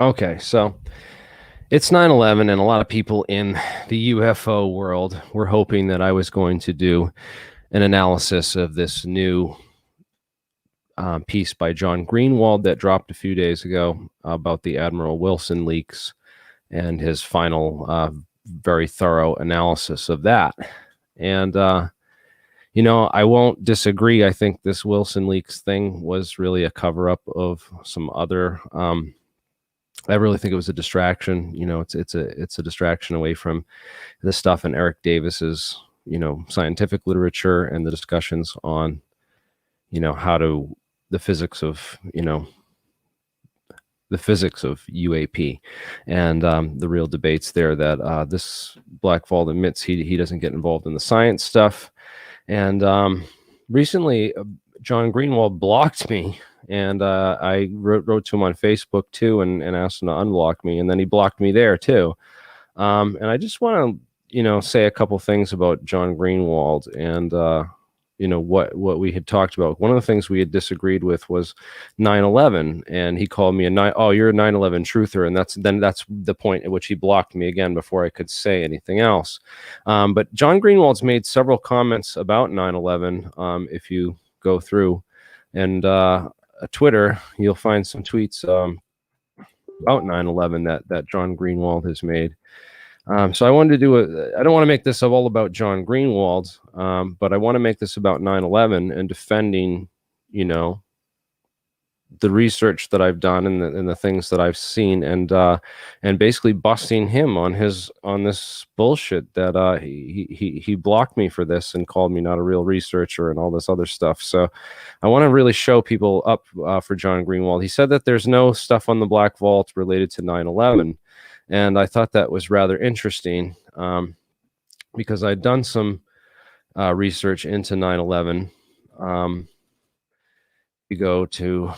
Okay, so it's 9/11, and a lot of people in the UFO world were hoping that I was going to do an analysis of this new piece by John Greenwald that dropped a few days ago about the Admiral Wilson leaks and his final very thorough analysis of that. And, I won't disagree. I think this Wilson leaks thing was really a cover-up of some other I really think it was a distraction. It's a distraction away from the stuff in Eric Davis's, scientific literature and the discussions on, the physics of, the physics of UAP and the real debates there that this Black Vault admits he doesn't get involved in the science stuff. And recently, John Greenwald blocked me. And I wrote to him on Facebook too, and asked him to unblock me, and then he blocked me there too. And I just want to, say a couple things about John Greenwald and what we had talked about. One of the things we had disagreed with was 9/11, and he called me you're a 9/11 truther, and that's the point at which he blocked me again before I could say anything else. But John Greenwald's made several comments about 9/11. If you go through and Twitter, you'll find some tweets about 9/11 that John Greenwald has made. So I wanted to I don't want to make this all about John Greenwald, but I want to make this about 9/11 and defending, the research that I've done and the things that I've seen, and basically busting him on this bullshit that he blocked me for this and called me not a real researcher and all this other stuff. So I want to really show people up for John Greenwald. He said that there's no stuff on the Black Vault related to 9/11, and I thought that was rather interesting because I'd done some research into 9/11. You go to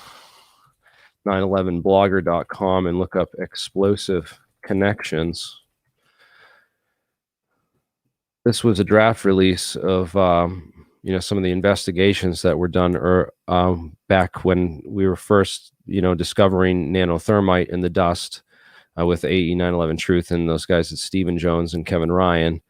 911blogger.com and look up explosive connections. This was a draft release of some of the investigations that were done back when we were first discovering nanothermite in the dust with AE 9/11 Truth and those guys at Stephen Jones and Kevin Ryan.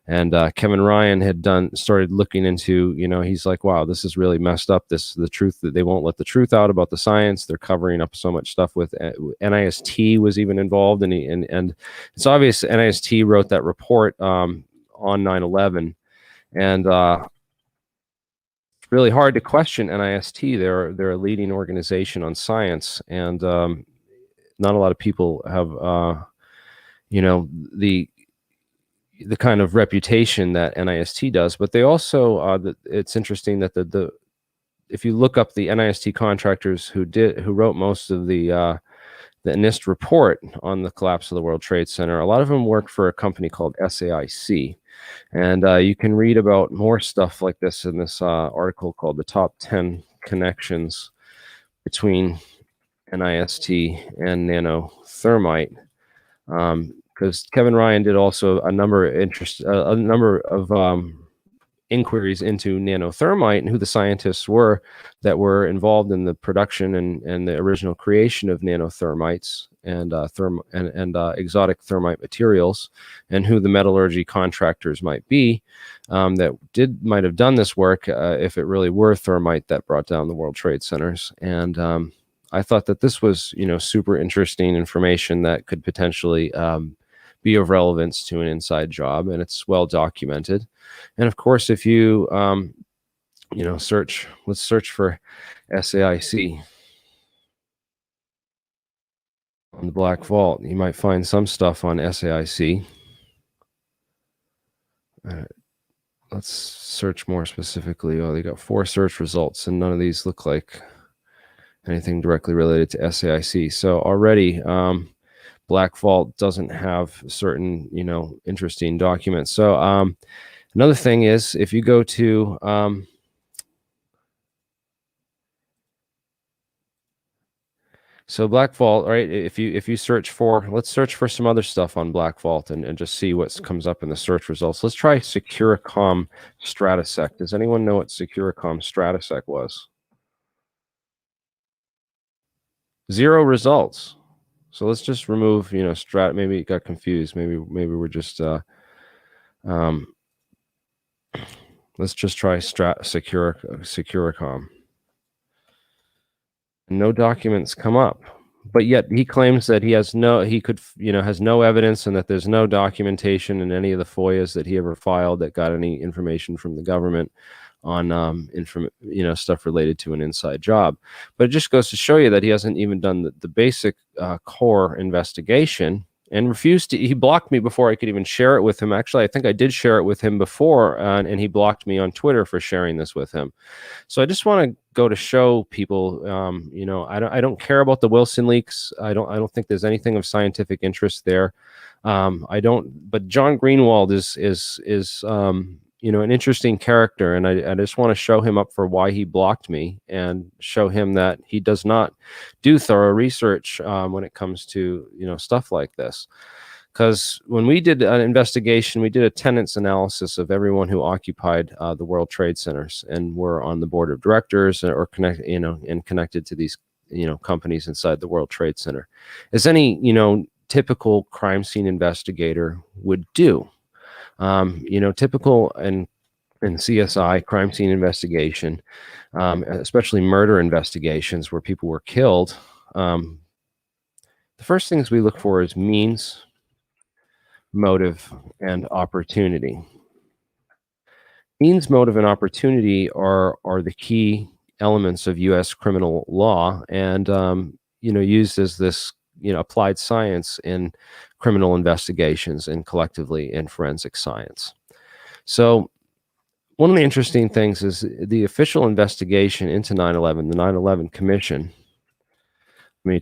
And Kevin Ryan had started looking into, he's like, wow, this is really messed up. The truth that they won't let the truth out about the science. They're covering up so much stuff with NIST was even involved. And it's obvious NIST wrote that report on 9/11. And it's really hard to question NIST. They're a leading organization on science. And not a lot of people have, the kind of reputation that NIST does, but they also it's interesting that if you look up the NIST contractors who wrote most of the NIST report on the collapse of the World Trade Center, a lot of them work for a company called SAIC, and you can read about more stuff like this in this article called "The Top 10 Connections Between NIST and Nanothermite." Because Kevin Ryan did also a number of inquiries into nanothermite and who the scientists were that were involved in the production and the original creation of nanothermites and exotic thermite materials, and who the metallurgy contractors might be that might have done this work if it really were thermite that brought down the World Trade Centers. And I thought that this was, super interesting information that could potentially be of relevance to an inside job, and it's well documented. And of course, if you let's search for SAIC on the Black Vault. You might find some stuff on SAIC. Let's search more specifically. Oh, they got 4 search results, and none of these look like anything directly related to SAIC. So already Black Vault doesn't have certain, interesting documents. So another thing is, if you go to so Black Vault, right? If you search for, let's search for some other stuff on Black Vault and just see what comes up in the search results. Let's try Securicom Stratasec. Does anyone know what Securicom Stratasec was? 0 results. So let's just remove, you know, maybe it got confused. Maybe we're just, let's just try Securicom. No documents come up, but yet he claims that he has no evidence, and that there's no documentation in any of the FOIAs that he ever filed that got any information from the government on stuff related to an inside job. But it just goes to show you that he hasn't even done the basic core investigation, and refused to. He blocked me before I could even share it with him. Actually, I think I did share it with him before, and he blocked me on Twitter for sharing this with him. So I just want to go to show people, I don't care about the Wilson leaks. I don't think there's anything of scientific interest there. But John Greenwald is an interesting character, and I just want to show him up for why he blocked me, and show him that he does not do thorough research when it comes to stuff like this. Because when we did an investigation, we did a tenants analysis of everyone who occupied the World Trade Centers and were on the board of directors or connected to these companies inside the World Trade Center, as any typical crime scene investigator would do. Typical in CSI crime scene investigation, especially murder investigations where people were killed. The first things we look for is means, motive, and opportunity. Means, motive, and opportunity are the key elements of U.S. criminal law, and used as this applied science in criminal investigations and collectively in forensic science. So one of the interesting things is the official investigation into 9/11, the 9/11 Commission. I mean,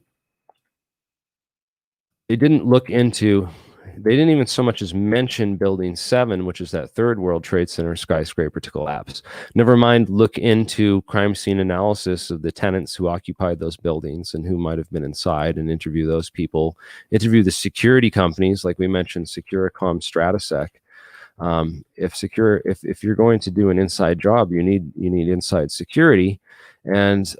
they didn't even so much as mention Building 7, which is that third World Trade Center skyscraper to collapse. Never mind look into crime scene analysis of the tenants who occupied those buildings and who might have been inside, and interview those people, interview the security companies, like we mentioned, Securicom, Stratasec. If you're going to do an inside job, you need inside security, and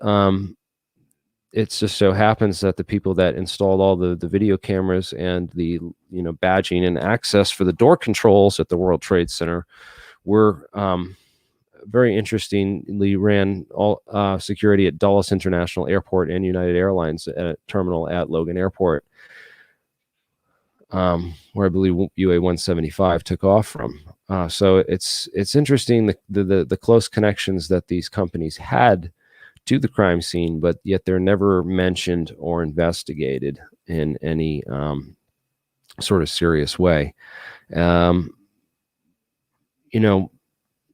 it just so happens that the people that installed all the video cameras and the badging and access for the door controls at the World Trade Center were very interestingly ran all security at Dulles International Airport and United Airlines at a terminal at Logan Airport, where I believe UA-175 took off from. So it's interesting the close connections that these companies had to the crime scene, but yet they're never mentioned or investigated in any sort of serious way.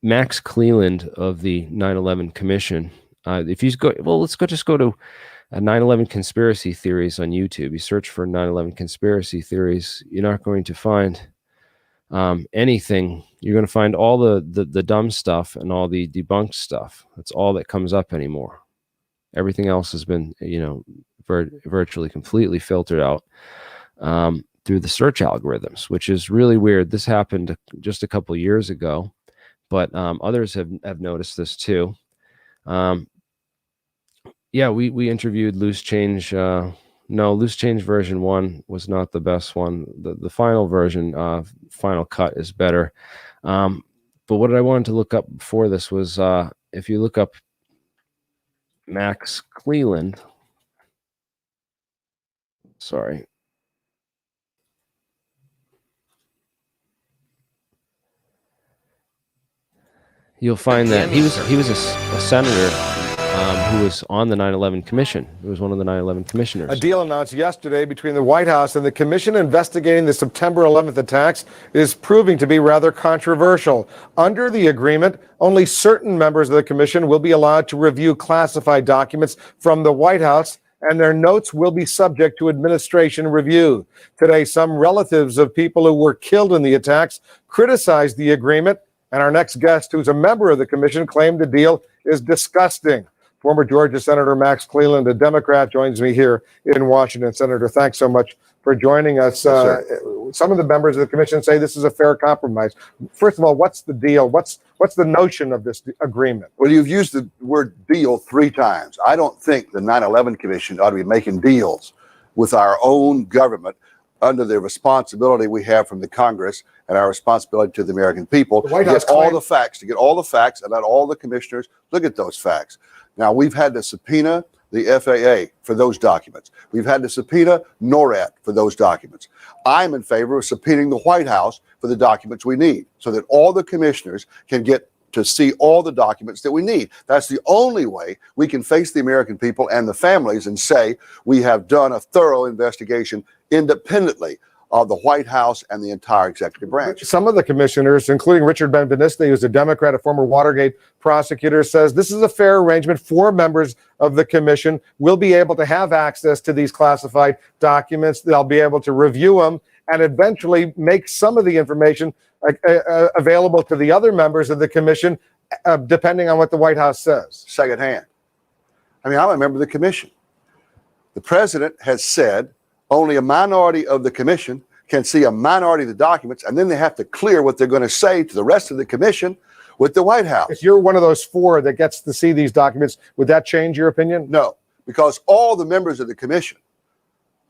Max Cleland of the 9/11 Commission. If you go, let's just go to 9/11 conspiracy theories on YouTube. You search for 9/11 conspiracy theories, you're not going to find anything. You're going to find all the dumb stuff and all the debunked stuff. That's all that comes up anymore. Everything else has been, virtually completely filtered out through the search algorithms, which is really weird. This happened just a couple years ago, but others have noticed this too. Yeah, we interviewed Loose Change. No, Loose Change version 1 was not the best one. The final version, Final Cut, is better. But what I wanted to look up before this was, if you look up Max Cleland, sorry, you'll find that he was a senator who was on the 9/11 Commission. He was one of the 9/11 commissioners. A deal announced yesterday between the White House and the commission investigating the September 11th attacks is proving to be rather controversial. Under the agreement, only certain members of the commission will be allowed to review classified documents from the White House, and their notes will be subject to administration review. Today, some relatives of people who were killed in the attacks criticized the agreement, and our next guest, who's a member of the commission, claimed the deal is disgusting. Former Georgia Senator Max Cleland, a Democrat, joins me here in Washington. Senator, thanks so much for joining us. Some of the members of the commission say this is a fair compromise. First of all, what's the deal? What's the notion of this agreement? Well, you've used the word deal 3 times. I don't think the 9/11 Commission ought to be making deals. with our own government under the responsibility we have from the Congress and our responsibility to the American people to get all the facts, and let all the commissioners look at those facts. Now, we've had to subpoena the FAA for those documents. We've had to subpoena NORAD for those documents. I'm in favor of subpoenaing the White House for the documents we need so that all the commissioners can get to see all the documents that we need. That's the only way we can face the American people and the families and say we have done a thorough investigation independently of the White House and the entire executive branch. Some of the commissioners, including Richard Ben-Beniste, who's a Democrat, a former Watergate prosecutor, says this is a fair arrangement. 4 members of the commission will be able to have access to these classified documents. They'll be able to review them and eventually make some of the information available to the other members of the commission, depending on what the White House says. Secondhand. I mean, I'm a member of the commission. The president has said only a minority of the commission can see a minority of the documents, and then they have to clear what they're going to say to the rest of the commission with the White House. If you're one of those 4 that gets to see these documents, would that change your opinion? No, because all the members of the commission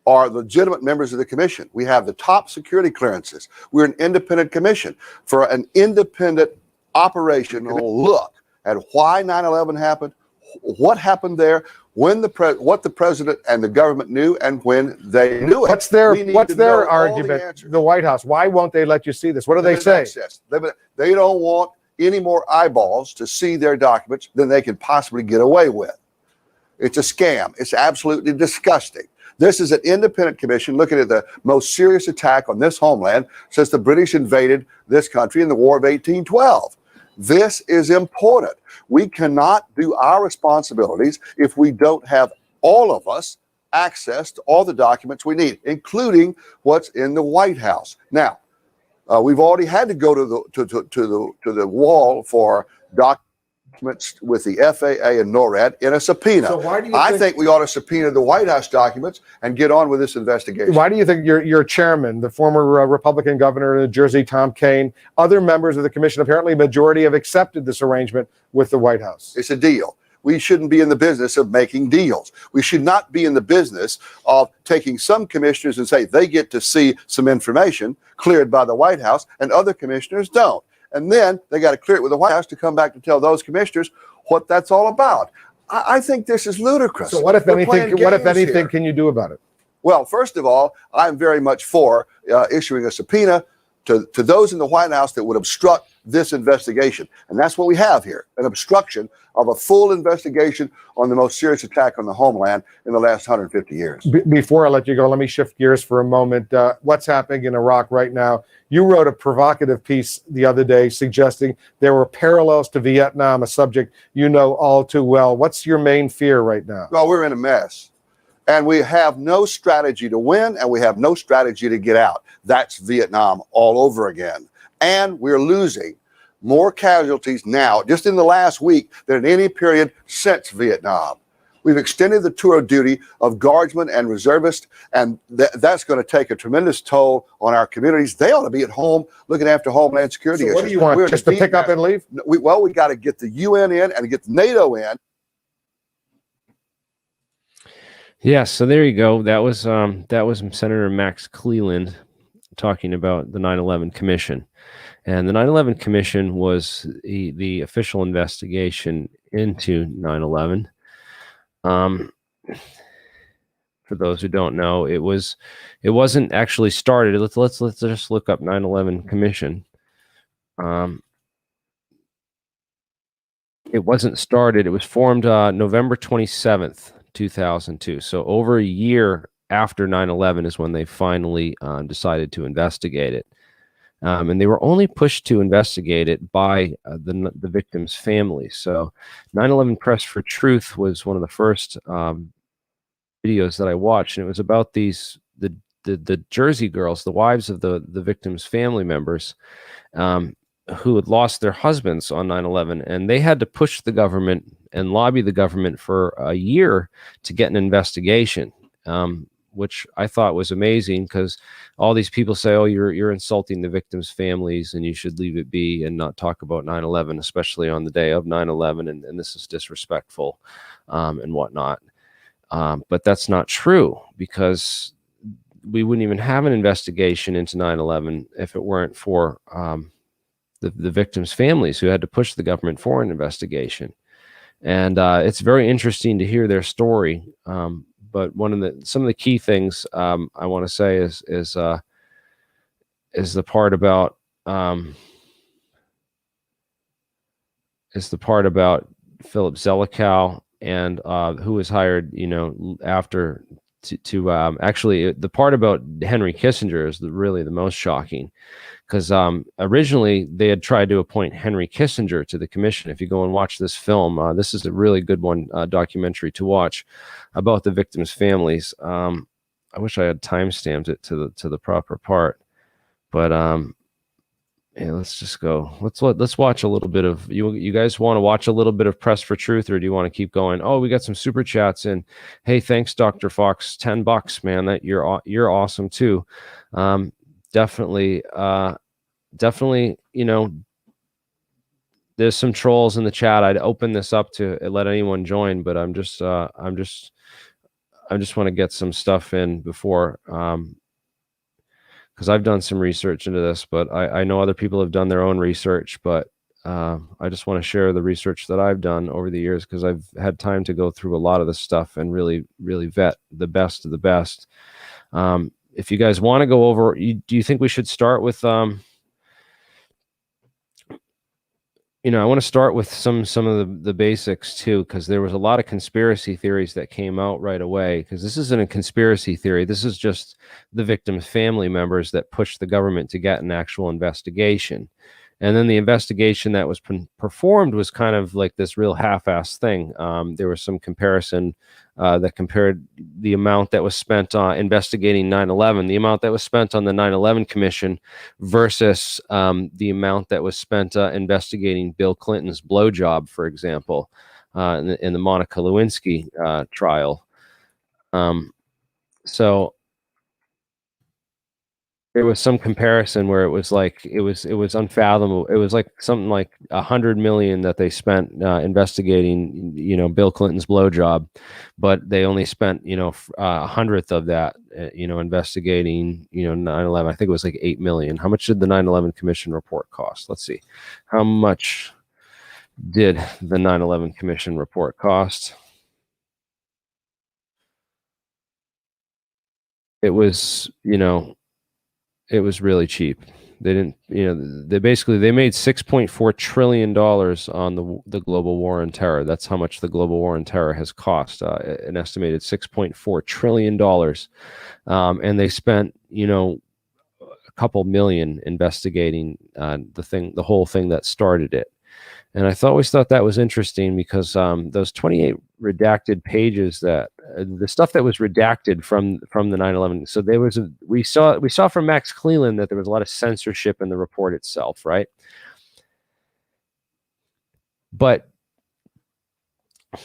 are legitimate members of the commission. We have the top security clearances. We're an independent commission. For an independent operational look at why 9/11 happened, what happened there, when what the president and the government knew, and when they knew it. What's their argument? The White House. Why won't they let you see this? What do they say? They don't want any more eyeballs to see their documents than they can possibly get away with. It's a scam. It's absolutely disgusting. This is an independent commission looking at the most serious attack on this homeland since the British invaded this country in the War of 1812. This is important. We cannot do our responsibilities if we don't have all of us access to all the documents we need, including what's in the White House. Now, we've already had to go to the wall for documents with the FAA and NORAD in a subpoena. So why do you I think we ought to subpoena the White House documents and get on with this investigation. Why do you think your chairman, the former Republican governor of New Jersey, Tom Kean, other members of the commission, apparently a majority, have accepted this arrangement with the White House? It's a deal. We shouldn't be in the business of making deals. We should not be in the business of taking some commissioners and say they get to see some information cleared by the White House and other commissioners don't. And then they got to clear it with the White House to come back to tell those commissioners what that's all about. I think this is ludicrous. So what, if anything, can you do about it? Well, first of all, I'm very much for issuing a subpoena to those in the White House that would obstruct this investigation. And that's what we have here, an obstruction of a full investigation on the most serious attack on the homeland in the last 150 years. Before I let you go, let me shift gears for a moment. What's happening in Iraq right now? You wrote a provocative piece the other day suggesting there were parallels to Vietnam, a subject you know all too well. What's your main fear right now? Well, we're in a mess. And we have no strategy to win, and we have no strategy to get out. That's Vietnam all over again. And we're losing more casualties now, just in the last week, than in any period since Vietnam. We've extended the tour of duty of guardsmen and reservists, and that's going to take a tremendous toll on our communities. They ought to be at home looking after homeland security issues. What do you want, just to pick up and leave? We got to get the UN in and get NATO in. Yeah, so there you go. That was Senator Max Cleland talking about the 9/11 Commission. And the 9/11 Commission was the official investigation into 9/11. For those who don't know, it wasn't actually started. Let's just look up 9/11 Commission. It wasn't started. It was formed November 27th, 2002. So over a year after 9/11 is when they finally decided to investigate it. And they were only pushed to investigate it by the victims' families. So 9/11 Press for Truth was one of the first videos that I watched, and it was about the Jersey girls, the wives of the victims' family members, who had lost their husbands on 9/11, and they had to push the government and lobby the government for a year to get an investigation, which I thought was amazing, because all these people say, oh, you're insulting the victims' families and you should leave it be and not talk about 9/11, especially on the day of 9/11, and this is disrespectful and whatnot. But that's not true, because we wouldn't even have an investigation into 9/11 if it weren't for the victims' families, who had to push the government for an investigation. And it's very interesting to hear their story. But some of the key things I want to say is the part about Philip Zelikow, and who was hired, after to actually, the part about Henry Kissinger is really the most shocking, because originally they had tried to appoint Henry Kissinger to the commission. If you go and watch this film, this is a really good one, documentary to watch about the victims' families. I wish I had time-stamped it to the proper part, but yeah, let's just go. Let's watch a little bit of you guys want to watch a little bit of Press for Truth, or do you want to keep going? Oh, we got some super chats in. Hey, thanks, Dr. Fox. $10, man. That you're awesome too. Definitely, there's some trolls in the chat. I'd open this up to let anyone join, but I just want to get some stuff in before, because I've done some research into this, but I know other people have done their own research, but I just want to share the research that I've done over the years, because I've had time to go through a lot of this stuff and really, really vet the best of the best. If you guys want to go over, do you think we should start with, I want to start with some of the basics too, because there was a lot of conspiracy theories that came out right away, because this isn't a conspiracy theory. This is just the victims' family members that pushed the government to get an actual investigation. And then the investigation that was performed was kind of like this real half-assed thing. There was some comparison that compared the amount that was spent on investigating 9/11, the amount that was spent on the 9/11 Commission, versus the amount that was spent investigating Bill Clinton's blowjob, for example, in the Monica Lewinsky trial. So there was some comparison where it was unfathomable. It was like something like $100 million that they spent investigating, Bill Clinton's blowjob, but they only spent, 100th of that, investigating, 9/11. I think it was like $8 million. How much did the 9/11 Commission report cost? Let's see. How much did the 9/11 Commission report cost? It was, it was really cheap. They didn't, they made $6.4 trillion on the global war on terror. That's how much the global war on terror has cost, an estimated $6.4 trillion. And they spent, a couple million investigating the whole thing that started it. And I always thought that was interesting, because those 28 redacted pages, that the stuff that was redacted from the 9/11. So we saw from Max Cleland that there was a lot of censorship in the report itself, right? But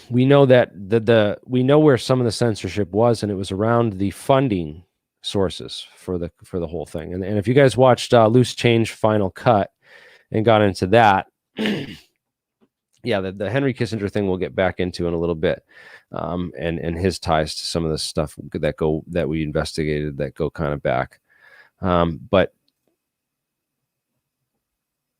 we know that we know where some of the censorship was, and it was around the funding sources for the whole thing. And if you guys watched Loose Change Final Cut and got into that. Yeah, the Henry Kissinger thing we'll get back into in a little bit, and his ties to some of the stuff that we investigated that go kind of back, but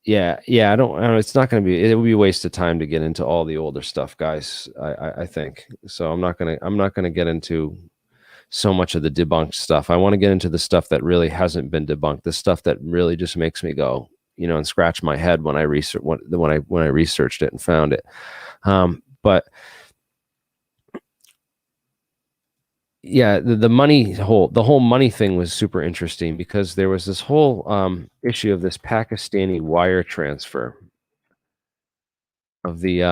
yeah, I don't know. It's not going to be. It would be a waste of time to get into all the older stuff, guys. I think so. I'm not gonna get into so much of the debunked stuff. I want to get into the stuff that really hasn't been debunked. The stuff that really just makes me go, and scratch my head when I researched it and found it. But yeah, the whole money thing was super interesting, because there was this whole issue of this Pakistani wire transfer of the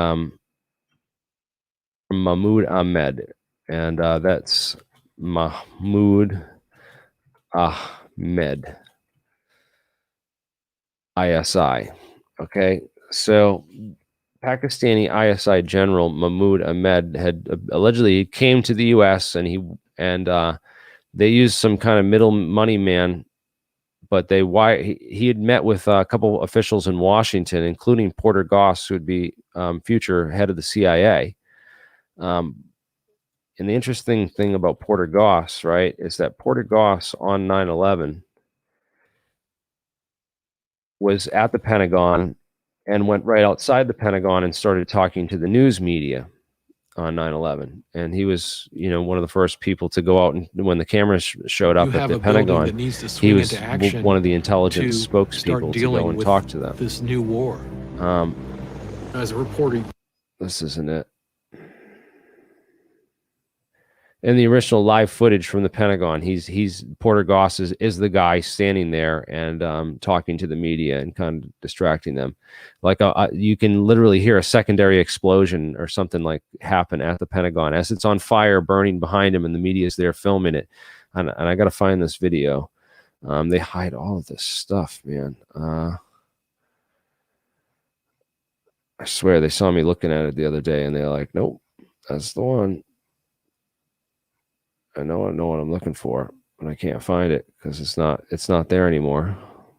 Mahmoud Ahmed, and that's Mahmoud Ahmed. ISI. Okay, so Pakistani ISI General Mahmoud Ahmed had allegedly came to the U.S. and they used some kind of middle money man, but he had met with a couple officials in Washington, including Porter Goss, who would be future head of the CIA. And And the interesting thing about Porter Goss, right, is that Porter Goss on 9/11 was at the Pentagon and went right outside the Pentagon and started talking to the news media on 9/11. And he was, you know, one of the first people to go out, and when the cameras showed up at the Pentagon, that needs to he swing was into action one of the intelligence to start spokespeople to dealing go and with talk to them. this new war. As a reporting, This isn't it. In the original live footage from the Pentagon, he's Porter Goss is the guy standing there and talking to the media and kind of distracting them. Like you can literally hear a secondary explosion or something like happen at the Pentagon as it's on fire, burning behind him, and the media is there filming it. And I got to find this video. They hide all of this stuff, man. I swear they saw me looking at it the other day, and they're like, "Nope, that's the one." I know what I'm looking for, but I can't find it because it's not there anymore.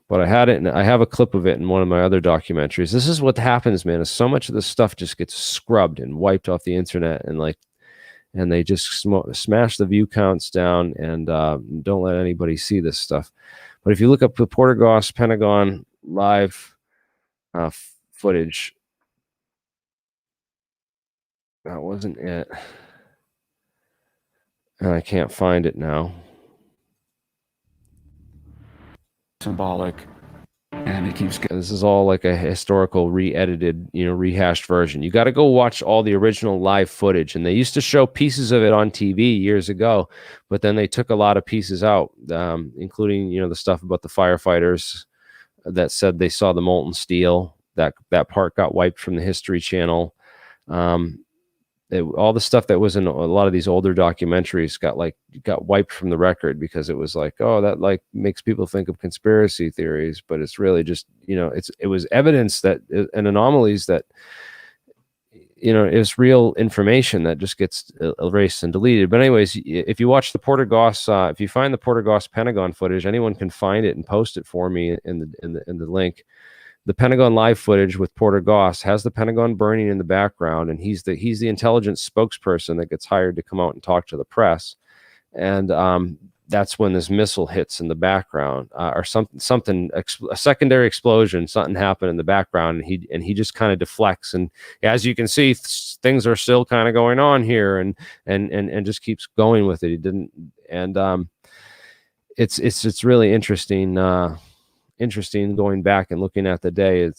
But I had it, and I have a clip of it in one of my other documentaries. This is what happens, man. Is so much of this stuff just gets scrubbed and wiped off the internet, and they just smash the view counts down and don't let anybody see this stuff. But if you look up the Porter Goss Pentagon live footage, that wasn't it. And I can't find it now. Symbolic, and it keeps This is all like a historical, re-edited, you know, rehashed version. You got to go watch all the original live footage, and they used to show pieces of it on TV years ago, but then they took a lot of pieces out, including, you know, the stuff about the firefighters that said they saw the molten steel. That part got wiped from the History Channel. All the stuff that was in a lot of these older documentaries got wiped from the record because it was like, oh, that like makes people think of conspiracy theories, but it's really just, you know, it was evidence that and anomalies that, you know, it's real information that just gets erased and deleted. But anyways, if you watch the Porter Goss, if you find the Porter Goss Pentagon footage, anyone can find it and post it for me in the link. The Pentagon live footage with Porter Goss has the Pentagon burning in the background, and he's the intelligence spokesperson that gets hired to come out and talk to the press. And that's when this missile hits in the background, or something, a secondary explosion, something happened in the background, and he just kind of deflects. And as you can see, things are still kind of going on here, and just keeps going with it. He didn't, and it's really interesting. Interesting going back and looking at the day.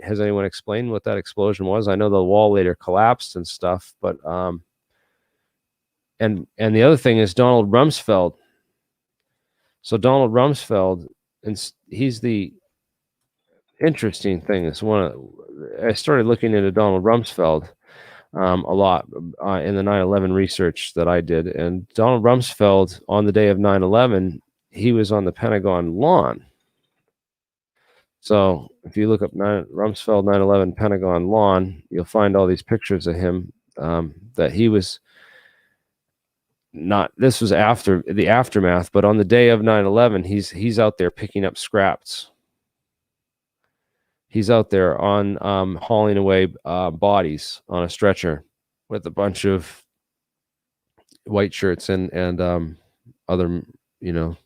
Has anyone explained what that explosion was? I know the wall later collapsed and stuff, but and the other thing is Donald Rumsfeld. So Donald Rumsfeld, and he's the interesting thing. I started looking into Donald Rumsfeld a lot in the 9/11 research that I did, and Donald Rumsfeld on the day of 9/11, he was on the Pentagon lawn. So if you look up Rumsfeld 9/11 Pentagon lawn, you'll find all these pictures of him that he was not. This was after the aftermath, but on the day of 9/11, he's out there picking up scraps. He's out there on hauling away bodies on a stretcher with a bunch of white shirts and other, you know,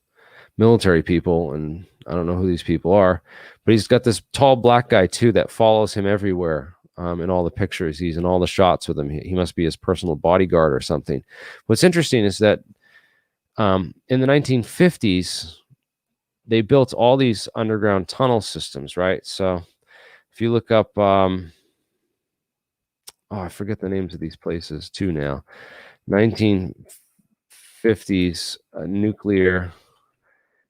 military people, and I don't know who these people are, but he's got this tall black guy too that follows him everywhere in all the pictures. He's in all the shots with him. He must be his personal bodyguard or something. What's interesting is that in the 1950s, they built all these underground tunnel systems, right? So if you look up, I forget the names of these places too now. 1950s nuclear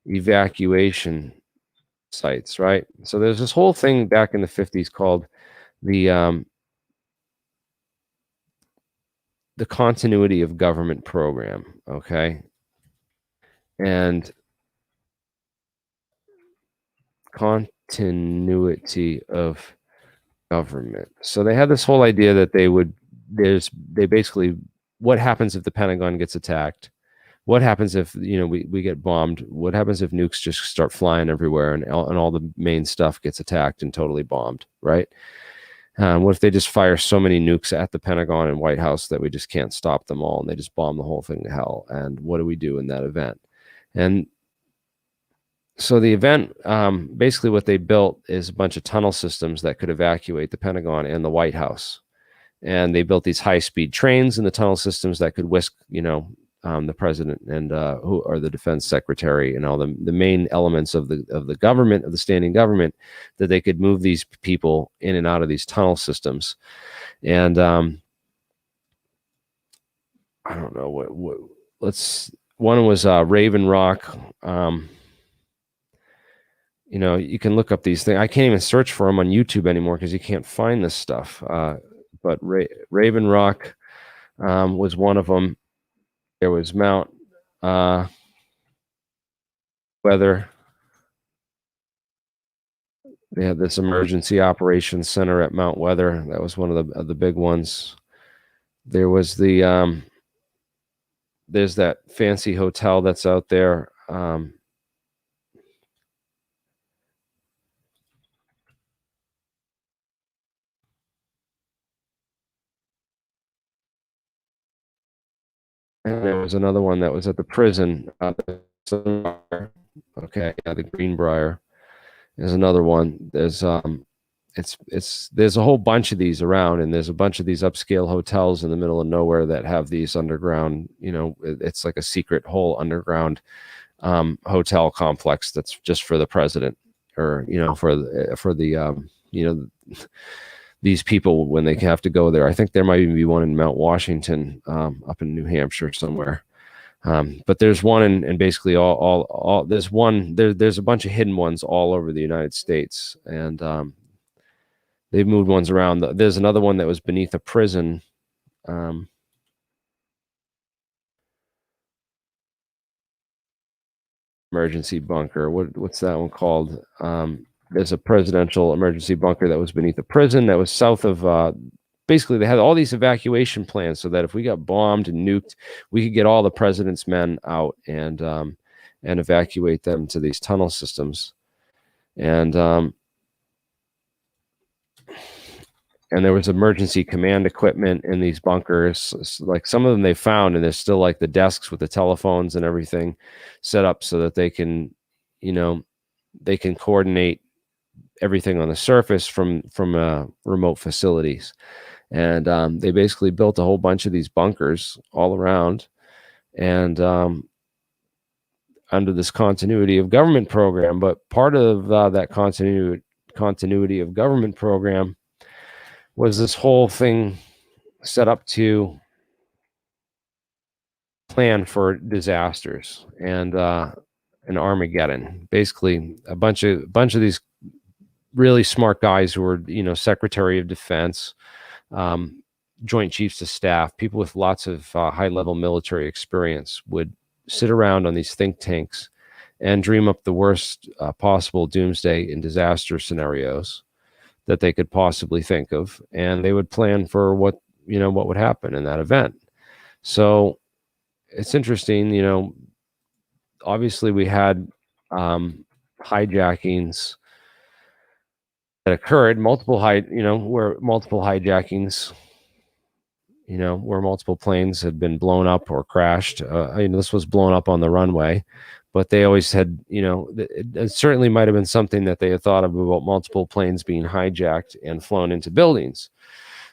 evacuation sites, right? So there's this whole thing back in the 50s called the continuity of government program, okay? And continuity of government. So they had this whole idea that they basically, what happens if the Pentagon gets attacked? What happens if, you know, we get bombed? What happens if nukes just start flying everywhere and all the main stuff gets attacked and totally bombed, right? What if they just fire so many nukes at the Pentagon and White House that we just can't stop them all, and they just bomb the whole thing to hell? And what do we do in that event? And so the event, basically what they built is a bunch of tunnel systems that could evacuate the Pentagon and the White House. And they built these high-speed trains in the tunnel systems that could whisk, the president and who or the defense secretary and all the main elements of the government, of the standing government, that they could move these people in and out of these tunnel systems. And I don't know what one was Raven Rock. You can look up these things. I can't even search for them on YouTube anymore because you can't find this stuff. But Raven Rock was one of them. There was Mount Weather. They had this emergency operations center at Mount Weather. That was one of the big ones. There was there's that fancy hotel that's out there. And there was another one that was at the prison. Okay, yeah, the Greenbrier is another one. There's there's a whole bunch of these around, and there's a bunch of these upscale hotels in the middle of nowhere that have these underground. It's like a secret whole underground hotel complex that's just for the president, or for the these people when they have to go there. I think there might even be one in Mount Washington, up in New Hampshire somewhere. But there's one in basically there's a bunch of hidden ones all over the United States, and they've moved ones around. There's another one that was beneath a prison. Emergency bunker. What's that one called? There's a presidential emergency bunker that was beneath a prison that was south of, basically they had all these evacuation plans so that if we got bombed and nuked, we could get all the president's men out and evacuate them to these tunnel systems. And there was emergency command equipment in these bunkers. Like some of them they found, and there's still like the desks with the telephones and everything set up so that they can, they can coordinate everything on the surface from remote facilities. And they basically built a whole bunch of these bunkers all around, and under this continuity of government program. But part of that continuity of government program was this whole thing set up to plan for disasters and an Armageddon. Basically, a bunch of these really smart guys who were, Secretary of Defense, Joint Chiefs of Staff, people with lots of high-level military experience would sit around on these think tanks and dream up the worst possible doomsday and disaster scenarios that they could possibly think of, and they would plan for what would happen in that event. So it's interesting, obviously we had hijackings that occurred, where multiple hijackings, where multiple planes had been blown up or crashed. This was blown up on the runway, but they always had, it certainly might have been something that they had thought of about multiple planes being hijacked and flown into buildings.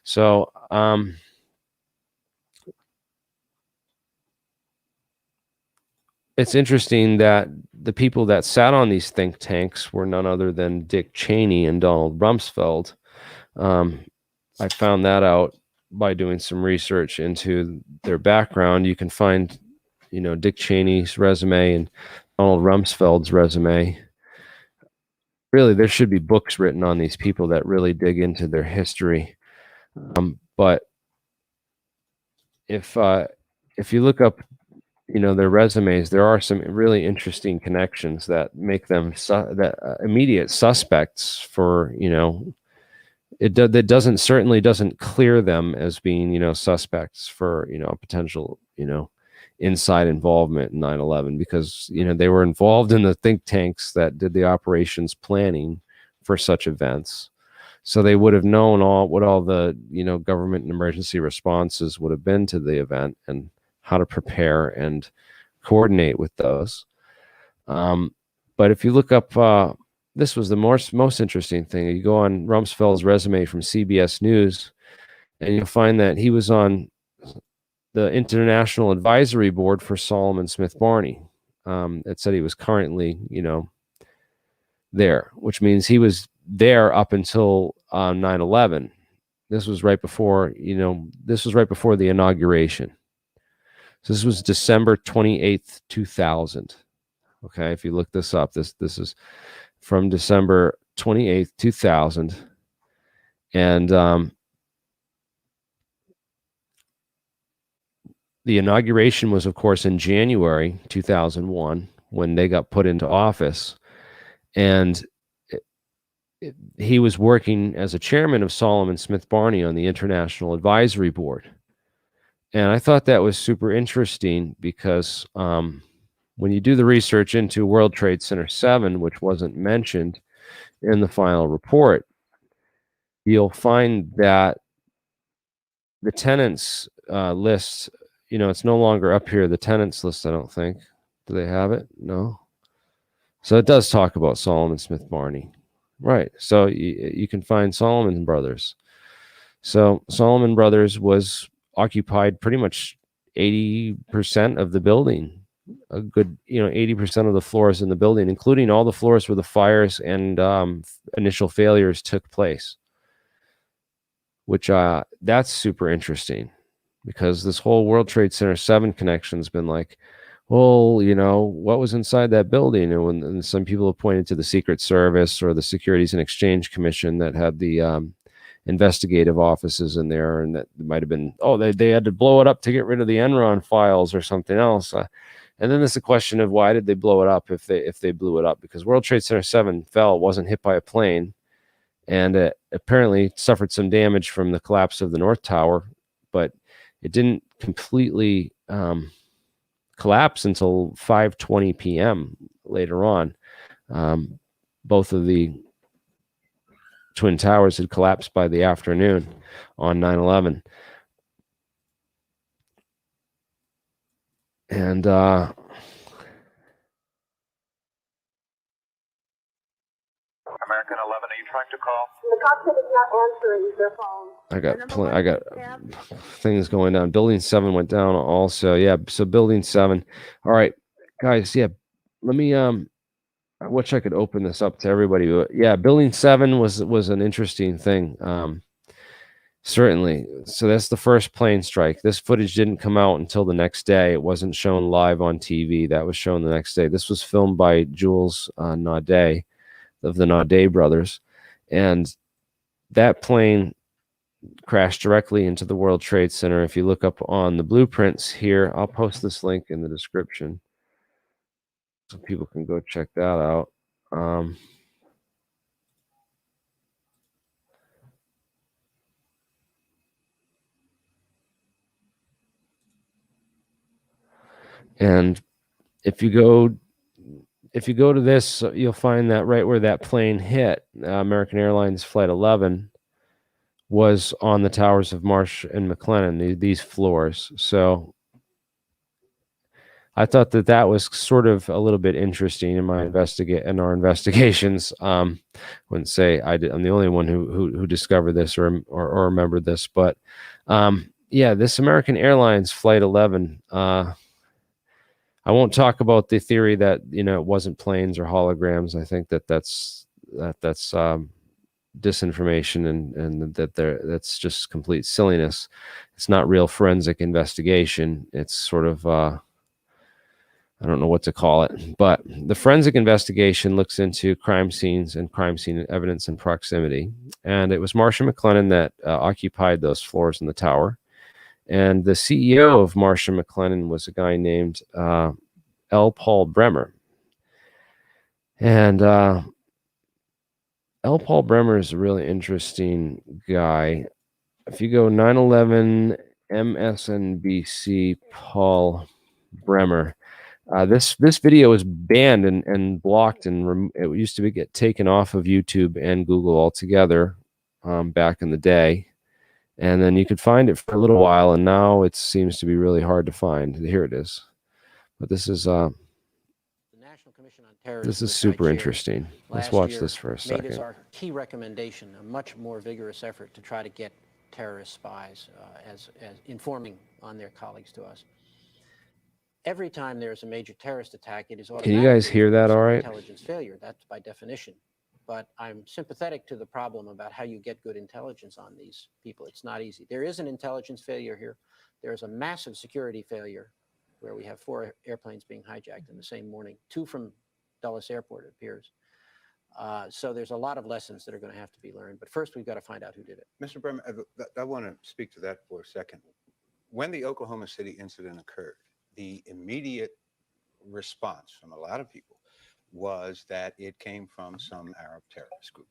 So, it's interesting that the people that sat on these think tanks were none other than Dick Cheney and Donald Rumsfeld. I found that out by doing some research into their background. You can find, Dick Cheney's resume and Donald Rumsfeld's resume. Really, there should be books written on these people that really dig into their history. But if you look up their resumes, there are some really interesting connections that make them immediate suspects for, it certainly doesn't clear them as being, suspects for, potential, inside involvement in 9/11, because, they were involved in the think tanks that did the operations planning for such events. So they would have known what all the government and emergency responses would have been to the event and how to prepare and coordinate with those. But if you look up, this was the most interesting thing. You go on Rumsfeld's resume from CBS News, and you'll find that he was on the International Advisory Board for Solomon Smith Barney. It said he was currently, there, which means he was there up until 9/11. This was right before, the inauguration. So this was December 28th, 2000. Okay, if you look this up, this is from December 28th, 2000. And the inauguration was, of course, in January 2001 when they got put into office. And he was working as a chairman of Solomon Smith Barney on the International Advisory Board. And I thought that was super interesting because when you do the research into World Trade Center 7, which wasn't mentioned in the final report, you'll find that the tenants list, it's no longer up here, the tenants list, I don't think. Do they have it? No. So it does talk about Solomon Smith Barney. Right. So you can find Solomon Brothers. So Solomon Brothers was occupied pretty much 80% of the building. A good, 80% of the floors in the building, including all the floors where the fires and initial failures took place. Which that's super interesting because this whole World Trade Center 7 connection has been like, well, what was inside that building? And some people have pointed to the Secret Service or the Securities and Exchange Commission that had the investigative offices in there, and that might have been, they had to blow it up to get rid of the Enron files or something else. And then there's the question of why did they blow it up if they blew it up? Because World Trade Center 7 fell, wasn't hit by a plane, and it apparently suffered some damage from the collapse of the North Tower, but it didn't completely collapse until 5:20 p.m. later on. Both of the Twin Towers had collapsed by the afternoon on 9/11. And American 11, are you trying to call? The cockpit is not answering their phone. I got things going down. Building 7 went down also. Yeah, so Building 7. All right, guys, yeah. Let me I wish I could open this up to everybody. But yeah, Building 7 was an interesting thing. Certainly. So that's the first plane strike. This footage didn't come out until the next day. It wasn't shown live on TV. That was shown the next day. This was filmed by Jules Naudet of the Naudet brothers. And that plane crashed directly into the World Trade Center. If you look up on the blueprints here, I'll post this link in the description so people can go check that out. And if you go to this, you'll find that right where that plane hit, American Airlines Flight 11 was on the towers of Marsh and McLennan, these floors. So I thought that was sort of a little bit interesting in our investigations. Wouldn't say I'm the only one who discovered this or remembered this, but yeah, this American Airlines Flight 11. I won't talk about the theory that it wasn't planes or holograms. I think that's disinformation and that's just complete silliness. It's not real forensic investigation. It's sort of I don't know what to call it, but the forensic investigation looks into crime scenes and crime scene evidence and proximity. And it was Marsh and McLennan that occupied those floors in the tower. And the CEO of Marsh and McLennan was a guy named L. Paul Bremer. And L. Paul Bremer is a really interesting guy. If you go 9/11 MSNBC Paul Bremer, this video is banned and blocked, and it used to get taken off of YouTube and Google altogether. back in the day. And then you could find it for a little while, and now it seems to be really hard to find. Here it is. But this is super interesting. Let's watch this for a second. Made as our key recommendation a much more vigorous effort to try to get terrorist spies as informing on their colleagues to us. Every time there's a major terrorist attack, it is automatically. Can you guys hear that all right? Intelligence failure. That's by definition. But I'm sympathetic to the problem about how you get good intelligence on these people. It's not easy. There is an intelligence failure here. There is a massive security failure where we have 4 airplanes being hijacked in the same morning, 2 from Dulles Airport, it appears. So there's a lot of lessons that are going to have to be learned. But first, we've got to find out who did it. Mr. Bremer, I want to speak to that for a second. When the Oklahoma City incident occurred, the immediate response from a lot of people was that it came from some Arab terrorist group.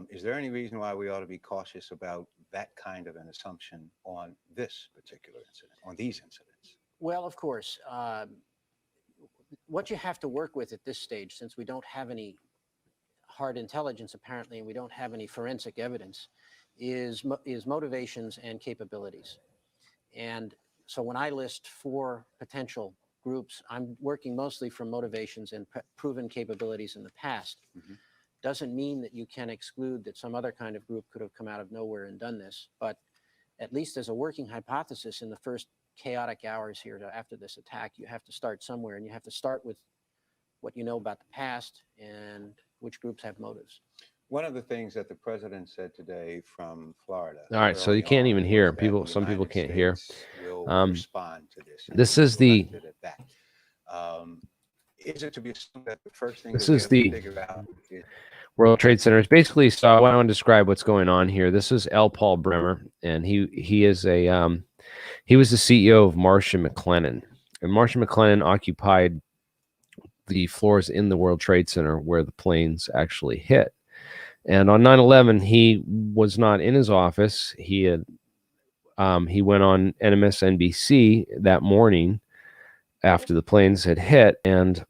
Is there any reason why we ought to be cautious about that kind of an assumption on this particular incident, on these incidents? Well, of course. What you have to work with at this stage, since we don't have any hard intelligence apparently, and we don't have any forensic evidence, is motivations and capabilities. And so when I list 4 potential groups, I'm working mostly from motivations and proven capabilities in the past. Mm-hmm. Doesn't mean that you can exclude that some other kind of group could have come out of nowhere and done this, but at least as a working hypothesis in the first chaotic hours here after this attack, you have to start somewhere, and you have to start with what you know about the past and which groups have motives. One of the things that the president said today from Florida. All right, so you can't even hear. Some people can't hear. Respond to this. This is the. Is it to be assumed that the first thing this is the World Trade Center? It's basically. So I want to describe what's going on here. This is L. Paul Bremer, and he is a he was the CEO of Marsh & McLennan, and Marsh & McLennan occupied the floors in the World Trade Center where the planes actually hit. And on 9/11, he was not in his office. He had he went on MSNBC that morning after the planes had hit, and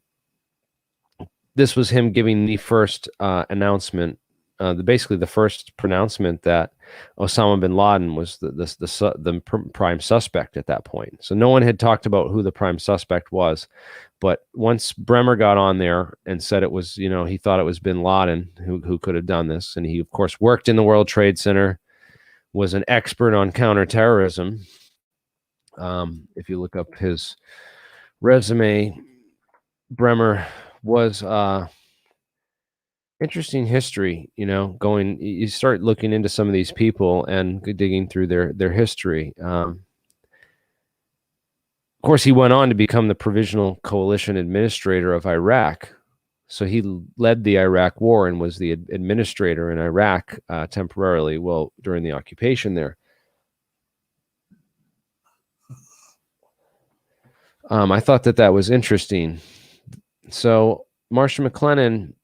this was him giving the first announcement, basically the first pronouncement that Osama bin Laden was the prime suspect at that point. So no one had talked about who the prime suspect was, but once Bremer got on there and said it was, he thought it was bin Laden who could have done this, and he of course worked in the World Trade Center, was an expert on counterterrorism. If you look up his resume, Bremer was interesting history, you start looking into some of these people and digging through their history. Of course, he went on to become the Provisional Coalition Administrator of Iraq. So he led the Iraq War and was the administrator in Iraq temporarily, during the occupation there. I thought that was interesting. So Marsh & McLennan,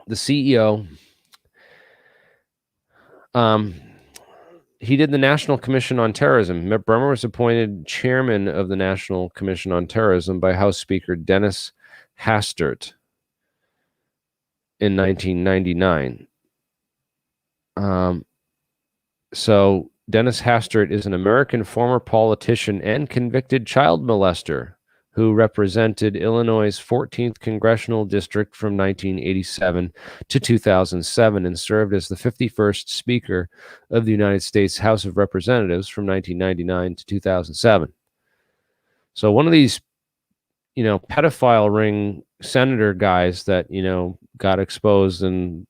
the CEO, he did the National Commission on Terrorism. Bremer was appointed chairman of the National Commission on Terrorism by House Speaker Dennis Hastert in 1999. So Dennis Hastert is an American former politician and convicted child molester who represented Illinois' 14th Congressional District from 1987 to 2007 and served as the 51st Speaker of the United States House of Representatives from 1999 to 2007. So one of these, pedophile ring senator guys that, got exposed, and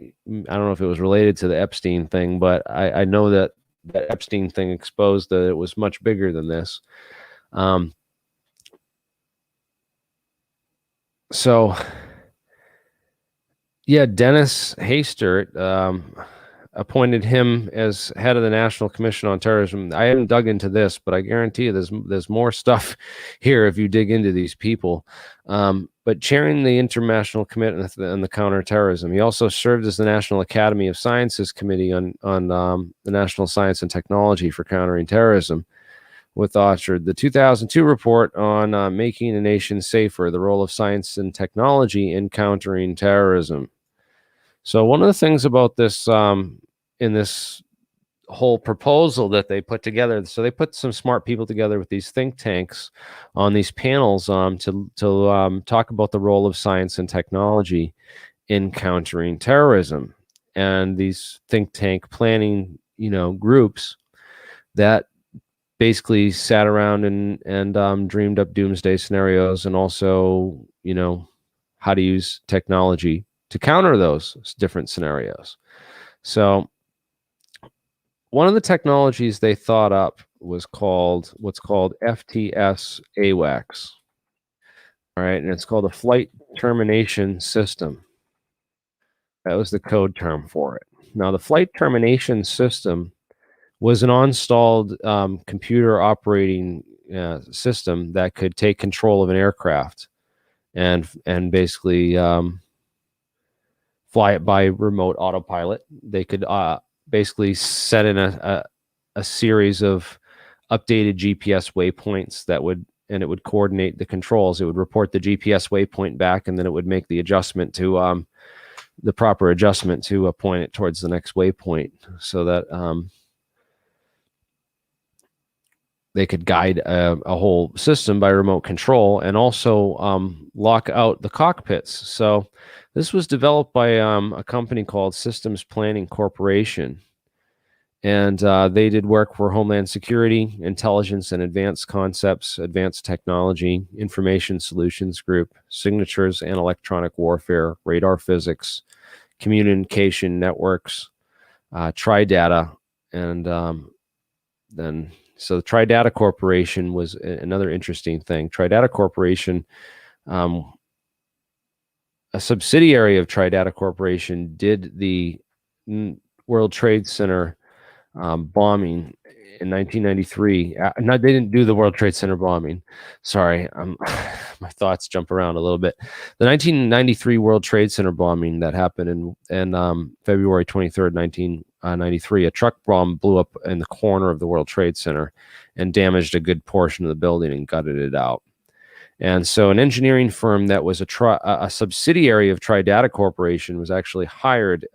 I don't know if it was related to the Epstein thing, but I know that Epstein thing exposed that it was much bigger than this. So, yeah, Dennis Hastert appointed him as head of the National Commission on Terrorism. I haven't dug into this, but I guarantee you there's more stuff here if you dig into these people. But chairing the International Committee on the Counterterrorism, he also served as the National Academy of Sciences Committee on the National Science and Technology for Countering Terrorism, with authored the 2002 report on making a nation safer, the role of science and technology in countering terrorism. So one of the things about this in this whole proposal that they put together, so they put some smart people together with these think tanks on these panels to talk about the role of science and technology in countering terrorism. And these think tank planning, groups that basically sat around and dreamed up doomsday scenarios, and also, how to use technology to counter those different scenarios. So one of the technologies they thought up was what's called FTS AWACS. All right, and it's called a flight termination system. That was the code term for it. Now, the flight termination system was an installed computer operating system that could take control of an aircraft and basically fly it by remote autopilot. They could basically set in a series of updated GPS waypoints and it would coordinate the controls. It would report the GPS waypoint back, and then it would make the adjustment to the proper adjustment to point it towards the next waypoint, so that they could guide a whole system by remote control, and also lock out the cockpits. So this was developed by a company called Systems Planning Corporation. And they did work for Homeland Security, Intelligence and Advanced Concepts, Advanced Technology, Information Solutions Group, Signatures and Electronic Warfare, Radar Physics, Communication Networks, Tridata, and then so the Tridata Corporation was another interesting thing. Tridata Corporation, a subsidiary of Tridata Corporation, did the World Trade Center bombing in 1993. No, they didn't do the World Trade Center bombing. Sorry, my thoughts jump around a little bit. The 1993 World Trade Center bombing that happened in February 23rd, 1993, a truck bomb blew up in the corner of the World Trade Center and damaged a good portion of the building and gutted it out. And so an engineering firm that was a subsidiary of Tridata Corporation was actually hired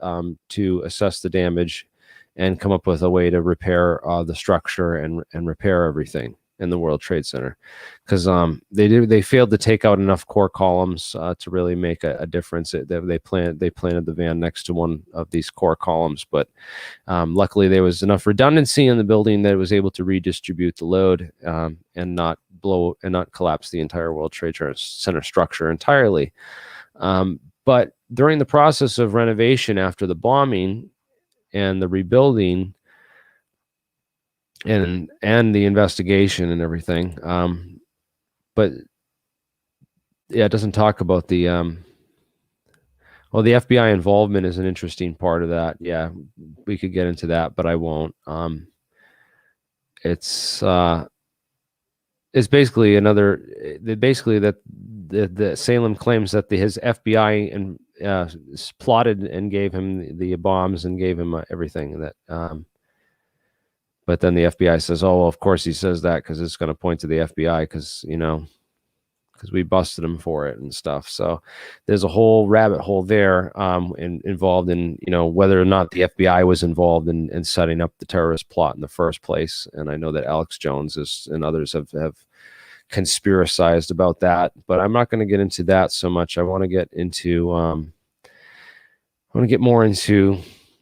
to assess the damage and come up with a way to repair the structure and repair everything in the World Trade Center, because they failed to take out enough core columns to really make a difference. They planted the van next to one of these core columns, but luckily there was enough redundancy in the building that it was able to redistribute the load and not collapse the entire World Trade Center structure entirely. But during the process of renovation after the bombing and the rebuilding and the investigation and everything, but yeah, it doesn't talk about the well, the FBI involvement is an interesting part of that. Yeah, we could get into that, but I won't. It's basically that the Salem claims that his FBI and plotted and gave him the bombs and gave him everything that but then the FBI says, oh, well, of course he says that because it's going to point to the FBI because we busted him for it and stuff. So there's a whole rabbit hole there involved in whether or not the FBI was involved in setting up the terrorist plot in the first place. And I know that Alex Jones and others have conspiracized about that, but I'm not going to get into that so much. I want to get more into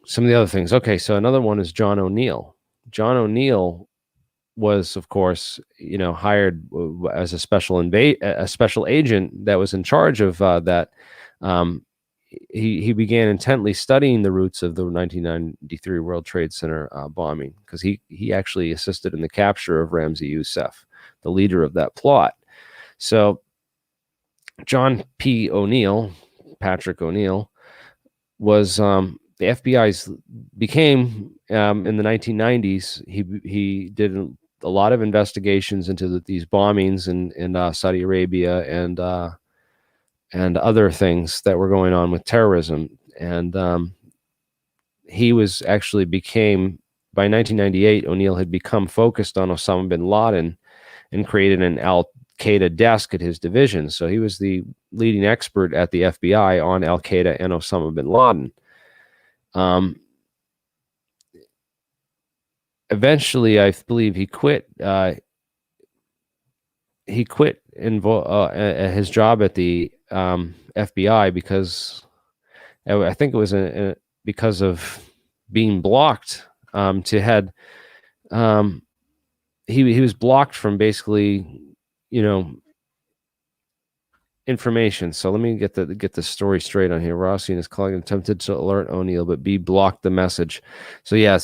some of the other things. Okay, so another one is John O'Neill. John O'Neill was, of course, hired as a special agent that was in charge of that. He began intently studying the roots of the 1993 World Trade Center bombing, because he actually assisted in the capture of Ramzi Youssef, the leader of that plot. So John P. O'Neill, Patrick O'Neill, was the FBI's became in the 1990s. He did a lot of investigations into these bombings in Saudi Arabia and other things that were going on with terrorism. And he was actually by 1998, O'Neill had become focused on Osama bin Laden and created an Al-Qaeda desk at his division. So he was the leading expert at the FBI on Al-Qaeda and Osama bin Laden. Eventually, I believe he quit. He quit his job at the FBI because I think it was because of being blocked to head. He was blocked from basically, information. So let me get the story straight on here. Rossi and his colleague attempted to alert O'Neill, but B blocked the message. So yeah,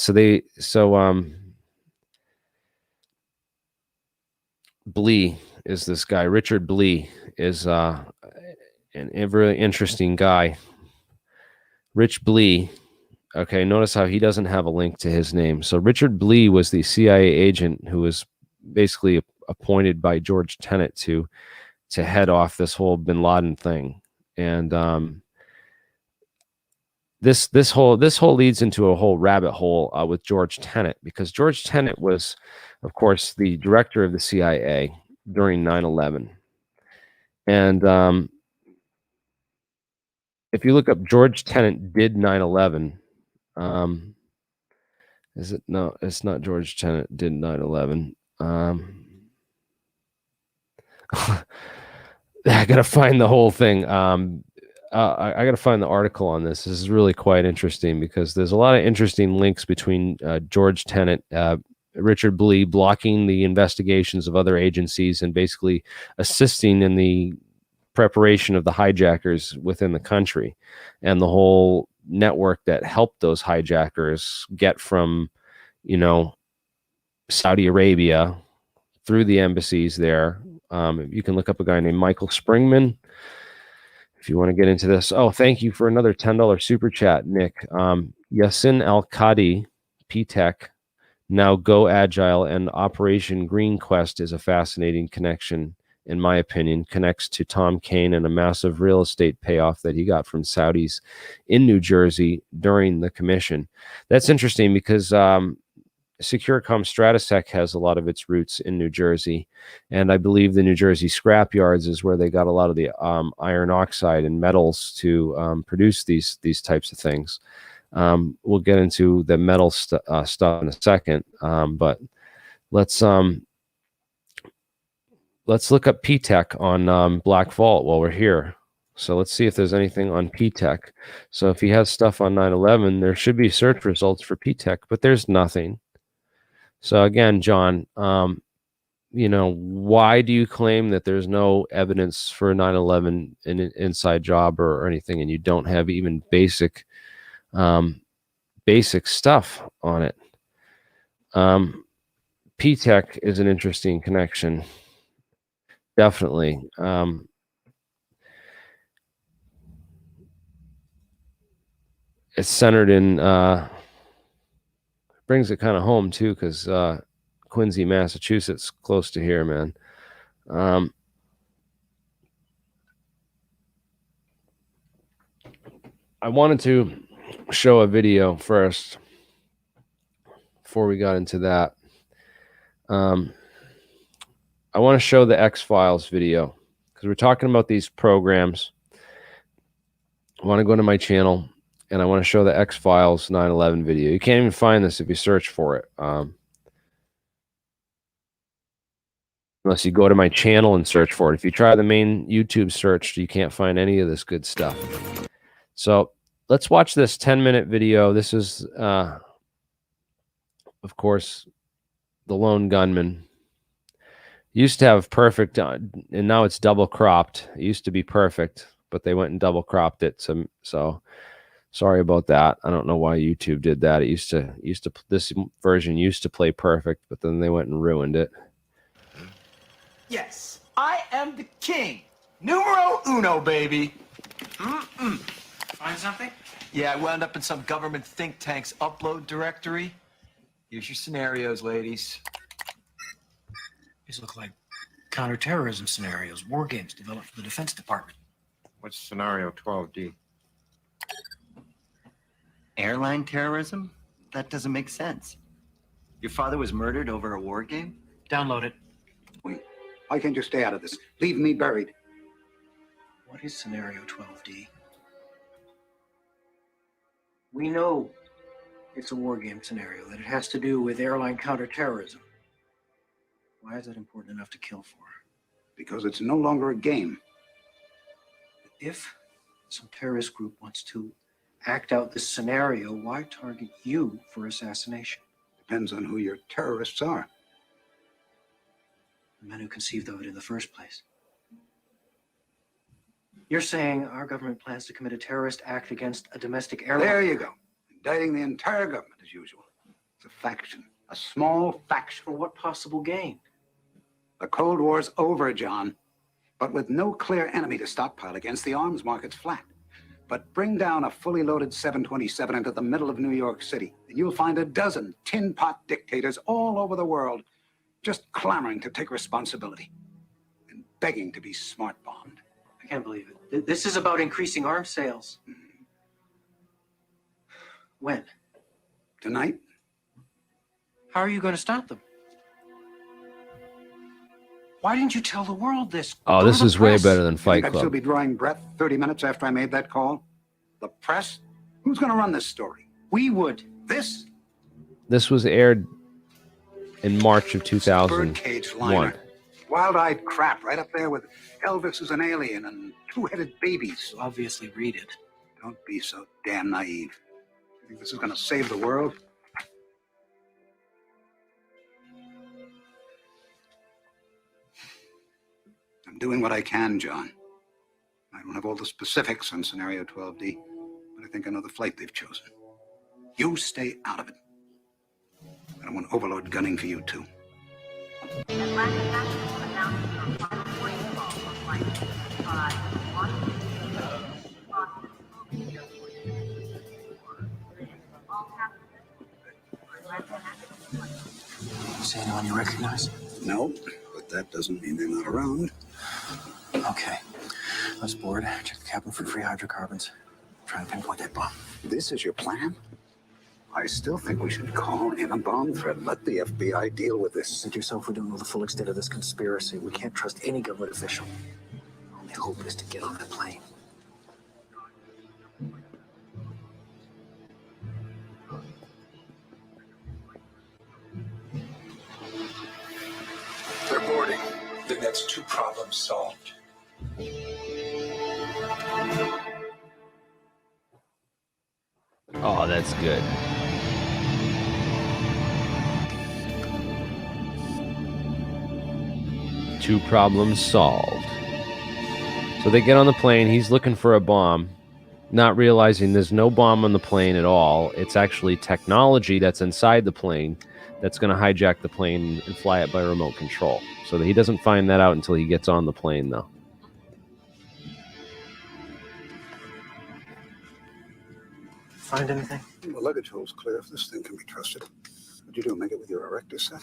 Blee is this guy. Richard Blee is a really interesting guy. Rich Blee. Okay, notice how he doesn't have a link to his name. So Richard Blee was the CIA agent who was basically appointed by George Tenet to head off this whole Bin Laden thing. And this whole leads into a whole rabbit hole with George Tenet, because George Tenet was, of course, the director of the CIA during 9/11. And if you look up George Tenet did 9/11, is it? No, it's not George Tenet did 9/11. I gotta find the whole thing. I gotta find the article on this. This is really quite interesting because there's a lot of interesting links between George Tenet, Richard Blee blocking the investigations of other agencies and basically assisting in the preparation of the hijackers within the country, and the whole network that helped those hijackers get from, Saudi Arabia through the embassies there. You can look up a guy named Michael Springman if you want to get into this. Oh, thank you for another $10 super chat, Nick. Yassin Al-Qadi, P-Tech, now Go Agile, and Operation Green Quest is a fascinating connection, in my opinion. Connects to Tom Kane and a massive real estate payoff that he got from Saudis in New Jersey during the commission. That's interesting because Securicom Stratosec has a lot of its roots in New Jersey, and I believe the New Jersey scrap yards is where they got a lot of the iron oxide and metals to produce these types of things. We'll get into the metal stuff in a second, but let's look up P-Tech on Black Vault while we're here. So let's see if there's anything on P-Tech. So if he has stuff on 9/11, there should be search results for P-Tech, but there's nothing. So again, John, why do you claim that there's no evidence for 9/11 in an inside job or anything, and you don't have even basic stuff on it? P-Tech is an interesting connection. Definitely. It's centered in, brings it kind of home too, because Quincy, Massachusetts, close to here, man. I wanted to show a video first before we got into that. I want to show the X-Files video because we're talking about these programs. I want to go to my channel and I want to show the X-Files 9/11 video. You can't even find this if you search for it. Unless you go to my channel and search for it. If you try the main YouTube search, you can't find any of this good stuff. So let's watch this 10-minute video. This is, of course, the Lone Gunmen. Used to have perfect, and now it's double cropped. It used to be perfect, but they went and double cropped it. So sorry about that. I don't know why YouTube did that. It used to this version used to play perfect, but then they went and ruined it. Yes, I am the king. Numero uno, baby. Find something? Yeah, I wound up in some government think tank's upload directory. Here's your scenarios, ladies. These look like counterterrorism scenarios, war games developed for the Defense Department. What's scenario 12D? Airline terrorism? That doesn't make sense. Your father was murdered over a war game? Download it. Wait, I can just stay out of this. Leave me buried. What is scenario 12D? We know it's a war game scenario, that it has to do with airline counterterrorism. Why is that important enough to kill for? Because it's no longer a game. If some terrorist group wants to act out this scenario, why target you for assassination? Depends on who your terrorists are. The men who conceived of it in the first place. You're saying our government plans to commit a terrorist act against a domestic airline? There you go. Indicting the entire government as usual. It's a faction. A small faction. For what possible gain? The Cold War's over, John. But with no clear enemy to stockpile against, the arms market's flat. But bring down a fully loaded 727 into the middle of New York City, and you'll find a dozen tin pot dictators all over the world just clamoring to take responsibility and begging to be smart bombed. I can't believe it. This is about increasing arms sales. When? Tonight? How are you going to stop them? Why didn't you tell the world this? Oh, this is way better than Fight I'd still Club. be drawing breath 30 minutes after I made that call. The press? Who's going to run this story? We would. This? This was aired in March of Birdcage 2001. liner. Wild-eyed crap right up there with Elvis as an alien and two-headed babies. You obviously read it. Don't be so damn naive. You think this is going to save the world? I'm doing what I can, John. I don't have all the specifics on Scenario 12D, but I think I know the flight they've chosen. You stay out of it. I don't want Overlord gunning for you, too. See anyone you recognize? No, but that doesn't mean they're not around. Okay. Let's board. Check the cabin for free hydrocarbons. Try and pinpoint that bomb. This is your plan? I still think we should call in a bomb threat. Let the FBI deal with this. Think yourself we don't know the full extent of this conspiracy. We can't trust any government official. Our only hope is to get on that plane. They're boarding. Then that's 2 problems solved. Oh, that's good. Two problems solved. So they get on the plane. He's looking for a bomb, not realizing there's no bomb on the plane at all. It's actually technology that's inside the plane that's going to hijack the plane and fly it by remote control. So that he doesn't find that out until he gets on the plane, though. Find anything? The luggage hole's clear if this thing can be trusted. What'd you do, make it with your erector set?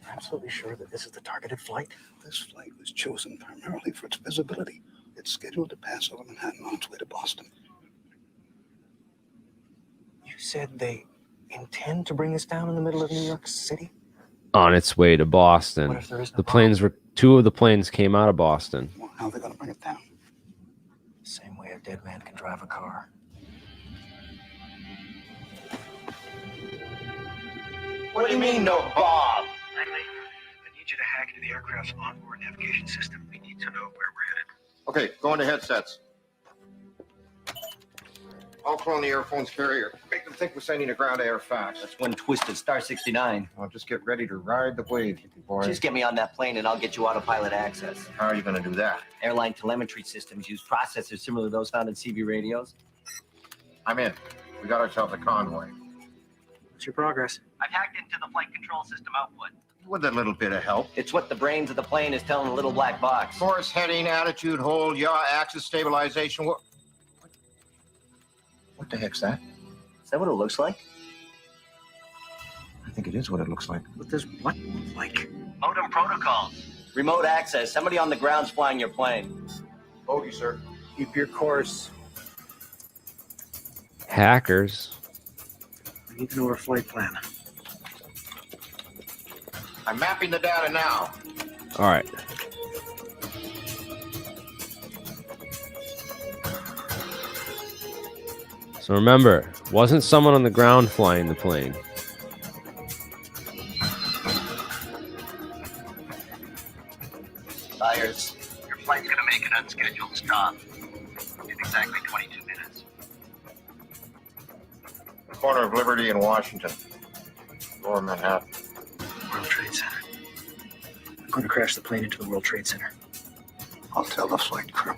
You're absolutely sure that this is the targeted flight? This flight was chosen primarily for its visibility. It's scheduled to pass over Manhattan on its way to Boston. You said they intend to bring us down in the middle of New York City? On its way to Boston. What if there is no The planes were 2 of the planes came out of Boston. Well, how are they going to bring it down? Same way a dead man can drive a car. What do you mean, no bomb? I need you to hack into the aircraft's onboard navigation system. We need to know where we're headed. Okay, go into headsets. I'll clone the airphone's carrier. Make them think we're sending a ground air fax. That's one twisted star 69. I'll just get ready to ride the wave, hippie boy. Just get me on that plane and I'll get you autopilot access. How are you going to do that? Airline telemetry systems use processors similar to those found in CB radios. I'm in. We got ourselves a convoy. What's your progress? I've hacked into the flight control system output. With a little bit of help. It's what the brains of the plane is telling the little black box. Course, heading, attitude, hold, yaw, axis, stabilization. What the heck's that? Is that what it looks like? I think it is what it looks like. What does what look like? Modem protocols. Remote access. Somebody on the ground's flying your plane. Bogey, sir. Keep your course. Hackers. I need to know our flight plan. I'm mapping the data now. All right. So remember, Wasn't someone on the ground flying the plane. Fires. Your flight's gonna make an unscheduled stop in exactly 22 minutes. Corner of Liberty and Washington. Lower Manhattan. World Trade Center. I'm going to crash the plane into the World Trade Center. I'll tell the flight crew.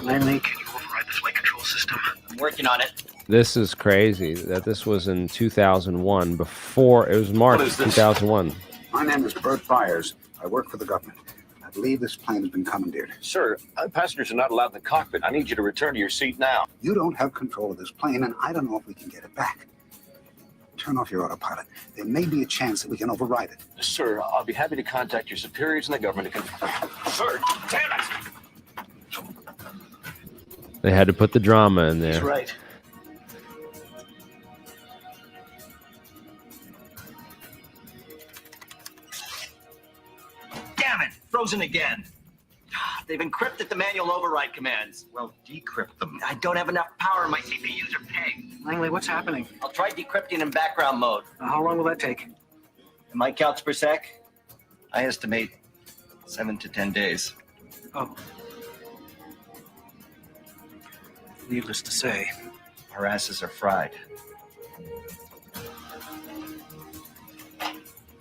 Langley, can you override the flight control system? I'm working on it. This is crazy that this was in 2001 before it was March 2001. My name is Bert Byers. I work for the government. I believe this plane has been commandeered. Sir, passengers are not allowed in the cockpit. I need you to return to your seat now. You don't have control of this plane, and I don't know if we can get it back. Turn off your autopilot. There may be a chance that we can override it. Sir, I'll be happy to contact your superiors in the government to confirm. Sir, damn it! They had to put the drama in there. That's right. Damn it! Frozen again. They've encrypted the manual override commands. Well, decrypt them. I don't have enough power. My CPUs are pegged. Langley, what's happening? I'll try decrypting in background mode. How long will that take? In my counts per sec, I estimate 7 to 10 days. Oh. Needless to say, our asses are fried.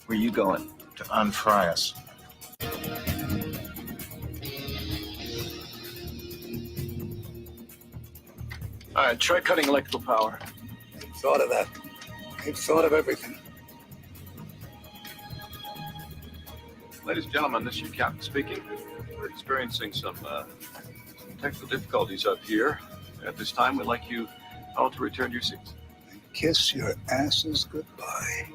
Where you going? To unfry us. All right, try cutting electrical power. They've thought of that. They've thought of everything. Ladies and gentlemen, this is your captain speaking. We're experiencing some technical difficulties up here. At this time, we'd like you all to return to your seats. Kiss your asses goodbye.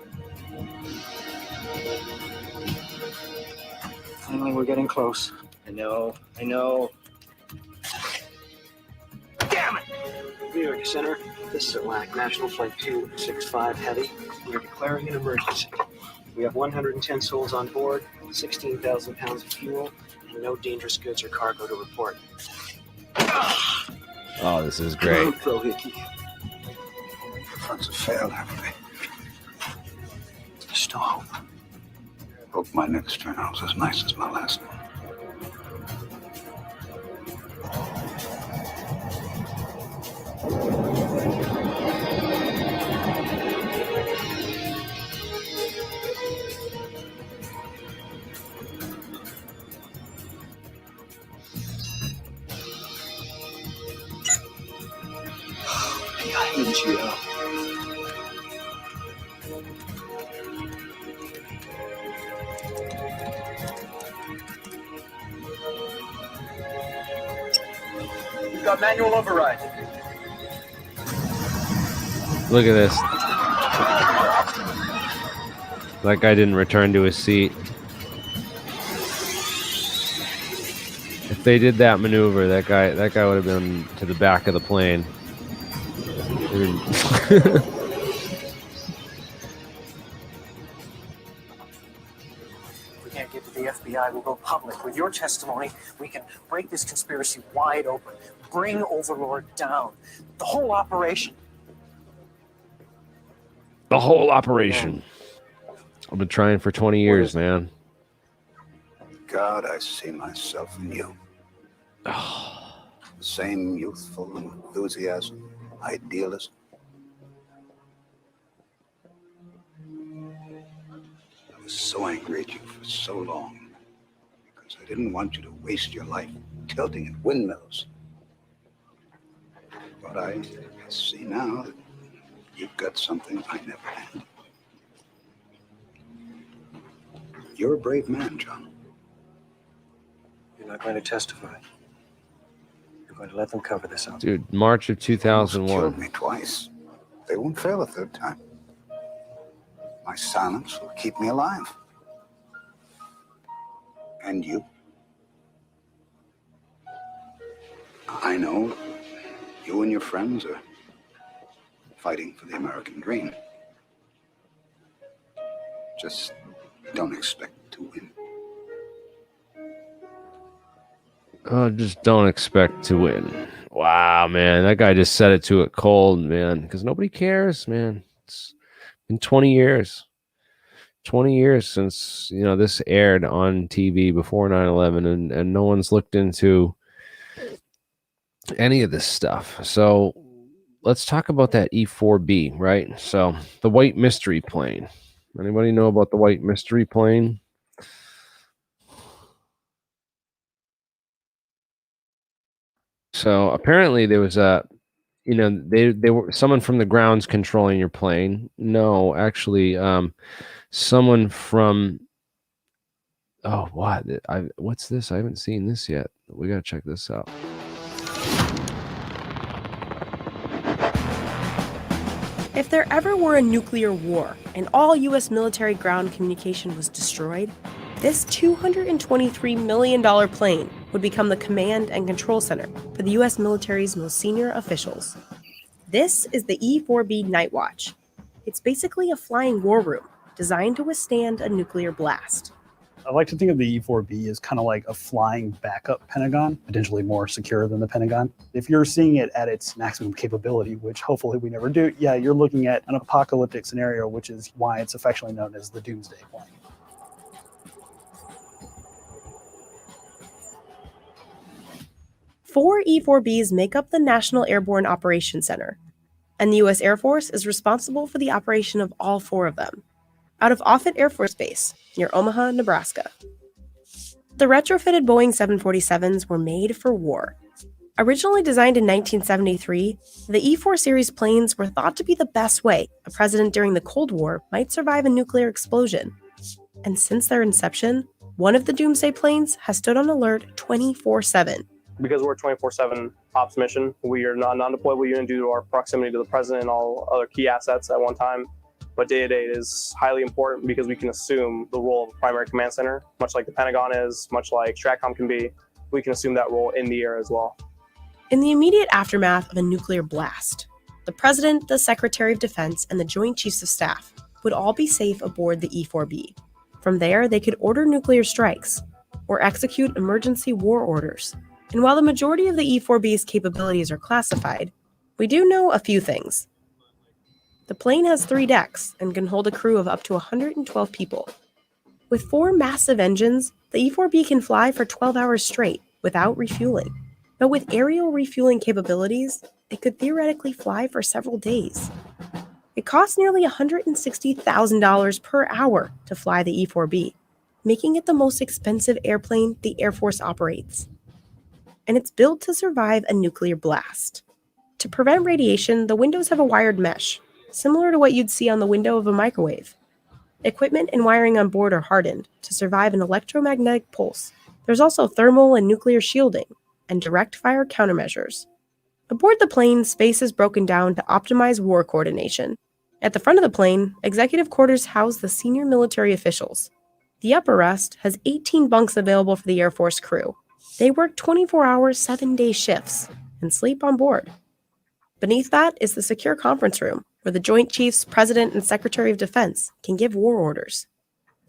Langley, we're getting close. I know. Damn it! New York Center, this is Atlantic National Flight 265 Heavy. We are declaring an emergency. We have 110 souls on board, 16,000 pounds of fuel, and no dangerous goods or cargo to report. Oh, this is great. The fronts have failed, haven't they? There's still hope. Hope my next turnout's as nice as my last one. NGO. We've got manual override. Look at this. That guy didn't return to his seat. If they did that maneuver, that guy would have been to the back of the plane. If we can't get to the FBI, we'll go public. With your testimony, we can break this conspiracy wide open, bring Overlord down. The whole operation. The whole operation. I've been trying for 20 years, man. God, I see myself in you. The same youthful enthusiasm, idealism. I was so angry at you for so long because I didn't want you to waste your life tilting at windmills. But I see now that you've got something I never had. You're a brave man, John. You're not going to testify. You're going to let them cover this up. Dude, March of 2001. Killed me twice. They won't fail a third time. My silence will keep me alive. And you. I know you and your friends are fighting for the American dream. Just don't expect to win. Just don't expect to win. Wow. Wow, man, that guy just set it to it cold, man, because nobody cares, man. It's been 20 years. 20 years since, this aired on TV before 9/11, and no one's looked into any of this stuff. So let's talk about that E4B, right? So the white mystery plane. Anybody know about the white mystery plane? So apparently there was they were someone from the grounds controlling your plane. No, actually, someone from what's this? I haven't seen this yet. We gotta check this out. If there ever were a nuclear war and all U.S. military ground communication was destroyed, this $223 million plane would become the command and control center for the U.S. military's most senior officials. This is the E4B Night Watch. It's basically a flying war room designed to withstand a nuclear blast. I like to think of the E4B as kind of like a flying backup Pentagon, potentially more secure than the Pentagon. If you're seeing it at its maximum capability, which hopefully we never do, yeah, you're looking at an apocalyptic scenario, which is why it's affectionately known as the Doomsday plane. Four E4Bs make up the National Airborne Operations Center, and the U.S. Air Force is responsible for the operation of all four of them, out of Offutt Air Force Base, near Omaha, Nebraska. The retrofitted Boeing 747s were made for war. Originally designed in 1973, the E-4 series planes were thought to be the best way a president during the Cold War might survive a nuclear explosion. And since their inception, one of the Doomsday planes has stood on alert 24/7. Because we're a 24/7 ops mission, we are not a non-deployable unit due to our proximity to the president and all other key assets at one time. But day-to-day it is highly important because we can assume the role of a primary command center, much like the Pentagon is, much like STRATCOM can be. We can assume that role in the air as well. In the immediate aftermath of a nuclear blast, the President, the Secretary of Defense, and the Joint Chiefs of Staff would all be safe aboard the E-4B. From there, they could order nuclear strikes or execute emergency war orders. And while the majority of the E-4B's capabilities are classified, we do know a few things. The plane has 3 decks and can hold a crew of up to 112 people. With 4 massive engines, the E-4B can fly for 12 hours straight without refueling. But with aerial refueling capabilities, it could theoretically fly for several days. It costs nearly $160,000 per hour to fly the E-4B, making it the most expensive airplane the Air Force operates. And it's built to survive a nuclear blast. To prevent radiation, the windows have a wired mesh, similar to what you'd see on the window of a microwave. Equipment and wiring on board are hardened to survive an electromagnetic pulse. There's also thermal and nuclear shielding, and direct fire countermeasures. Aboard the plane, space is broken down to optimize war coordination. At the front of the plane, executive quarters house the senior military officials. The upper rest has 18 bunks available for the Air Force crew. They work 24-hour, 7-day shifts and sleep on board. Beneath that is the secure conference room, where the Joint Chiefs, President, and Secretary of Defense can give war orders.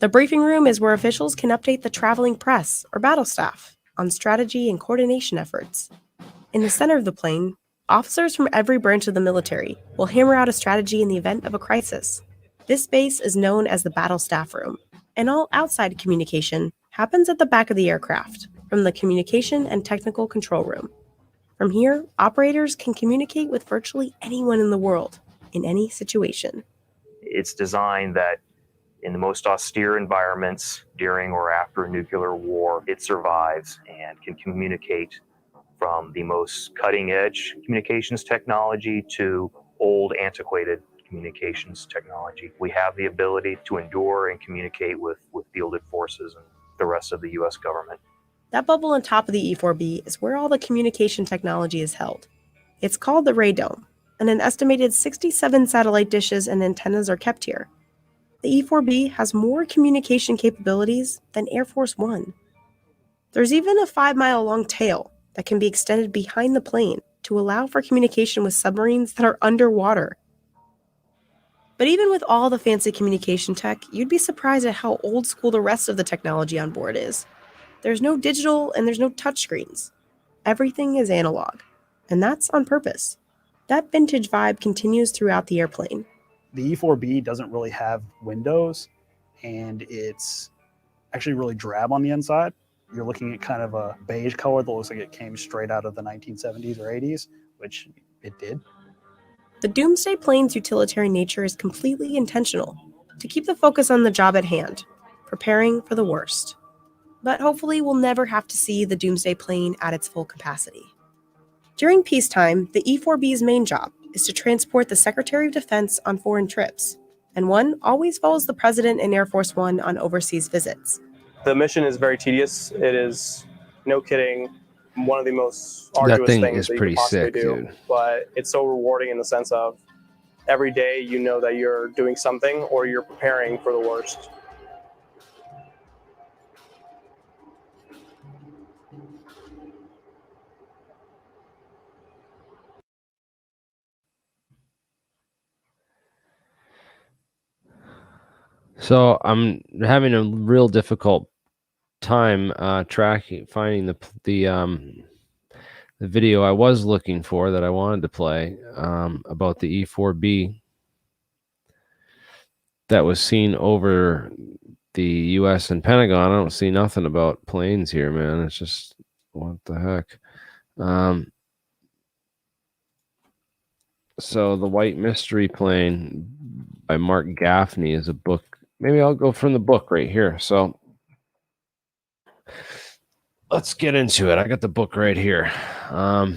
The briefing room is where officials can update the traveling press or battle staff on strategy and coordination efforts. In the center of the plane, officers from every branch of the military will hammer out a strategy in the event of a crisis. This space is known as the battle staff room, and all outside communication happens at the back of the aircraft, from the communication and technical control room. From here, operators can communicate with virtually anyone in the world, in any situation. It's designed that in the most austere environments during or after a nuclear war, it survives and can communicate from the most cutting-edge communications technology to old, antiquated communications technology. We have the ability to endure and communicate with fielded forces and the rest of the U.S. government. That bubble on top of the E4B is where all the communication technology is held. It's called the Radome, and an estimated 67 satellite dishes and antennas are kept here. The E4B has more communication capabilities than Air Force One. There's even a 5-mile-long tail that can be extended behind the plane to allow for communication with submarines that are underwater. But even with all the fancy communication tech, you'd be surprised at how old school the rest of the technology on board is. There's no digital and there's no touchscreens. Everything is analog. And that's on purpose. That vintage vibe continues throughout the airplane. The E4B doesn't really have windows, and it's actually really drab on the inside. You're looking at kind of a beige color that looks like it came straight out of the 1970s or 80s, which it did. The Doomsday plane's utilitarian nature is completely intentional, to keep the focus on the job at hand, preparing for the worst. But hopefully we'll never have to see the Doomsday plane at its full capacity. During peacetime, the E4B's main job is to transport the Secretary of Defense on foreign trips, and one always follows the President and Air Force One on overseas visits. The mission is very tedious. It is, no kidding, one of the most arduous things that you could possibly do. Dude. But it's so rewarding in the sense of every day you know that you're doing something or you're preparing for the worst. So I'm having a real difficult time finding the video I was looking for that I wanted to play about the E4B that was seen over the U.S. and Pentagon. I don't see nothing about planes here, man. It's just, what the heck? So The White Mystery Plane by Mark Gaffney is a book. Maybe I'll go from the book right here. So let's get into it. I got the book right here. Let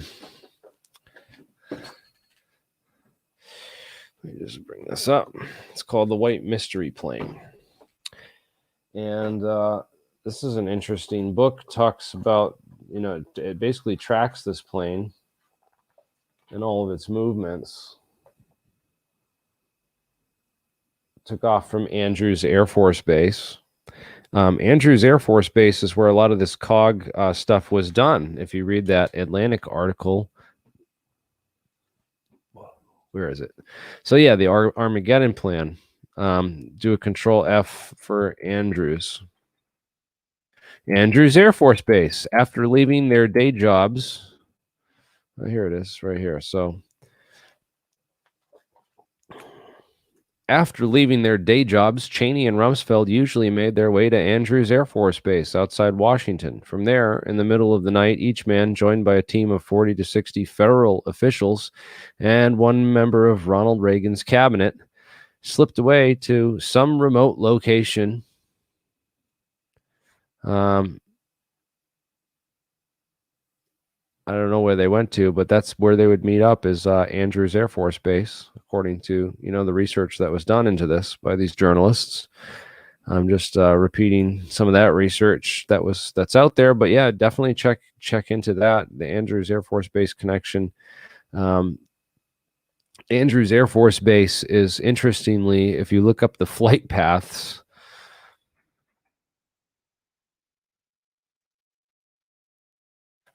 me just bring this up. It's called The White Mystery Plane. And this is an interesting book. Talks about, it basically tracks this plane and all of its movements. Took off from Andrews Air Force Base. Andrews Air Force Base is where a lot of this COG stuff was done. If you read that Atlantic article, where is it? So yeah, the Armageddon plan. Do a Control F for Andrews. Andrews Air Force Base. After leaving their day jobs, here it is, right here. So after leaving their day jobs, Cheney and Rumsfeld usually made their way to Andrews Air Force Base outside Washington. From there, in the middle of the night, each man, joined by a team of 40 to 60 federal officials and one member of Ronald Reagan's cabinet, slipped away to some remote location. I don't know where they went to, but that's where they would meet up, is Andrews Air Force Base, according to, the research that was done into this by these journalists. I'm just repeating some of that research that's out there, but yeah, definitely check into that. The Andrews Air Force Base connection. Andrews Air Force Base is, interestingly, if you look up the flight paths,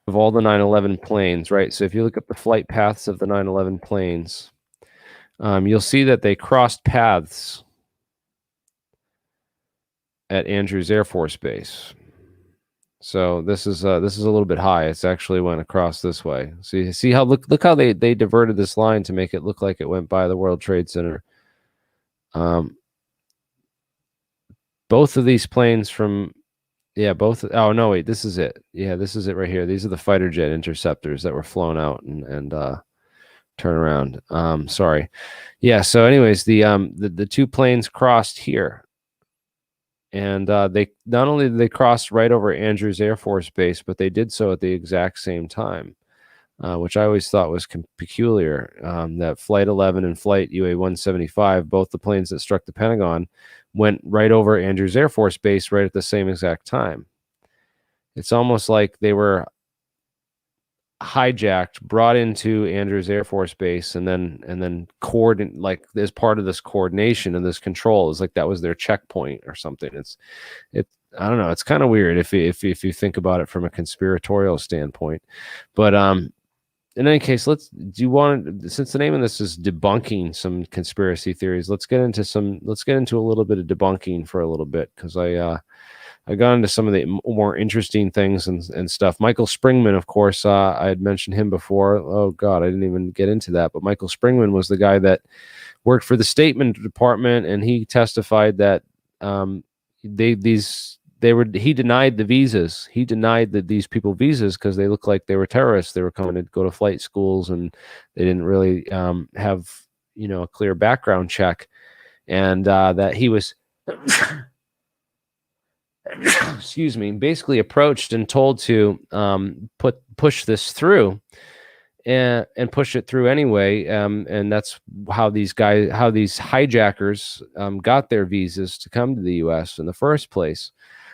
of all the 9/11 planes, right? So if you look up the flight paths of the 9/11 planes, you'll see that they crossed paths at Andrews Air Force Base. So this is a little bit high. It's actually went across this way. So you see how look how they diverted this line to make it look like it went by the World Trade Center. Both of these planes from oh no, wait, this is it. Yeah, this is it right here. These are the fighter jet interceptors that were flown out and turn around. Sorry. Yeah, so anyways, the two planes crossed here. And they not only did they cross right over Andrews Air Force Base, but they did so at the exact same time, which I always thought was peculiar. That Flight 11 and Flight UA-175, both the planes that struck the Pentagon, went right over Andrews Air Force Base right at the same exact time. It's almost like they were hijacked, brought into Andrews Air Force Base, and then coordinate, like as part of this coordination and this control, is like that was their checkpoint or something. I don't know. It's kind of weird if you think about it from a conspiratorial standpoint, but in any case, since the name of this is debunking some conspiracy theories, let's get into a little bit of debunking for a little bit, because I got into some of the more interesting things and stuff. Michael Springman, of course, I had mentioned him before. Oh God, I didn't even get into that. But Michael Springman was the guy that worked for the Statement Department, and he testified that he denied the visas. He denied that these people visas because they looked like they were terrorists. They were coming to go to flight schools, and they didn't really have a clear background check, and that he was. Excuse me, basically approached and told to push this through and push it through anyway. And that's how these hijackers got their visas to come to the US in the first place,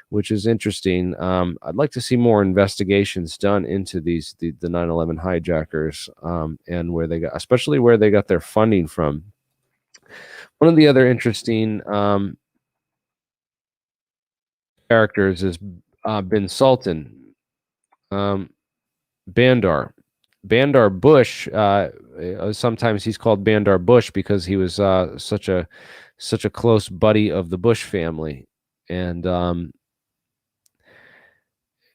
which is interesting. I'd like to see more investigations done into the 9/11 hijackers and especially where they got their funding from. One of the other interesting characters is Bin Sultan, Bandar Bush. Sometimes he's called Bandar Bush because he was such a close buddy of the Bush family, and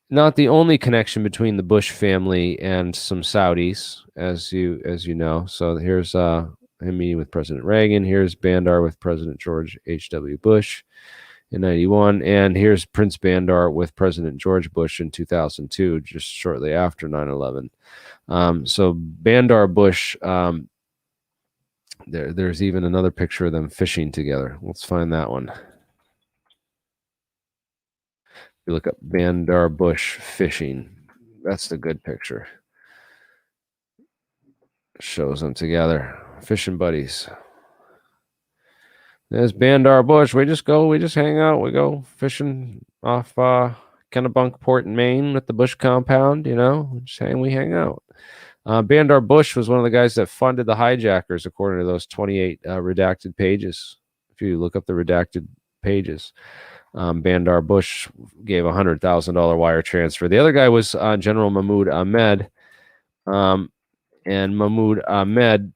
not the only connection between the Bush family and some Saudis, as you know. So here's him meeting with President Reagan. Here's Bandar with President George H.W. Bush in 91, and here's Prince Bandar with President George Bush in 2002, just shortly after 9/11. So Bandar Bush, there's even another picture of them fishing together. Let's find that one. You look up Bandar Bush fishing. That's the good picture. Shows them together, fishing buddies. There's Bandar Bush. We just hang out. We go fishing off Kennebunkport in Maine with the Bush compound. We hang out. Bandar Bush was one of the guys that funded the hijackers, according to those 28 redacted pages. If you look up the redacted pages, Bandar Bush gave a $100,000 wire transfer. The other guy was General Mahmoud Ahmed, and Mahmoud Ahmed,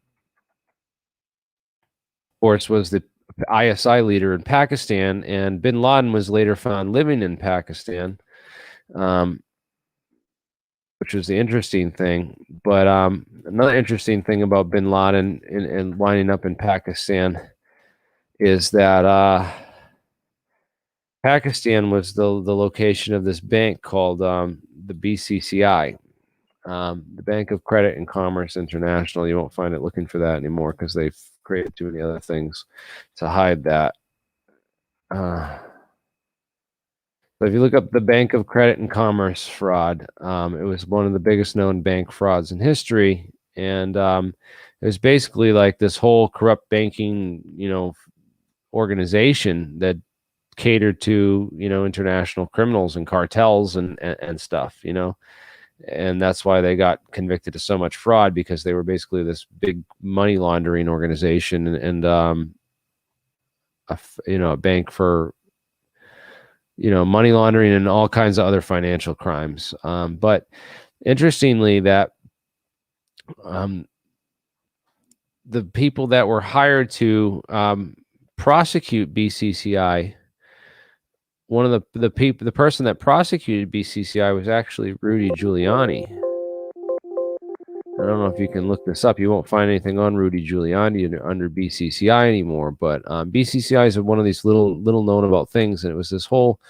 of course, was the ISI leader in Pakistan, and bin Laden was later found living in Pakistan, which is the interesting thing. But another interesting thing about bin Laden and winding up in Pakistan is that Pakistan was the location of this bank called the BCCI, the Bank of Credit and Commerce International. You won't find it looking for that anymore because they've created too many other things to hide that. So if you look up the Bank of Credit and Commerce fraud, it was one of the biggest known bank frauds in history, and it was basically like this whole corrupt banking, organization that catered to international criminals and cartels and stuff, and that's why they got convicted of so much fraud, because they were basically this big money laundering organization and a bank for money laundering and all kinds of other financial crimes. But interestingly, that the people that were hired to prosecute BCCI, one of the person that prosecuted BCCI was actually Rudy Giuliani. I don't know if you can look this up. You won't find anything on Rudy Giuliani under BCCI anymore, but BCCI is one of these little known about things, and it was this whole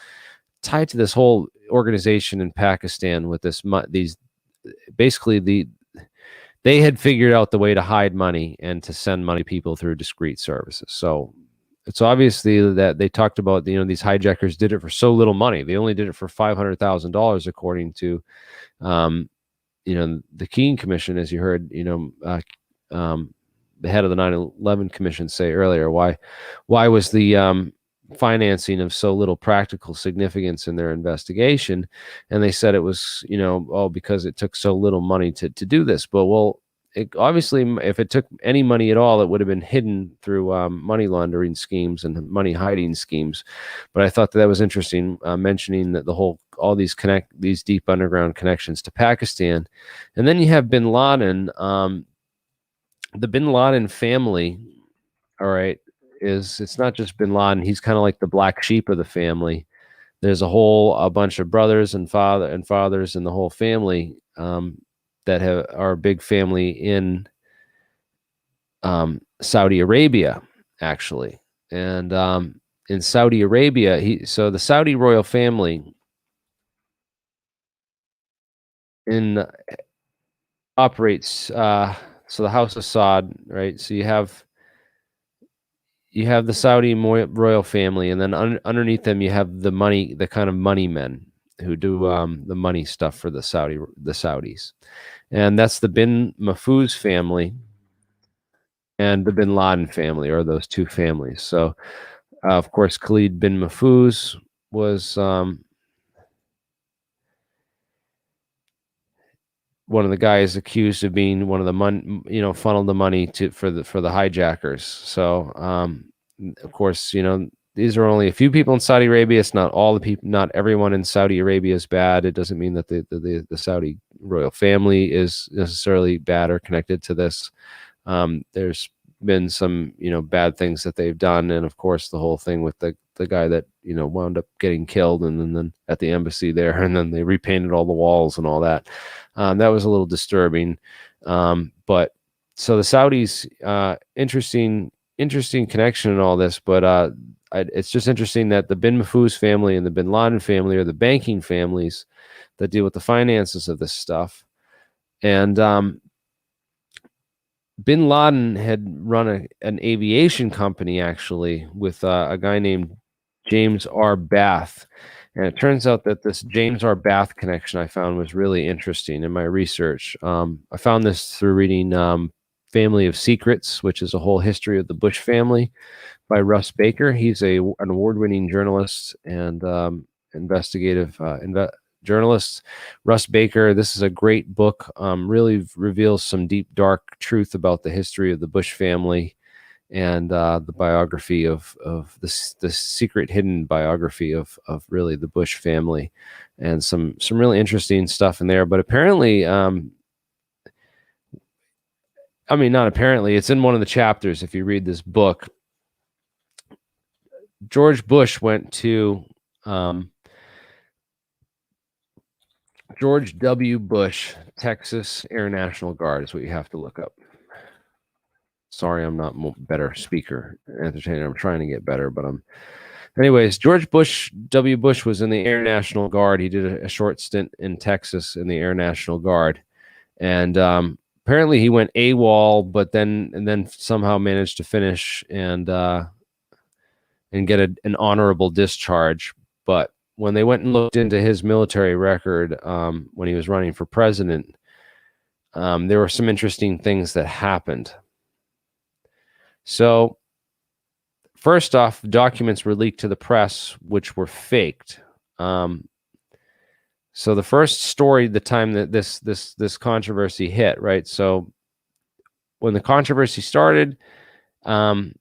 tied to this whole organization in Pakistan with they had figured out the way to hide money and to send money people through discrete services. So it's obviously that they talked about, these hijackers did it for so little money. They only did it for $500,000, according to, the Keene Commission, as you heard, the head of the 9/11 Commission say earlier. Why was the financing of so little practical significance in their investigation? And they said it was, because it took so little money to do this. But obviously, if it took any money at all, it would have been hidden through money laundering schemes and money hiding schemes. But I thought that was interesting, mentioning that all these deep underground connections to Pakistan. And then you have bin Laden. The bin Laden family, all right, it's not just bin Laden. He's kind of like the black sheep of the family. there's a bunch of brothers and fathers and the whole family that are a big family in Saudi Arabia, actually. And in Saudi Arabia, so the Saudi royal family operates, so the House of Saud, right? So you have the Saudi royal family, and then underneath them you have the kind of money men who do the money stuff for the Saudis, and that's the bin Mahfouz family and the bin Laden family, or those two families. So of course Khalid bin Mahfouz was one of the guys accused of being one of the funneled the money for the hijackers. So of course, these are only a few people in Saudi Arabia. It's not all the people. Not everyone in Saudi Arabia is bad. It doesn't mean that the Saudi royal family is necessarily bad or connected to this. There's been some bad things that they've done, and of course the whole thing with the guy that wound up getting killed, and then at the embassy there, and then they repainted all the walls and all that. That was a little disturbing. But so the Saudis, interesting connection in all this, but it's just interesting that the bin Mahfouz family and the bin Laden family are the banking families that deal with the finances of this stuff. And bin Laden had run an aviation company, actually, with a guy named James R. Bath. And it turns out that this James R. Bath connection I found was really interesting in my research. I found this through reading Family of Secrets, which is a whole history of the Bush family by Russ Baker. He's an award-winning journalist and investigative journalist. Russ Baker, this is a great book, really reveals some deep, dark truth about the history of the Bush family and the biography of the secret hidden biography of really the Bush family, and some really interesting stuff in there. But apparently, I mean, not apparently, it's in one of the chapters. If you read this book, George Bush went to George W. Bush, Texas Air National Guard is what you have to look up. Sorry, I'm not better speaker, entertainer. I'm trying to get better, but anyways, George W. Bush was in the Air National Guard. He did a short stint in Texas in the Air National Guard. And apparently he went AWOL, but then somehow managed to finish and get an honorable discharge. But when they went and looked into his military record when he was running for president, there were some interesting things that happened. So first off, documents were leaked to the press, which were faked. So the first story, the time that this controversy hit, right? So when the controversy started, they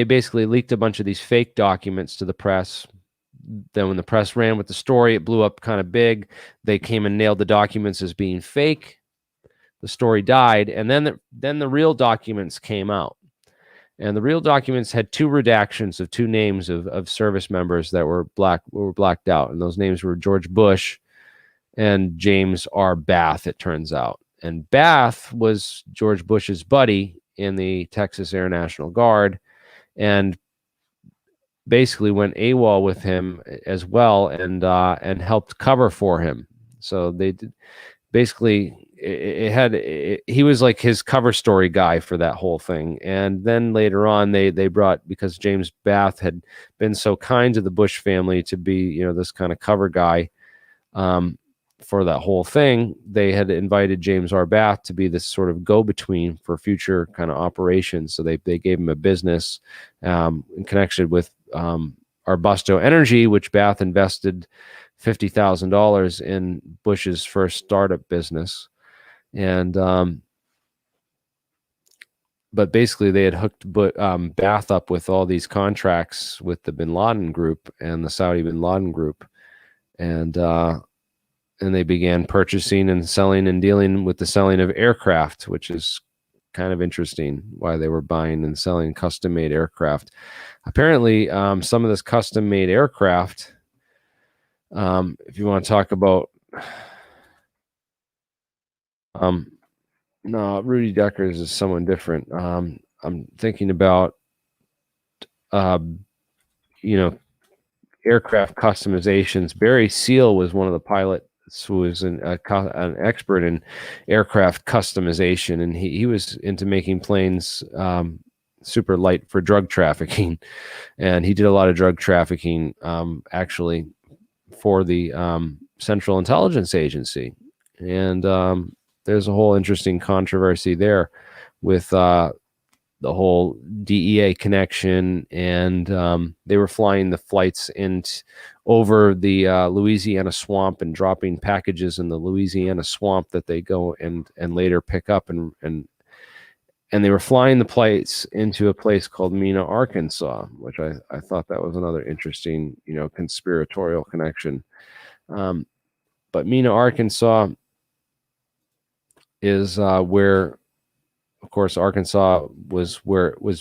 basically leaked a bunch of these fake documents to the press. Then when the press ran with the story, it blew up kind of big. They came and nailed the documents as being fake. The story died, and then the real documents came out. And the real documents had two redactions of two names of service members that were blacked out. And those names were George Bush and James R. Bath, it turns out. And Bath was George Bush's buddy in the Texas Air National Guard, and basically went AWOL with him as well, and helped cover for him. So they did basically. He was like his cover story guy for that whole thing. And then later on they brought, because James Bath had been so kind to the Bush family to be, this kind of cover guy for that whole thing, they had invited James R. Bath to be this sort of go-between for future kind of operations. So they gave him a business in connection with Arbusto Energy, which Bath invested $50,000 in Bush's first startup business. And but basically they had hooked Bath up with all these contracts with the bin Laden group and the Saudi bin Laden group, and they began purchasing and selling and dealing with the selling of aircraft, which is kind of interesting why they were buying and selling custom-made aircraft. Apparently, some of this custom-made aircraft, if you want to talk about, no, Rudy Decker's is someone different. I'm thinking about, you know, aircraft customizations. Barry Seal was one of the pilots who was an expert in aircraft customization, and he was into making planes super light for drug trafficking, and he did a lot of drug trafficking actually for the Central Intelligence Agency. And there's a whole interesting controversy there with the whole DEA connection, and they were flying the flights over the Louisiana swamp and dropping packages in the Louisiana swamp that they go and later pick up, and they were flying the plates into a place called Mena, Arkansas, which I thought that was another interesting, you know, conspiratorial connection. But Mena, Arkansas is where, of course, Arkansas was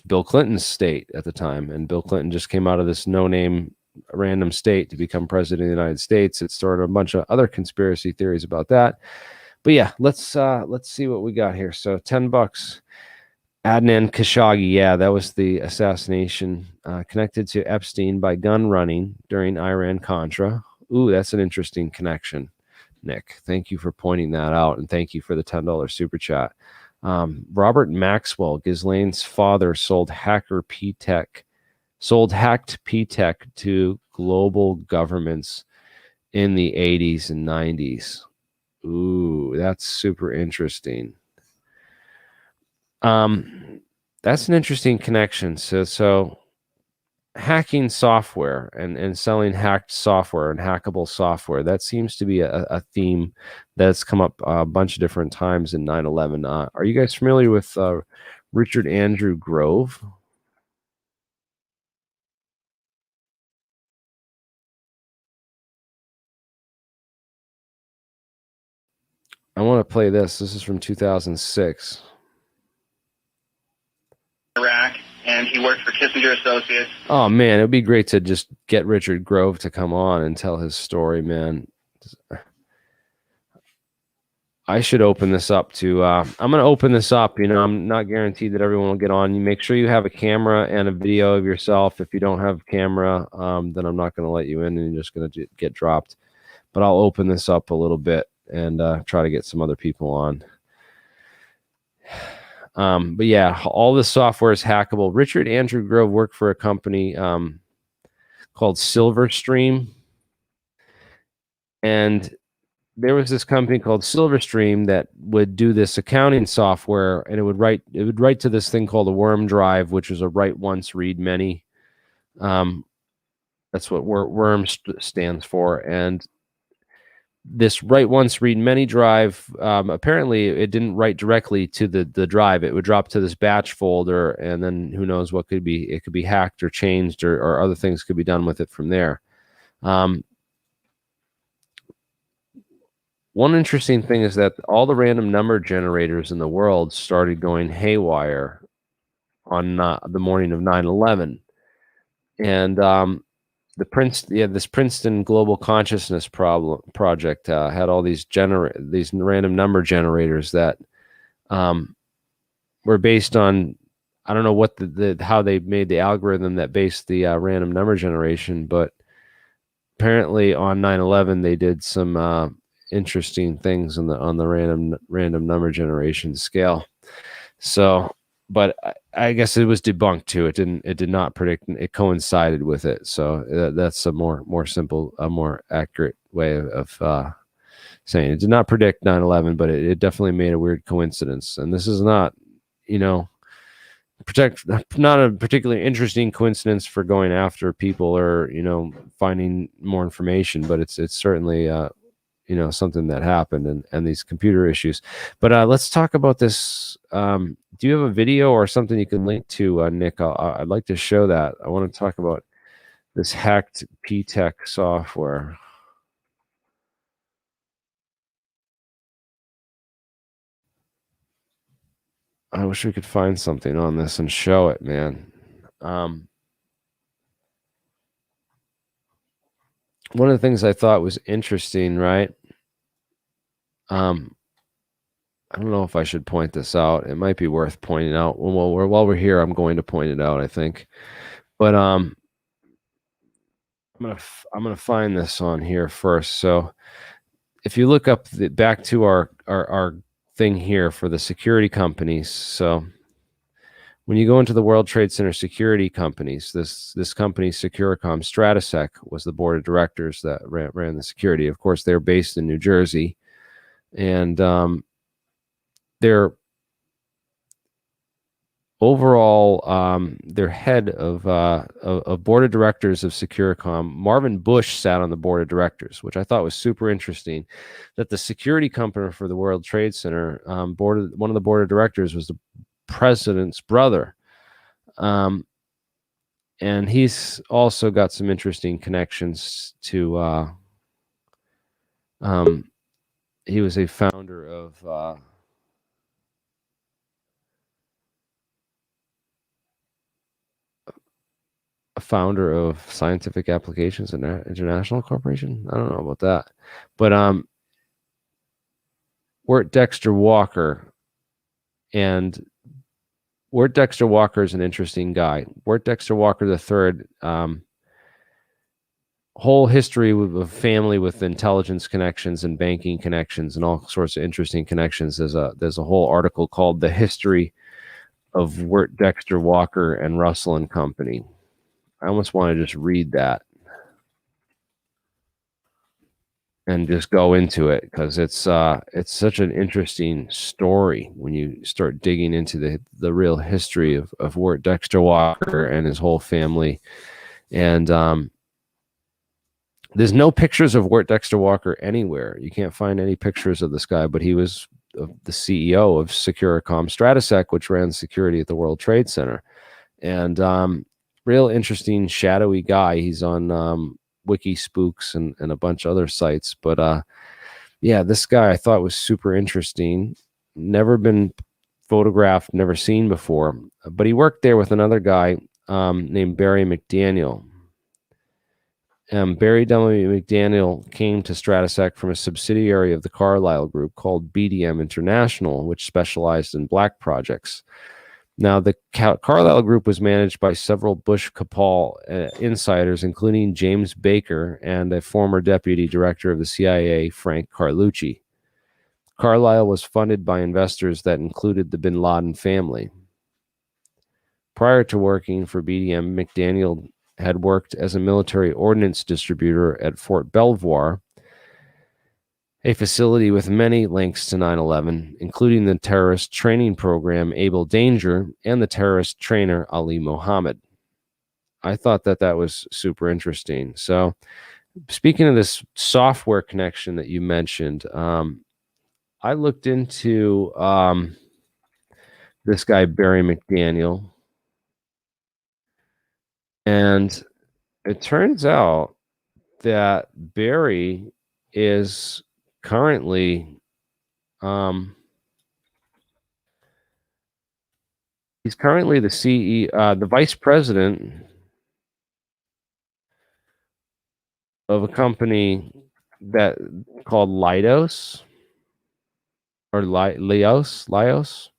Bill Clinton's state at the time, and Bill Clinton just came out of this no-name random state to become president of the United States. It started a bunch of other conspiracy theories about that. But yeah, let's see what we got here. So $10. Adnan Khashoggi, yeah, that was the assassination connected to Epstein by gun running during Iran-Contra. Ooh, that's an interesting connection, Nick. Thank you for pointing that out, and thank you for the $10 super chat. Robert Maxwell, Ghislaine's father, sold hacked P-Tech to global governments in the 80s and 90s. Ooh, that's super interesting. That's an interesting connection. So hacking software and selling hacked software and hackable software, that seems to be a theme that's come up a bunch of different times in 9/11. Are you guys familiar with Richard Andrew Grove? I want to play this. This is from 2006. Iraq, and he worked for Kissinger Associates. Oh man, it would be great to just get Richard Grove to come on and tell his story, man. I should open this up to I'm going to open this up. You know, I'm not guaranteed that everyone will get on. You make sure you have a camera and a video of yourself. If you don't have a camera, then I'm not going to let you in, and you're just going to get dropped. But I'll open this up a little bit and try to get some other people on. But yeah, all this software is hackable. Richard Andrew Grove worked for a company called Silverstream, and there was this company called Silverstream that would do this accounting software, and it would write to this thing called a worm drive, which is a write once, read many. That's what worm stands for. And this write once, read many drive, apparently it didn't write directly to the drive. It would drop to this batch folder, and then who knows what could be, it could be hacked or changed, or other things could be done with it from there. One interesting thing is that all the random number generators in the world started going haywire on the morning of 9/11. And this Princeton Global Consciousness project had all these random number generators that were based on, I don't know what how they made the algorithm that based the random number generation, but apparently on 9/11 they did some interesting things on the random number generation scale. So, but I guess it was debunked too. It did not predict. It coincided with it. So that's a more simple, a more accurate way of saying it. Did not predict 9/11, but it definitely made a weird coincidence. And this is not, you know, not a particularly interesting coincidence for going after people or, you know, finding more information, but it's certainly you know, something that happened, and these computer issues. But let's talk about this. Do you have a video or something you can link to, Nick? I'd like to show that. I want to talk about this hacked P-Tech software. I wish we could find something on this and show it, man. One of the things I thought was interesting, right? I don't know if I should point this out. It might be worth pointing out. While we're here, I'm going to point it out, I think. But I'm gonna find this on here first. So if you look up back to our thing here for the security companies, so when you go into the World Trade Center security companies, this company Securicom Stratesec was the board of directors that ran the security. Of course, they're based in New Jersey, and they're overall their head of board of directors of Securicom, Marvin Bush, sat on the board of directors, which I thought was super interesting. That the security company for the World Trade Center one of the board of directors was the president's brother, and he's also got some interesting connections to. He was a founder of. A founder of Scientific Applications International Corporation. I don't know about that, but Wirt Dexter Walker, and Wirt Dexter Walker is an interesting guy. Wirt Dexter Walker III, whole history of family with intelligence connections and banking connections and all sorts of interesting connections. There's a whole article called "The History of Wirt Dexter Walker and Russell and Company." I almost want to just read that and just go into it, because it's such an interesting story when you start digging into the real history of Wirt Dexter Walker and his whole family. And there's no pictures of Wirt Dexter Walker anywhere. You can't find any pictures of this guy, but he was the CEO of Securicom Stratesec, which ran security at the World Trade Center. And real interesting, shadowy guy. He's on Wiki Spooks and a bunch of other sites. But yeah, this guy I thought was super interesting. Never been photographed, never seen before. But he worked there with another guy named Barry McDaniel. Barry W. McDaniel came to Stratesec from a subsidiary of the Carlyle Group called BDM International, which specialized in black projects. Now, the Carlyle Group was managed by several Bush-Capal insiders, including James Baker and a former deputy director of the CIA, Frank Carlucci. Carlyle was funded by investors that included the bin Laden family. Prior to working for BDM, McDaniel had worked as a military ordnance distributor at Fort Belvoir, a facility with many links to 9/11, including the terrorist training program Able Danger and the terrorist trainer Ali Mohammed. I thought that was super interesting. So, speaking of this software connection that you mentioned, I looked into this guy, Barry McDaniel, and it turns out that Barry is currently he's currently the CEO, the vice president of a company that called Leidos or Lios.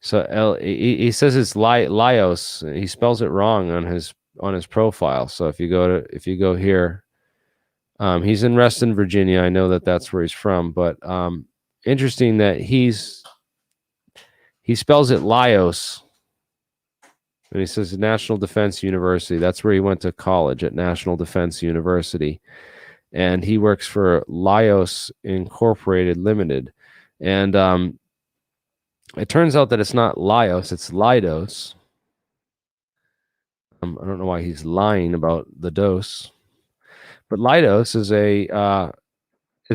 So he says it's Lios. He spells it wrong on his profile. So if you go here, he's in Reston, Virginia. I know that's where he's from, but interesting that he spells it Lios, and he says National Defense University. That's where he went to college, at National Defense University, and he works for Lios Incorporated Limited, and it turns out that it's not Lios, it's Leidos. I don't know why he's lying about the dose. But Leidos is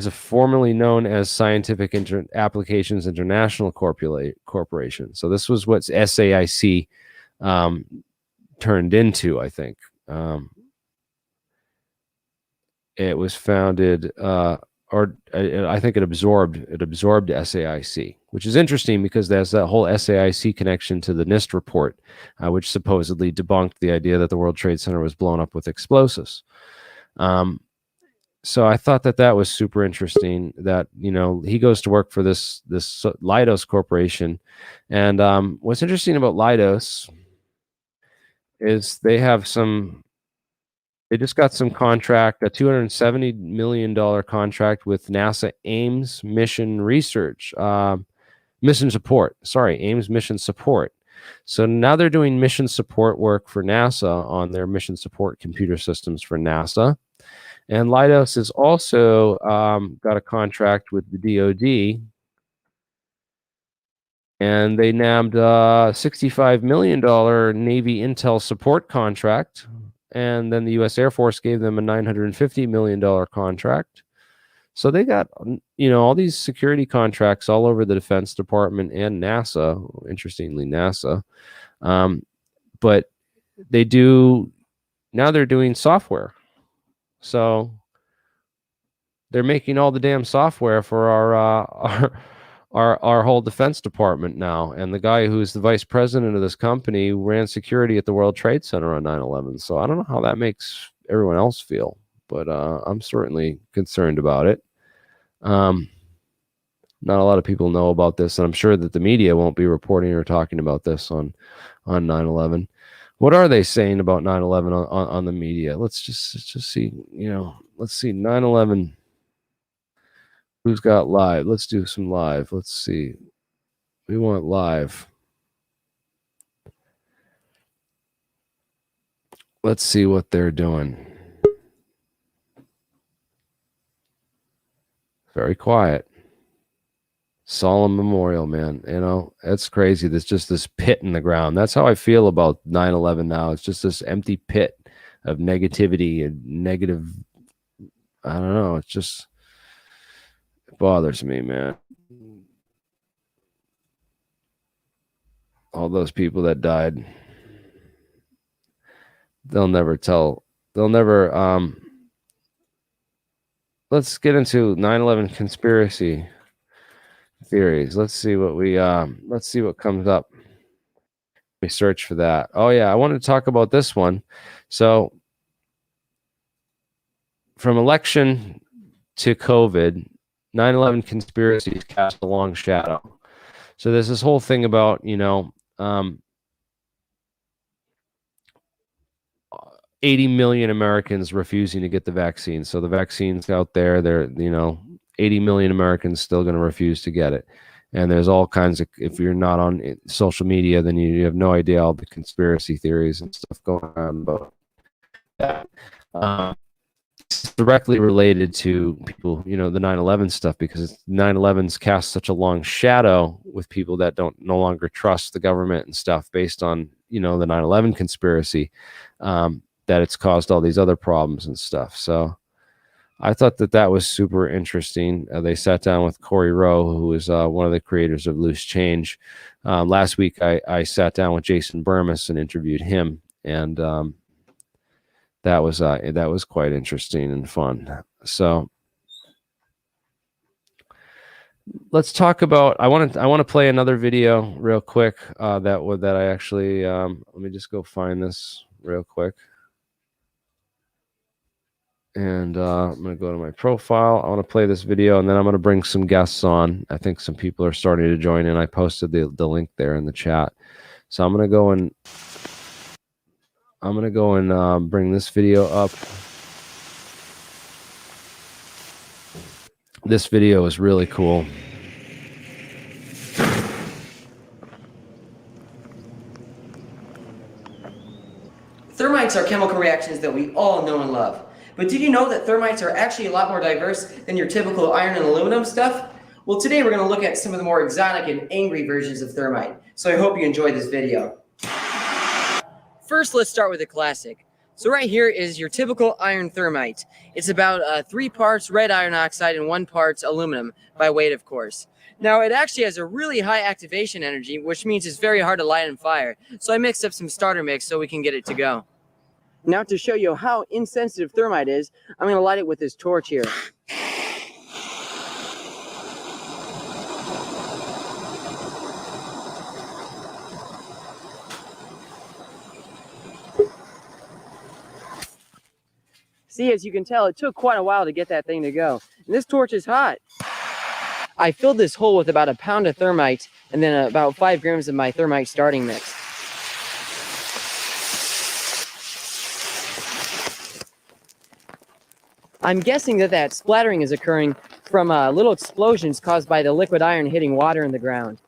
a formerly known as Scientific Applications International Corporation. So this was what SAIC turned into, I think. It was founded I think it absorbed SAIC, which is interesting because there's that whole SAIC connection to the NIST report, which supposedly debunked the idea that the World Trade Center was blown up with explosives. So I thought that was super interesting that, you know, he goes to work for this Leidos Corporation. And what's interesting about Leidos is they just got some contract, a $270 million contract with NASA Ames Mission Research, Mission Support. Sorry, Ames Mission Support. So now they're doing mission support work for NASA on their mission support computer systems for NASA. And Leidos has also got a contract with the DoD, and they nabbed a $65 million Navy Intel support contract, and then the U.S. Air Force gave them a $950 million contract. So they got, you know, all these security contracts all over the Defense Department and NASA, interestingly NASA. But they do, now they're doing software. So they're making all the damn software for our whole Defense Department now. And the guy who's the vice president of this company ran security at the World Trade Center on 9/11. So I don't know how that makes everyone else feel, but I'm certainly concerned about it. Not a lot of people know about this, and I'm sure that the media won't be reporting or talking about this on 9/11. What are they saying about 9/11 on the media? Let's just see, you know, let's see 9/11. Who's got live? Let's do some live. Let's see. We want live. Let's see what they're doing. Very quiet. Solemn memorial, man. You know, it's crazy. There's just this pit in the ground. That's how I feel about 9/11 now. It's just this empty pit of negativity and negative. I don't know. It's just, it bothers me, man. All those people that died. They'll never tell. They'll never. Let's get into 9/11 conspiracy theories. Let's see what let's see what comes up. We search for that. Oh yeah, I wanted to talk about this one. So from election to COVID, 9/11 conspiracies cast a long shadow. So there's this whole thing about, you know, 80 million Americans refusing to get the vaccine. So the vaccine's out there. They're, you know, 80 million Americans still going to refuse to get it. And there's all kinds of, if you're not on social media, then you have no idea all the conspiracy theories and stuff going on about that. It's directly related to people, you know, the 9/11 stuff, because 9/11's cast such a long shadow with people that no longer trust the government and stuff based on, you know, the 9/11 conspiracy, that it's caused all these other problems and stuff. So I thought that was super interesting. They sat down with Corey Rowe, who is one of the creators of Loose Change. Last week, I sat down with Jason Burmis and interviewed him, and that was quite interesting and fun. So let's talk about. I want to play another video real quick. That I actually let me just go find this real quick. And I'm going to go to my profile. I want to play this video, and then I'm going to bring some guests on. I think some people are starting to join in. I posted the link there in the chat. So I'm going to go and bring this video up. This video is really cool. Thermites are chemical reactions that we all know and love. But did you know that thermites are actually a lot more diverse than your typical iron and aluminum stuff? Well, today we're going to look at some of the more exotic and angry versions of thermite. So I hope you enjoy this video. First, let's start with a classic. So right here is your typical iron thermite. It's about 3 parts red iron oxide and 1 part aluminum, by weight, of course. Now, it actually has a really high activation energy, which means it's very hard to light on fire. So I mixed up some starter mix so we can get it to go. Now, to show you how insensitive thermite is, I'm going to light it with this torch here. See, as you can tell, it took quite a while to get that thing to go. And this torch is hot. I filled this hole with about a pound of thermite and then about 5 grams of my thermite starting mix. I'm guessing that that splattering is occurring from little explosions caused by the liquid iron hitting water in the ground.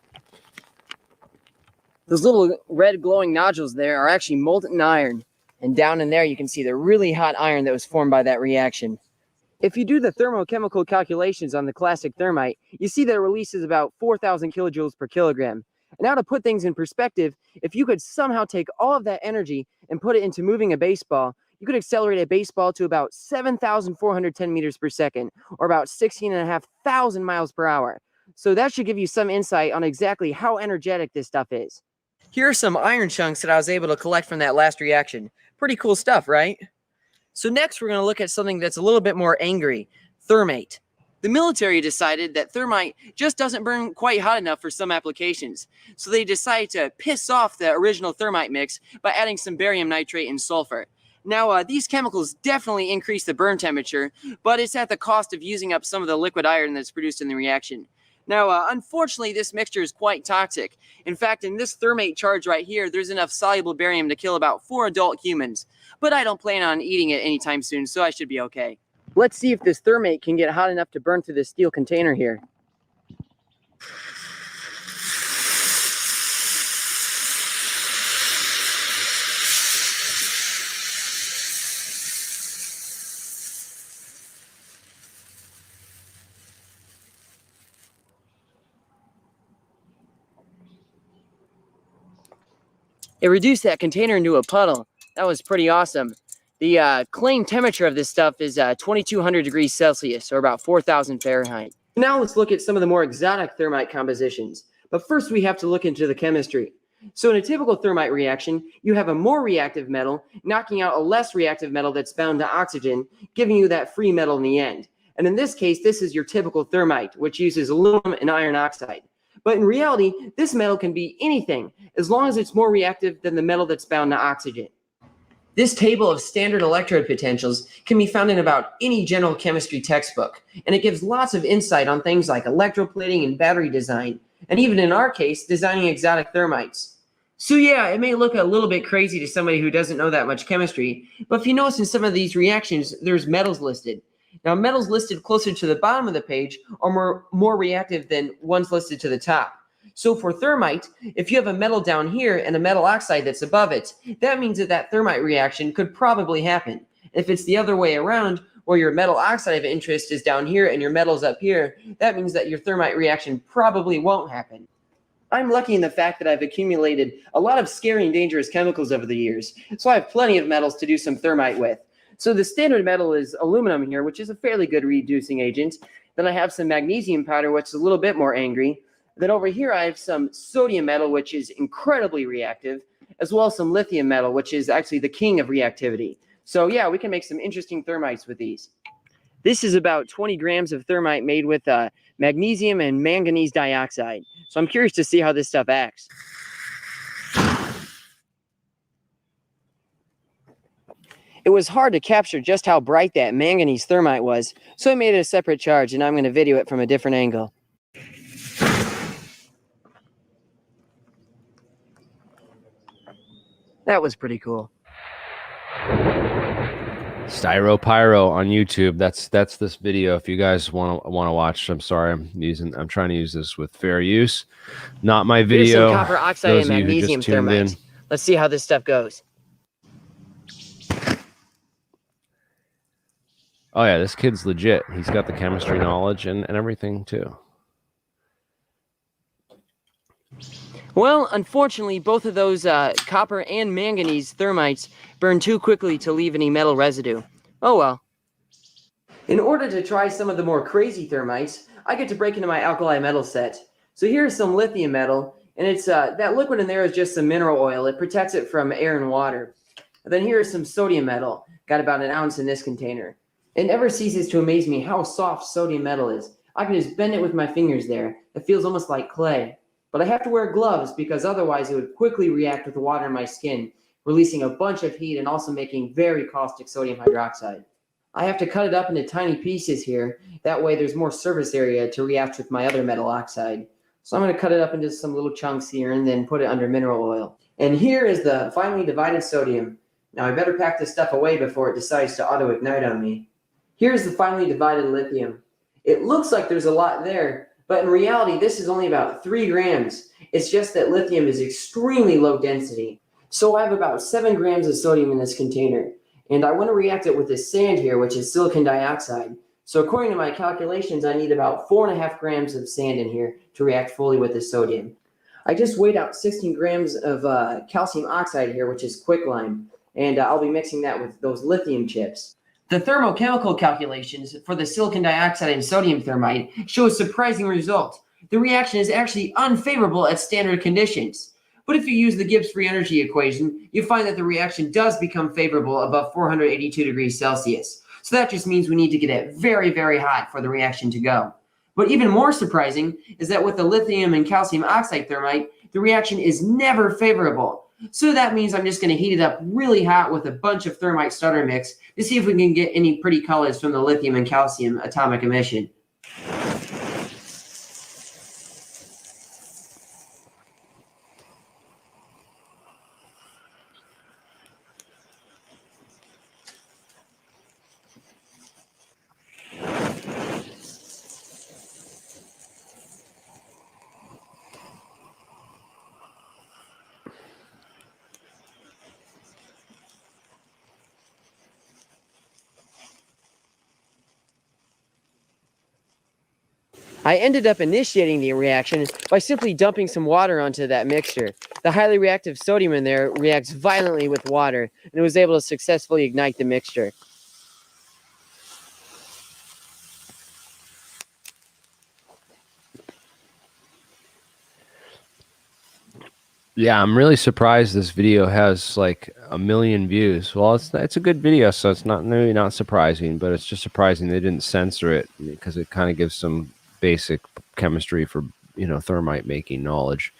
Those little red glowing nodules there are actually molten iron. And down in there you can see the really hot iron that was formed by that reaction. If you do the thermochemical calculations on the classic thermite, you see that it releases about 4,000 kilojoules per kilogram. And now to put things in perspective, if you could somehow take all of that energy and put it into moving a baseball, you could accelerate a baseball to about 7,410 meters per second, or about 16,500 miles per hour. So that should give you some insight on exactly how energetic this stuff is. Here are some iron chunks that I was able to collect from that last reaction. Pretty cool stuff, right? So next we're going to look at something that's a little bit more angry, thermite. The military decided that thermite just doesn't burn quite hot enough for some applications. So they decided to piss off the original thermite mix by adding some barium nitrate and sulfur. Now, these chemicals definitely increase the burn temperature, but it's at the cost of using up some of the liquid iron that's produced in the reaction. Now, unfortunately, this mixture is quite toxic. In fact, in this thermate charge right here, there's enough soluble barium to kill about 4 adult humans. But I don't plan on eating it anytime soon, so I should be okay. Let's see if this thermate can get hot enough to burn through this steel container here. It reduced that container into a puddle. That was pretty awesome. The claimed temperature of this stuff is 2,200 degrees Celsius, or about 4,000 Fahrenheit. Now let's look at some of the more exotic thermite compositions. But first we have to look into the chemistry. So in a typical thermite reaction, you have a more reactive metal knocking out a less reactive metal that's bound to oxygen, giving you that free metal in the end. And in this case, this is your typical thermite, which uses aluminum and iron oxide. But in reality, this metal can be anything, as long as it's more reactive than the metal that's bound to oxygen. This table of standard electrode potentials can be found in about any general chemistry textbook, and it gives lots of insight on things like electroplating and battery design, and even in our case, designing exotic thermites. So yeah, it may look a little bit crazy to somebody who doesn't know that much chemistry, but if you notice in some of these reactions, there's metals listed. Now, metals listed closer to the bottom of the page are more reactive than ones listed to the top. So for thermite, if you have a metal down here and a metal oxide that's above it, that means that that thermite reaction could probably happen. If it's the other way around, where your metal oxide of interest is down here and your metal's up here, that means that your thermite reaction probably won't happen. I'm lucky in the fact that I've accumulated a lot of scary and dangerous chemicals over the years, so I have plenty of metals to do some thermite with. So the standard metal is aluminum here, which is a fairly good reducing agent. Then I have some magnesium powder, which is a little bit more angry. Then over here I have some sodium metal, which is incredibly reactive, as well as some lithium metal, which is actually the king of reactivity. So yeah, we can make some interesting thermites with these. This is about 20 grams of thermite made with magnesium and manganese dioxide. So I'm curious to see how this stuff acts. It was hard to capture just how bright that manganese thermite was, so I made it a separate charge, and I'm going to video it from a different angle. That was pretty cool. Styropyro on YouTube. That's this video. If you guys want to watch, I'm sorry, I'm trying to use this with fair use. Not my video. Here's some copper oxide and magnesium thermite. Let's see how this stuff goes. Oh yeah, this kid's legit. He's got the chemistry knowledge and everything too. Well, unfortunately, both of those copper and manganese thermites burn too quickly to leave any metal residue. Oh well. In order to try some of the more crazy thermites, I get to break into my alkali metal set. So here's some lithium metal, and it's that liquid in there is just some mineral oil. It protects it from air and water. And then here's some sodium metal. Got about an ounce in this container. It never ceases to amaze me how soft sodium metal is. I can just bend it with my fingers there. It feels almost like clay. But I have to wear gloves because otherwise it would quickly react with the water in my skin, releasing a bunch of heat and also making very caustic sodium hydroxide. I have to cut it up into tiny pieces here. That way there's more surface area to react with my other metal oxide. So I'm going to cut it up into some little chunks here and then put it under mineral oil. And here is the finely divided sodium. Now I better pack this stuff away before it decides to auto-ignite on me. Here's the finely divided lithium. It looks like there's a lot there, but in reality this is only about 3 grams. It's just that lithium is extremely low density. So I have about 7 grams of sodium in this container. And I want to react it with this sand here, which is silicon dioxide. So according to my calculations, I need about 4.5 grams of sand in here to react fully with the sodium. I just weighed out 16 grams of calcium oxide here, which is quicklime. And I'll be mixing that with those lithium chips. The thermochemical calculations for the silicon dioxide and sodium thermite show a surprising result. The reaction is actually unfavorable at standard conditions. But if you use the Gibbs free energy equation, you find that the reaction does become favorable above 482 degrees Celsius. So that just means we need to get it very, very hot for the reaction to go. But even more surprising is that with the lithium and calcium oxide thermite, the reaction is never favorable. So that means I'm just going to heat it up really hot with a bunch of thermite starter mix to see if we can get any pretty colors from the lithium and calcium atomic emission. I ended up initiating the reaction by simply dumping some water onto that mixture. The highly reactive sodium in there reacts violently with water, and it was able to successfully ignite the mixture. Yeah, I'm really surprised this video has like 1 million views. Well, it's a good video, so it's maybe not surprising, but it's just surprising they didn't censor it because it kind of gives some basic chemistry for, thermite making knowledge.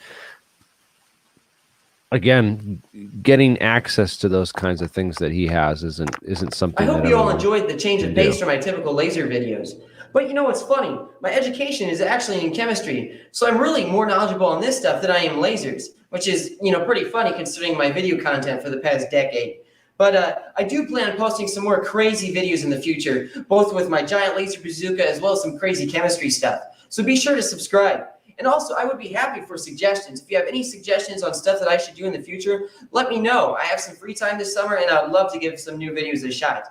Again, getting access to those kinds of things that he has isn't something. I hope you all enjoyed the change of pace from my typical laser videos. But you know what's funny? My education is actually in chemistry, so I'm really more knowledgeable on this stuff than I am lasers, which is, pretty funny considering my video content for the past decade. But I do plan on posting some more crazy videos in the future, both with my giant laser bazooka as well as some crazy chemistry stuff. So be sure to subscribe. And also, I would be happy for suggestions. If you have any suggestions on stuff that I should do in the future, let me know. I have some free time this summer, and I would love to give some new videos a shot.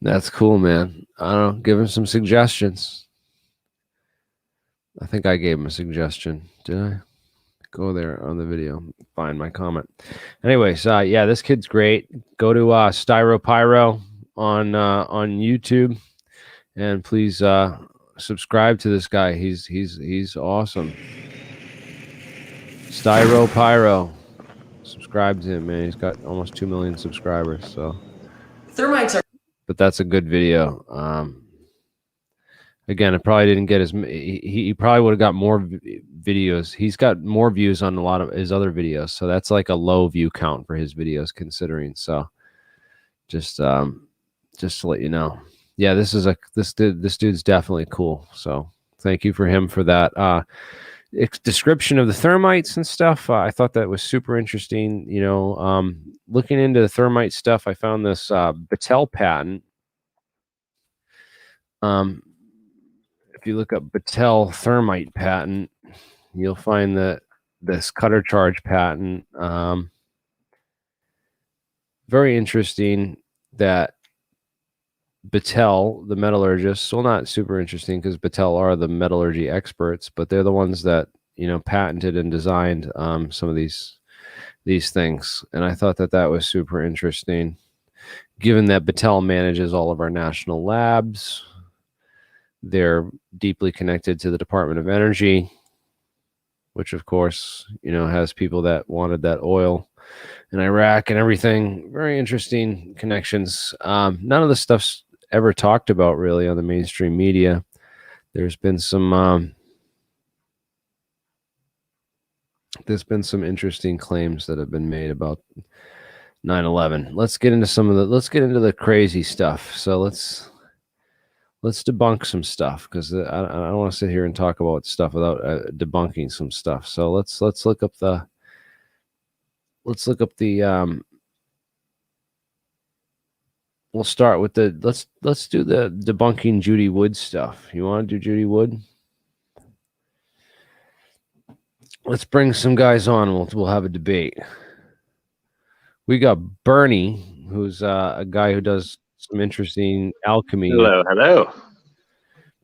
That's cool, man. I don't know. Give him some suggestions. I think I gave him a suggestion. Did I? Go there on the video, find my comment. Anyways, yeah, this kid's great. Go to StyroPyro on YouTube, and please subscribe to this guy. He's awesome. StyroPyro, subscribe to him, man. He's got almost 2 million subscribers. So thermites are. But that's a good video. Again, it probably didn't get as he probably would have got more videos. He's got more views on a lot of his other videos, so that's like a low view count for his videos considering. So just to let you know, yeah, this dude's definitely cool. So thank you for him for that description of the thermites and stuff. I thought that was super interesting. Looking into the thermite stuff, I found this Battelle patent. If you look up Battelle thermite patent, you'll find that this cutter charge patent, very interesting that Battelle, the metallurgists, well, not super interesting because Battelle are the metallurgy experts, but they're the ones that, patented and designed some of these things. And I thought that was super interesting, given that Battelle manages all of our national labs. They're deeply connected to the Department of Energy, which of course, has people that wanted that oil in Iraq and everything. Very interesting connections. None of the stuff's ever talked about really on the mainstream media. There's been some interesting claims that have been made about 9/11. Let's get into the crazy stuff. So let's debunk some stuff, because I don't want to sit here and talk about stuff without debunking some stuff. So let's look up the we'll start with let's do the debunking Judy Wood stuff. You want to do Judy Wood? Let's bring some guys on. We'll have a debate. We got Bernie, who's a guy who does some interesting alchemy. Hello.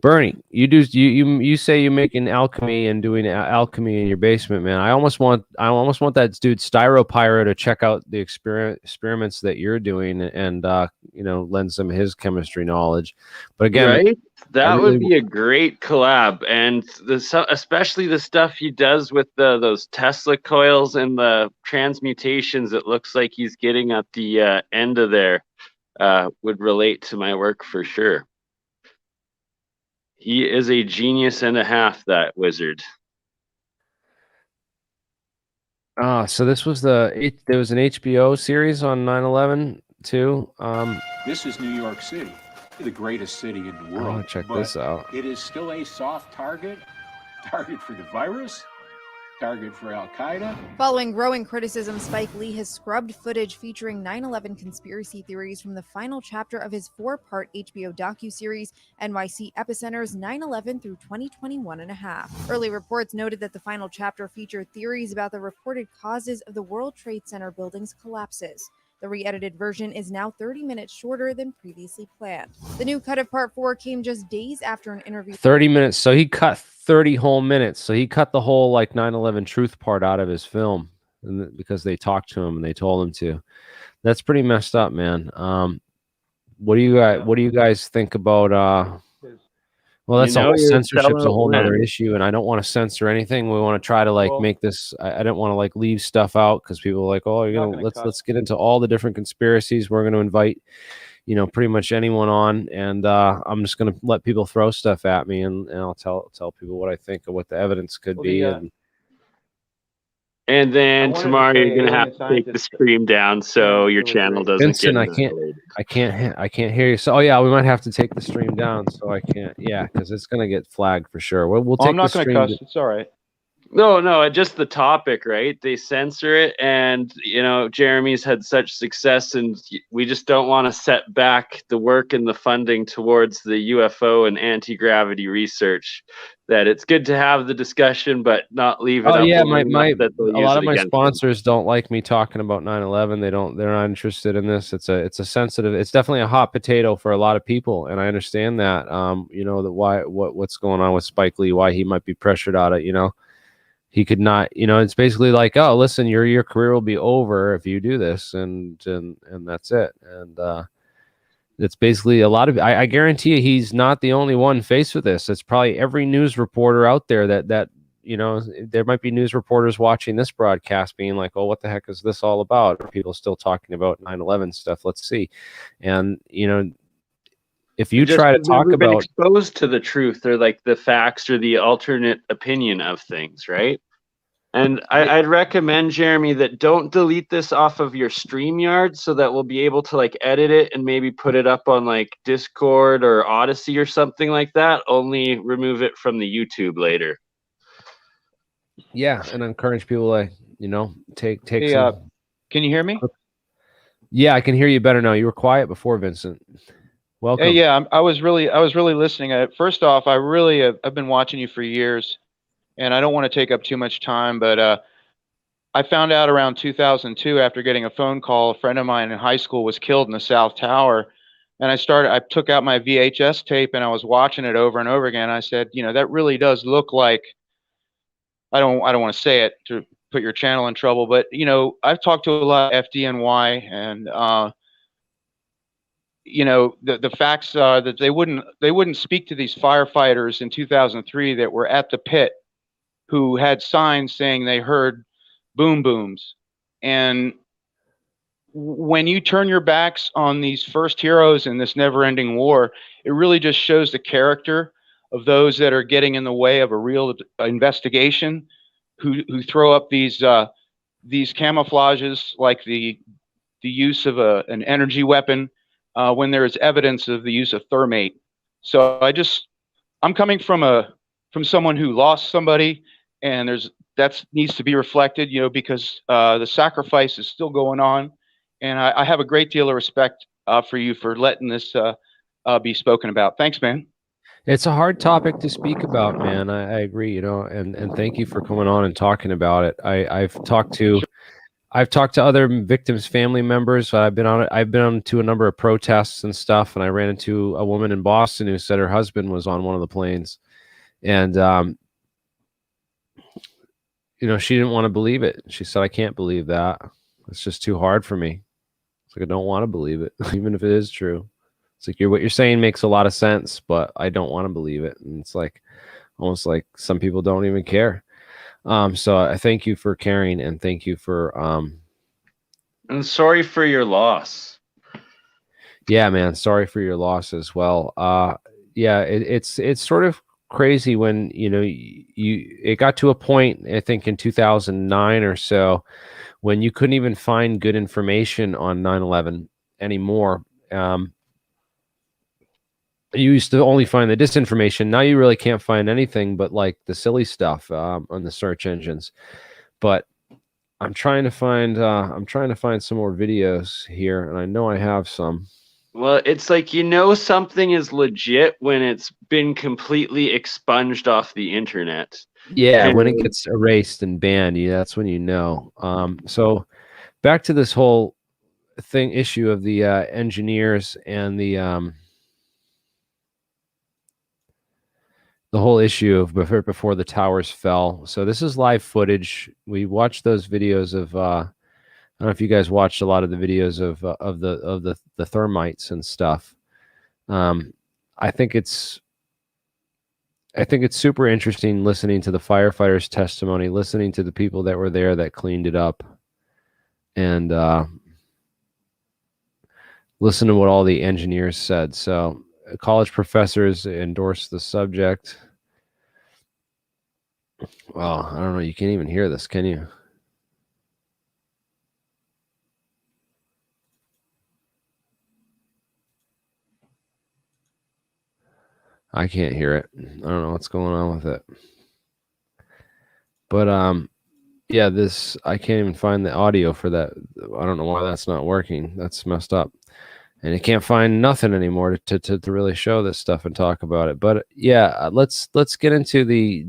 Bernie, you say you're making alchemy and doing alchemy in your basement, man. I almost want that dude Styropyro to check out the experiments that you're doing and lend some of his chemistry knowledge. But again, Right? That would be a great collab, and especially the stuff he does with those Tesla coils and the transmutations. It looks like he's getting at the end of there. Would relate to my work for sure. He is a genius and a half, that wizard. So this was there was an HBO series on 9/11 too. This is New York City, the greatest city in the world. I want to check this out. It is still a soft target for the virus, target for Al-Qaeda. Following growing criticism, Spike Lee has scrubbed footage featuring 9/11 conspiracy theories from the final chapter of his 4-part HBO docuseries, NYC Epicenters 9/11 through 2021 and a half. Early reports noted that the final chapter featured theories about the reported causes of the World Trade Center building's collapses. The re-edited version is now 30 minutes shorter than previously planned. The new cut of Part 4 came just days after an interview. 30 minutes. So he cut 30 whole minutes. So he cut the whole 9/11 truth part out of his film, because they talked to him and they told him to. That's pretty messed up, man. What do you guys think about well, that's a whole censorship's a whole nother issue, and I don't want to censor anything. We want to try to make this. I don't want to leave stuff out, because people are like, oh, let's get into all the different conspiracies. We're going to invite pretty much anyone on, and I'm just going to let people throw stuff at me, and I'll tell people what I think of what the evidence could be. And then tomorrow you're going to have to take the stream down so your channel doesn't Vincent, get I can't hear you. So we might have to take the stream down. So I can't. Yeah, because it's going to get flagged for sure. We'll take. I'm not going to cuss. It's all right. No, just the topic, right? They censor it, and Jeremy's had such success, and we just don't want to set back the work and the funding towards the UFO and anti-gravity research. That it's good to have the discussion, but not leave it up. Yeah, a lot of my sponsors don't like me talking about 9/11. They're not interested in this. It's a sensitive. It's definitely a hot potato for a lot of people, and I understand that. What's going on with Spike Lee, why he might be pressured out of he could not, it's basically like, oh, listen, your career will be over if you do this, and that's it. And it's basically a lot of, I guarantee you, he's not the only one faced with this. It's probably every news reporter out there that there might be news reporters watching this broadcast being like, oh, what the heck is this all about? Are people still talking about 9/11 stuff? Let's see. And, if you try to talk about been exposed to the truth or the facts or the alternate opinion of things, right? And I'd recommend, Jeremy, that don't delete this off of your StreamYard, so that we'll be able to edit it and maybe put it up on Discord or Odyssey or something like that. Only remove it from the YouTube later. Yeah, and encourage people to take Hey, some. can you hear me? Yeah, I can hear you better now. You were quiet before, Vincent. Welcome. Hey, yeah, I was really listening. First off, I've been watching you for years, and I don't want to take up too much time, but I found out around 2002 after getting a phone call. A friend of mine in high school was killed in the South Tower, and I took out my VHS tape and I was watching it over and over again. I said, that really does look like. I don't want to say it to put your channel in trouble, but I've talked to a lot of FDNY, and the facts are that they wouldn't speak to these firefighters in 2003 that were at the pit, who had signs saying they heard boom booms. And when you turn your backs on these first heroes in this never-ending war, it really just shows the character of those that are getting in the way of a real investigation, who throw up these camouflages like the the use of an energy weapon when there is evidence of the use of thermite. So I'm coming from someone who lost somebody, and that needs to be reflected, because the sacrifice is still going on, and I have a great deal of respect for you for letting this be spoken about. Thanks, man. It's a hard topic to speak about, man. I agree, and thank you for coming on and talking about it. I've talked to other victims' family members. I've been on to a number of protests and stuff, and I ran into a woman in Boston who said her husband was on one of the planes, and she didn't want to believe it. She said, "I can't believe that. It's just too hard for me." It's like, I don't want to believe it, even if it is true. It's like what you're saying makes a lot of sense, but I don't want to believe it. And it's like almost like some people don't even care. So I thank you for caring, and thank you for I'm sorry for your loss. Yeah, man, sorry for your loss as well. Yeah, it's sort of crazy when it got to a point, I think in 2009 or so, when you couldn't even find good information on 9/11 anymore. You used to only find the disinformation. Now you really can't find anything but like the silly stuff on the search engines. But I'm trying to find some more videos here, and I know I have some. Well, it's like something is legit when it's been completely expunged off the internet. Yeah, when it gets erased and banned, that's when you know. So back to this whole issue of the engineers and the whole issue of before the towers fell. So this is live footage. We watched those videos of I don't know if you guys watched a lot of the videos of the thermites and stuff. I think it's super interesting listening to the firefighters' testimony, listening to the people that were there that cleaned it up, and listen to what all the engineers said. So college professors endorse the subject. Well, I don't know. You can't even hear this, can you? I can't hear it. I don't know what's going on with it. But yeah, I can't even find the audio for that. I don't know why that's not working. That's messed up. And I can't find nothing anymore to really show this stuff and talk about it. But yeah, let's get into the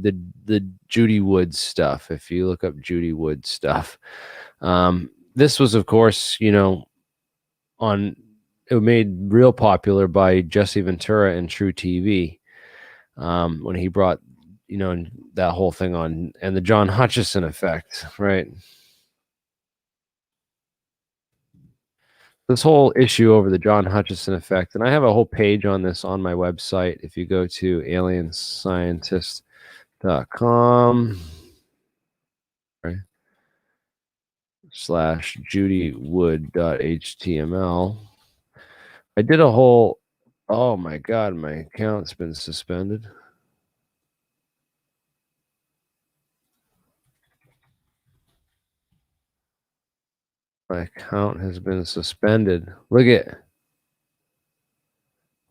Judy Woods stuff. If you look up Judy Woods stuff, this was, of course, it made real popular by Jesse Ventura and True TV when he brought that whole thing on, and the John Hutchison effect, right? This whole issue over the John Hutchison effect, and I have a whole page on this on my website. If you go to alienscientist.com /judywood.html, I did a whole, oh my God, my account's been suspended. My account has been suspended. Look at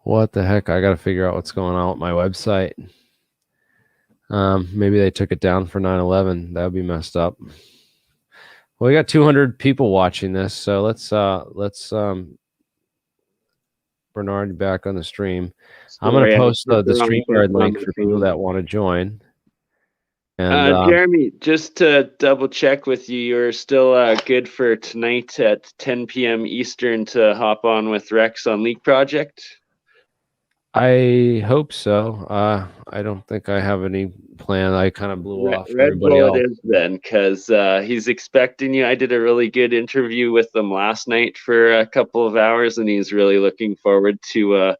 what the heck. I got to figure out what's going on with my website. Maybe they took it down for 9/11. That would be messed up. Well, we got 200 people watching this, so let's Bernard back on the stream. I'm going to post the StreamYard link for people that want to join. And Jeremy, just to double check with you, you're still good for tonight at 10 p.m. Eastern to hop on with Rex on Leak Project? I hope so. I don't think I have any plan. I kind of blew off Red everybody Bull else. it is then, because he's expecting you. I did a really good interview with him last night for a couple of hours, and he's really looking forward to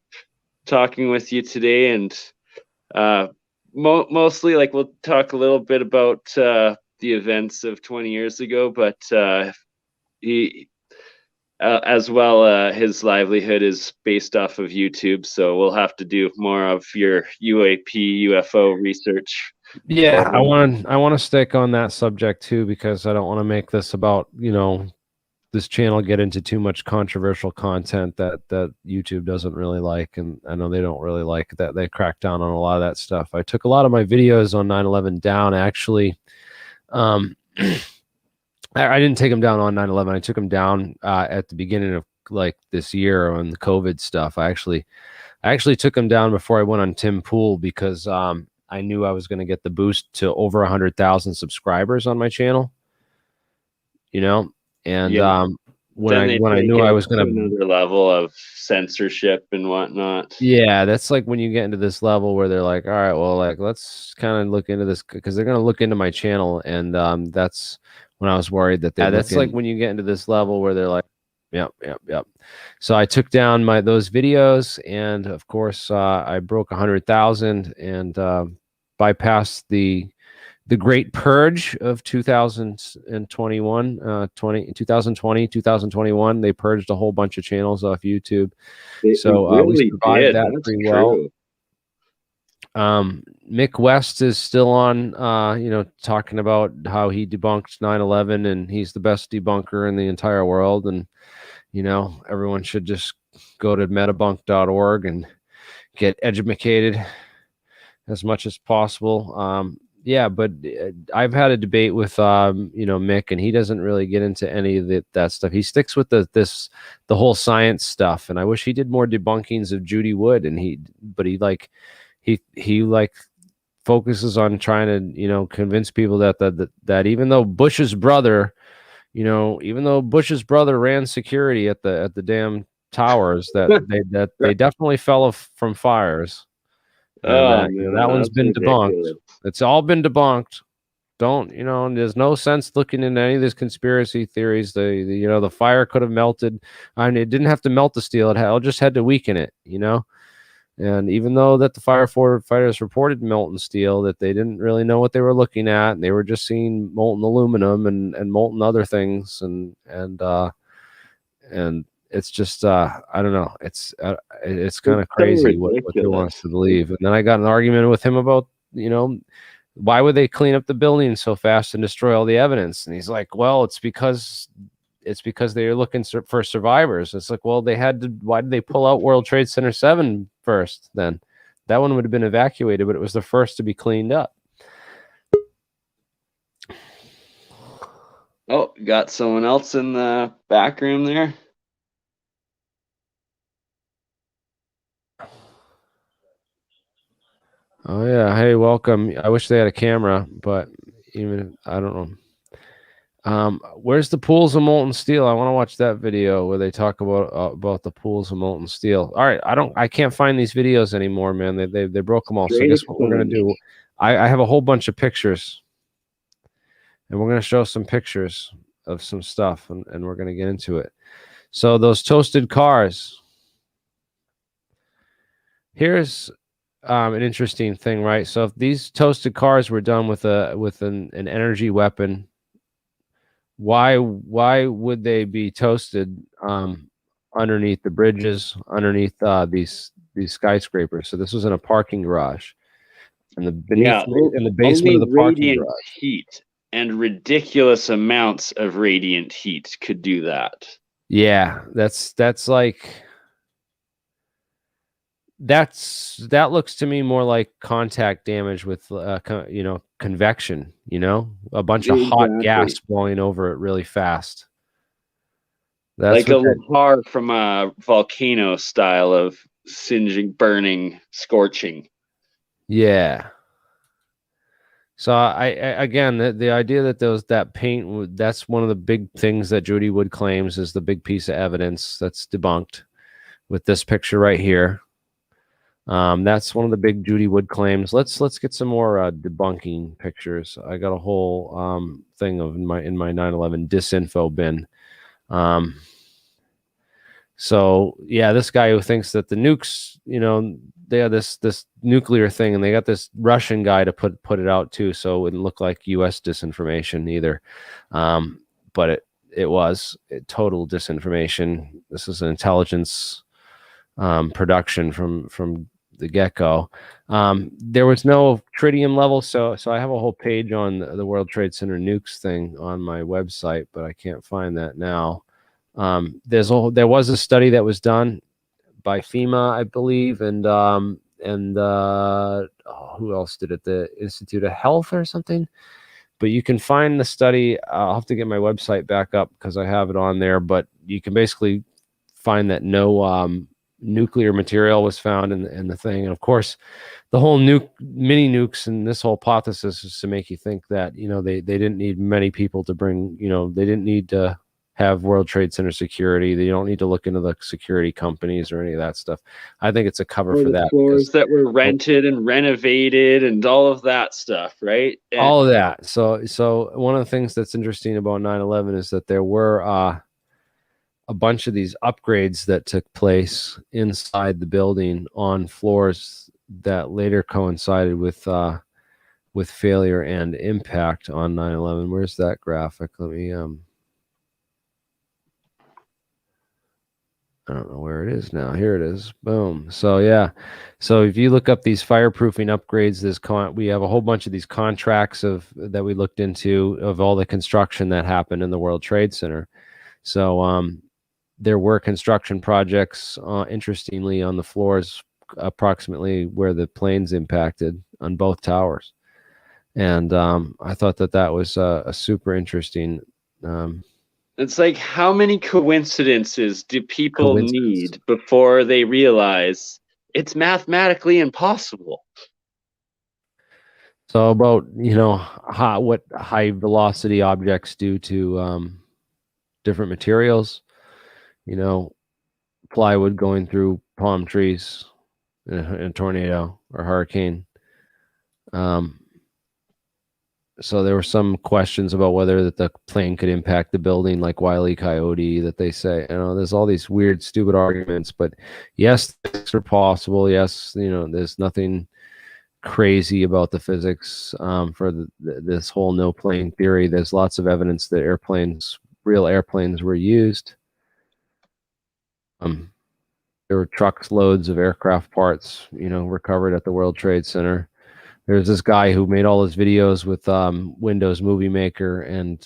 talking with you today. And mostly, like, we'll talk a little bit about the events of 20 years ago, but he as well, his livelihood is based off of YouTube, so we'll have to do more of your UAP UFO research. Yeah, I want to stick on that subject too, because I don't want to make this about this channel get into too much controversial content that YouTube doesn't really like, and I know they don't really like that. They crack down on a lot of that stuff. I took a lot of my videos on 9/11 down, actually. I didn't take them down on 9/11. I took them down at the beginning of like this year on the COVID stuff. I actually took them down before I went on Tim Pool, because I knew I was going to get the boost to over 100,000 subscribers on my channel. You know, and when I knew I was going to another level of censorship and whatnot. Yeah, that's like when you get into this level where they're like, all right, well, like, let's kind of look into this, because they're going to look into my channel. And that's when I was worried that that's like when you get into this level where they're like, yep. So I took down those videos, and of course I broke 100,000 and bypassed the great purge of 2021, 2020, 2021. They purged a whole bunch of channels off YouTube. So we survived that pretty well. Mick West is still on, talking about how he debunked 9/11 and he's the best debunker in the entire world. And, everyone should just go to metabunk.org and get educated as much as possible. Yeah, but I've had a debate with Mick, and he doesn't really get into any of that stuff. He sticks with the whole science stuff, and I wish he did more debunkings of Judy Wood. And he focuses on trying to convince people that even though Bush's brother, ran security at the damn towers, that they definitely fell from fires. That one's been debunked. It's all been debunked. There's no sense looking into any of these conspiracy theories. The fire could have melted. I mean, it didn't have to melt the steel. It just had to weaken it, And even though that the firefighters reported molten steel, that they didn't really know what they were looking at, and they were just seeing molten aluminum and molten other things, and it's just I don't know. It's kind of crazy what they want us to believe. And then I got an argument with him about why would they clean up the building so fast and destroy all the evidence? And he's like, well, it's because they were looking for survivors. It's like, well, why did they pull out World Trade Center 7 first? Then that one would have been evacuated, but it was the first to be cleaned up. Oh, got someone else in the back room there. Oh yeah, hey, welcome. I wish they had a camera, but even I don't know. Where's the pools of molten steel? I want to watch that video where they talk about the pools of molten steel. All right, I can't find these videos anymore, man. They broke them all. So I guess what we're gonna do, I have a whole bunch of pictures, and we're gonna show some pictures of some stuff, and we're gonna get into it. So those toasted cars. Here's an interesting thing, right? So if these toasted cars were done with an energy weapon, why would they be toasted underneath the bridges, underneath these skyscrapers? So this was in a parking garage, and in the basement of the parking garage. Heat and ridiculous amounts of radiant heat could do that. Yeah, that looks to me more like contact damage with convection, a bunch of hot gas blowing over it really fast. That's like a lahar from a volcano style of singeing, burning, scorching. Yeah. So again, the idea that that paint, that's one of the big things that Judy Wood claims is the big piece of evidence that's debunked with this picture right here. That's one of the big Judy Wood claims. Let's get some more debunking pictures. I got a whole thing of in my 9/11 disinfo bin. So yeah, this guy who thinks that the nukes, they have this nuclear thing, and they got this Russian guy to put it out too, so it wouldn't look like U.S. disinformation either. But it was total disinformation. This is an intelligence production from the get-go. There was no tritium level, so I have a whole page on the World Trade Center nukes thing on my website, but I can't find that now. There was a study that was done by FEMA, I believe, and who else did it? The Institute of Health or something. But you can find the study. I'll have to get my website back up because I have it on there. But you can basically find that no nuclear material was found in the thing. And of course, the whole mini nukes and this whole hypothesis is to make you think that, you know, they didn't need many people to bring, you know, they didn't need to have World Trade Center security. They don't need to look into the security companies or any of that stuff. I think it's a cover for that. Floors that were rented and renovated and all of that stuff, right? And all of that. So one of the things that's interesting about 9/11 is that there were a bunch of these upgrades that took place inside the building on floors that later coincided with failure and impact on 9/11. Where's that graphic? Let me I don't know where it is now. Here it is. Boom. So yeah. So if you look up these fireproofing upgrades, we have a whole bunch of these contracts that we looked into of all the construction that happened in the World Trade Center. So there were construction projects, interestingly, on the floors approximately where the planes impacted on both towers. And I thought that was a super interesting. It's like, how many coincidences do people need before they realize it's mathematically impossible? So about, you know, what high velocity objects do to different materials, you know, plywood going through palm trees in a tornado or hurricane. So there were some questions about whether the plane could impact the building, like Wile E. Coyote, that they say. You know, there's all these weird, stupid arguments, but yes, things are possible. Yes, you know, there's nothing crazy about the physics for this whole no plane theory. There's lots of evidence that real airplanes were used. There were trucks loads of aircraft parts, you know, recovered at the World Trade Center. There's this guy who made all his videos with Windows Movie Maker and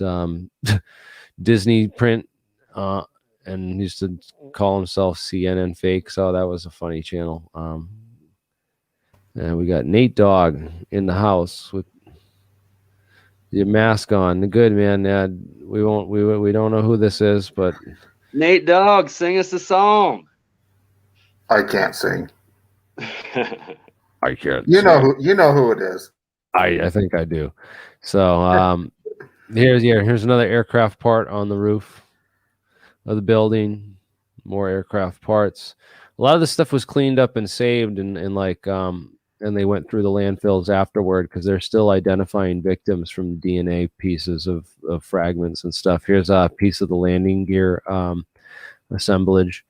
Disney Print, and used to call himself CNN Fake. So that was a funny channel. And we got Nate Dogg in the house with your mask on. The good man. We don't know who this is, but Nate Dogg, sing us a song. I can't sing. I can't. You know who it is. I think I do. So here's another aircraft part on the roof of the building. More aircraft parts. A lot of this stuff was cleaned up and saved, and they went through the landfills afterward because they're still identifying victims from DNA pieces of fragments and stuff. Here's a piece of the landing gear assemblage.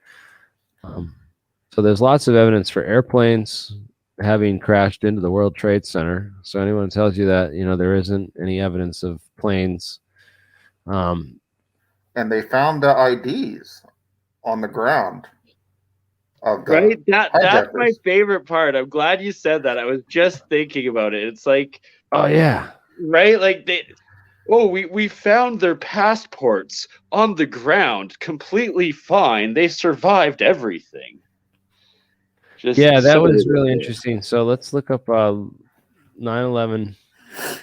So there's lots of evidence for airplanes having crashed into the World Trade Center. So anyone tells you that, you know, there isn't any evidence of planes. And they found the IDs on the ground. Right? That's my favorite part. I'm glad you said that. I was just thinking about it. It's like, oh yeah. Right? Like we found their passports on the ground completely fine. They survived everything. That was really interesting. So let's look up 9/11.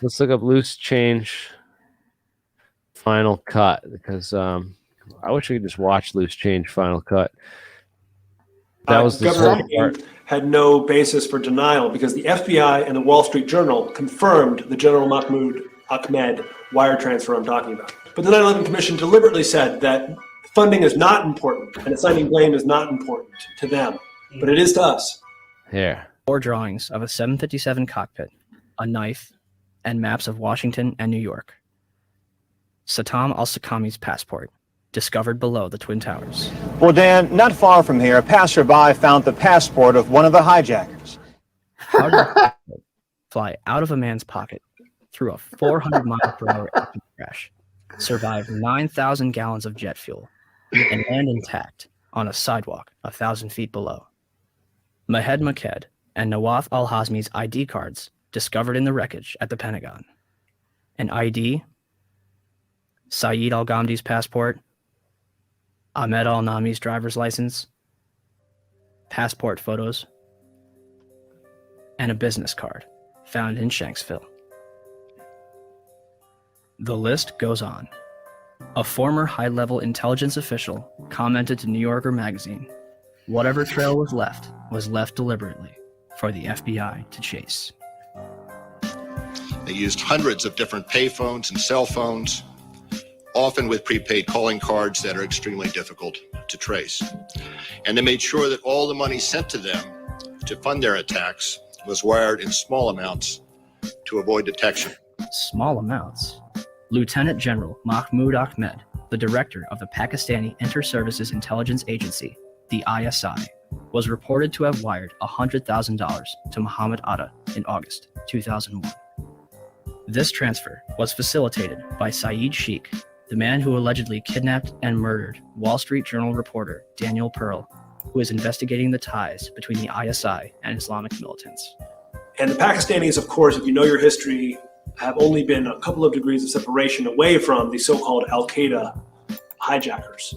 Let's look up loose change final cut, because I wish we could just watch loose change final cut. That was the government had no basis for denial because the FBI and the Wall Street Journal confirmed the General Mahmoud Ahmed wire transfer I'm talking about. But the 9/11 Commission deliberately said that funding is not important and assigning blame is not important to them. But it is to us. Here. 4 drawings of a 757 cockpit, a knife, and maps of Washington and New York. Saddam al-Sakami's passport, discovered below the Twin Towers. Well, Dan, not far from here, a passerby found the passport of one of the hijackers. How did the passport fly out of a man's pocket through a 400-mile-per-hour engine crash, survive 9,000 gallons of jet fuel, and land intact on a sidewalk 1,000 feet below? Mahed Maked and Nawaf al-Hazmi's ID cards discovered in the wreckage at the Pentagon. An ID, Saeed al-Ghamdi's passport, Ahmed Al-Nami's driver's license, passport photos, and a business card found in Shanksville. The list goes on. A former high-level intelligence official commented to New Yorker magazine, "Whatever trail was left deliberately for the FBI to chase." They used hundreds of different payphones and cell phones, often with prepaid calling cards that are extremely difficult to trace. And they made sure that all the money sent to them to fund their attacks was wired in small amounts to avoid detection. Small amounts. Lieutenant General Mahmoud Ahmed, the director of the Pakistani Inter-Services Intelligence Agency, the ISI, was reported to have wired $100,000 to Muhammad Atta in August 2001. This transfer was facilitated by Saeed Sheikh, the man who allegedly kidnapped and murdered Wall Street Journal reporter Daniel Pearl, who is investigating the ties between the ISI and Islamic militants. And the Pakistanis, of course, if you know your history, have only been a couple of degrees of separation away from the so-called Al-Qaeda hijackers.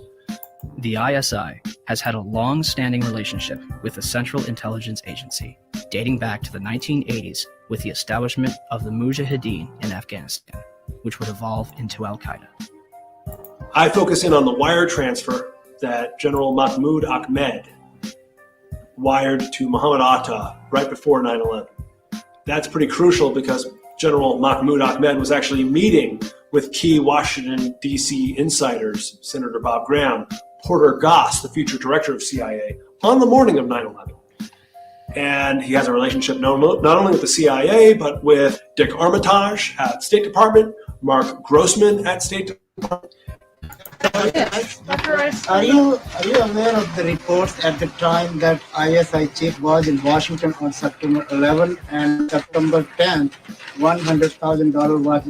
The ISI has had a long-standing relationship with the Central Intelligence Agency, dating back to the 1980s with the establishment of the Mujahideen in Afghanistan, which would evolve into Al-Qaeda. I focus in on the wire transfer that General Mahmoud Ahmed wired to Muhammad Atta right before 9/11. That's pretty crucial because General Mahmoud Ahmed was actually meeting with key Washington, D.C. insiders, Senator Bob Graham, Porter Goss, the future director of CIA, on the morning of 9/11. And he has a relationship not only with the CIA, but with Dick Armitage at State Department, Mark Grossman at State Department. Are you aware of the reports at the time that ISI chief was in Washington on September 11 and September 10th, $100,000 was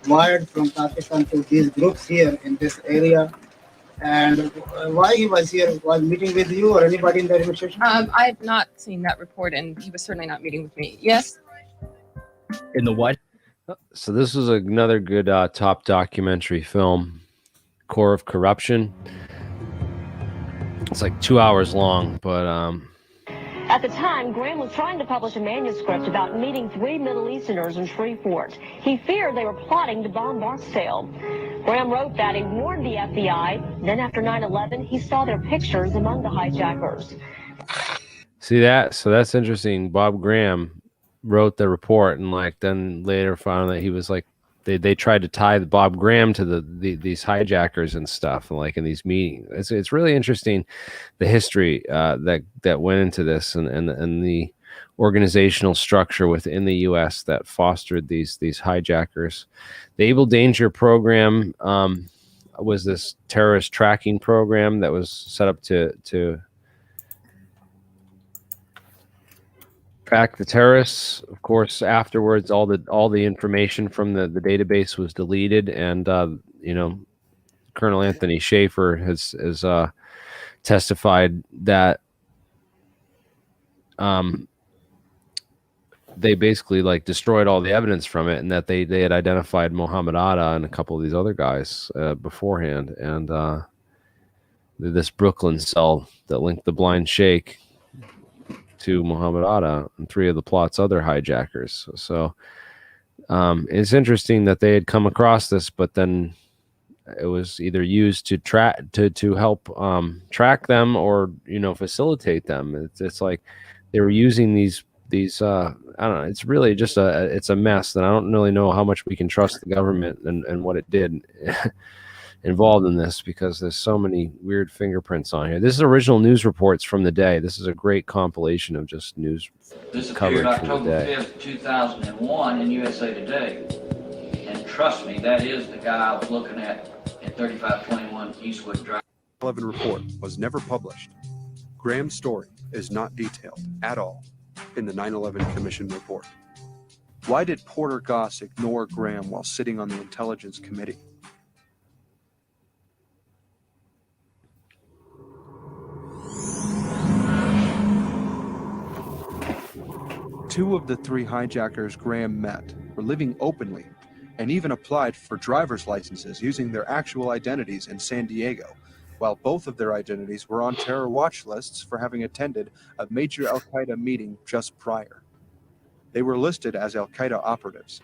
wired from Pakistan to these groups here in this area? And why he was here, was meeting with you or anybody in the administration? I have not seen that report, and he was certainly not meeting with me. Yes? In the White. So this was another good top documentary film, Core of Corruption. It's like 2 hours long, but At the time, Graham was trying to publish a manuscript about meeting 3 Middle Easterners in Shreveport. He feared they were plotting to bomb Barksdale. Graham wrote that he warned the FBI. Then after 9/11, he saw their pictures among the hijackers. see that? So that's interesting. Bob Graham wrote the report, and like then later found that he was like they tried to tie the Bob Graham to these hijackers and stuff, like in these meetings. It's really interesting, the history that went into this and the organizational structure within the U.S. that fostered these hijackers. The Able Danger program was this terrorist tracking program that was set up to track the terrorists. Of course, afterwards, all the information from the database was deleted, and you know, Colonel Anthony Schaefer has testified that they basically like destroyed all the evidence from it, and that they had identified Mohammed Atta and a couple of these other guys beforehand, and this Brooklyn cell that linked the blind sheikh to Muhammad Atta and 3 of the plot's other hijackers. So it's interesting that they had come across this, but then it was either used to help track them or, you know, facilitate them. It's like they were using these I don't know, it's really just it's a mess, and I don't really know how much we can trust the government and what it did involved in this, because there's so many weird fingerprints on here. This is original news reports from the day. This is a great compilation of just news This coverage appeared from the October day. 5th, 2001 in USA Today. And trust me, that is the guy I was looking at 3521 Eastwood Drive. 11 report was never published. Graham's story is not detailed at all in the 9/11 Commission report. Why did Porter Goss ignore Graham while sitting on the Intelligence Committee? Two of the 3 hijackers Graham met were living openly and even applied for driver's licenses using their actual identities in San Diego while both of their identities were on terror watch lists for having attended a major al-Qaeda meeting just prior. They were listed as al-Qaeda operatives.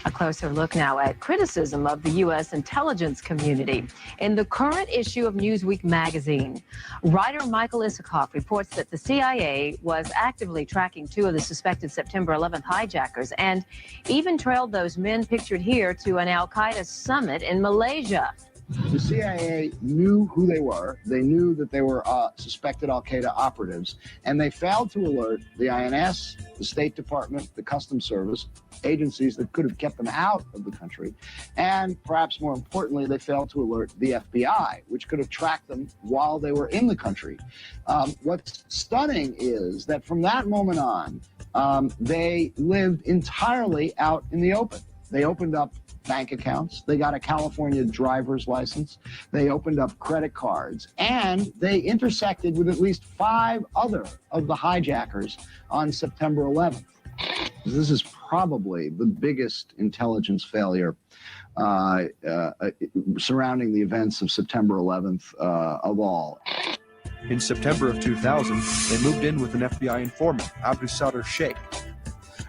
A closer look now at criticism of the U.S. intelligence community. In the current issue of Newsweek magazine, writer Michael Isikoff reports that the CIA was actively tracking 2 of the suspected September 11th hijackers and even trailed those men pictured here to an al-Qaeda summit in Malaysia. The CIA knew who they were. They knew that they were suspected al-Qaeda operatives, and they failed to alert the INS, the State Department, the Customs Service, agencies that could have kept them out of the country. And perhaps more importantly, they failed to alert the FBI, which could have tracked them while they were in the country. What's stunning is that from that moment on, they lived entirely out in the open. They opened up bank accounts, they got a California driver's license, they opened up credit cards, and they intersected with at least 5 other of the hijackers on September 11th. This is probably the biggest intelligence failure surrounding the events of September 11th of all. In September of 2000, they moved in with an FBI informant, Abdul Sadr Sheikh.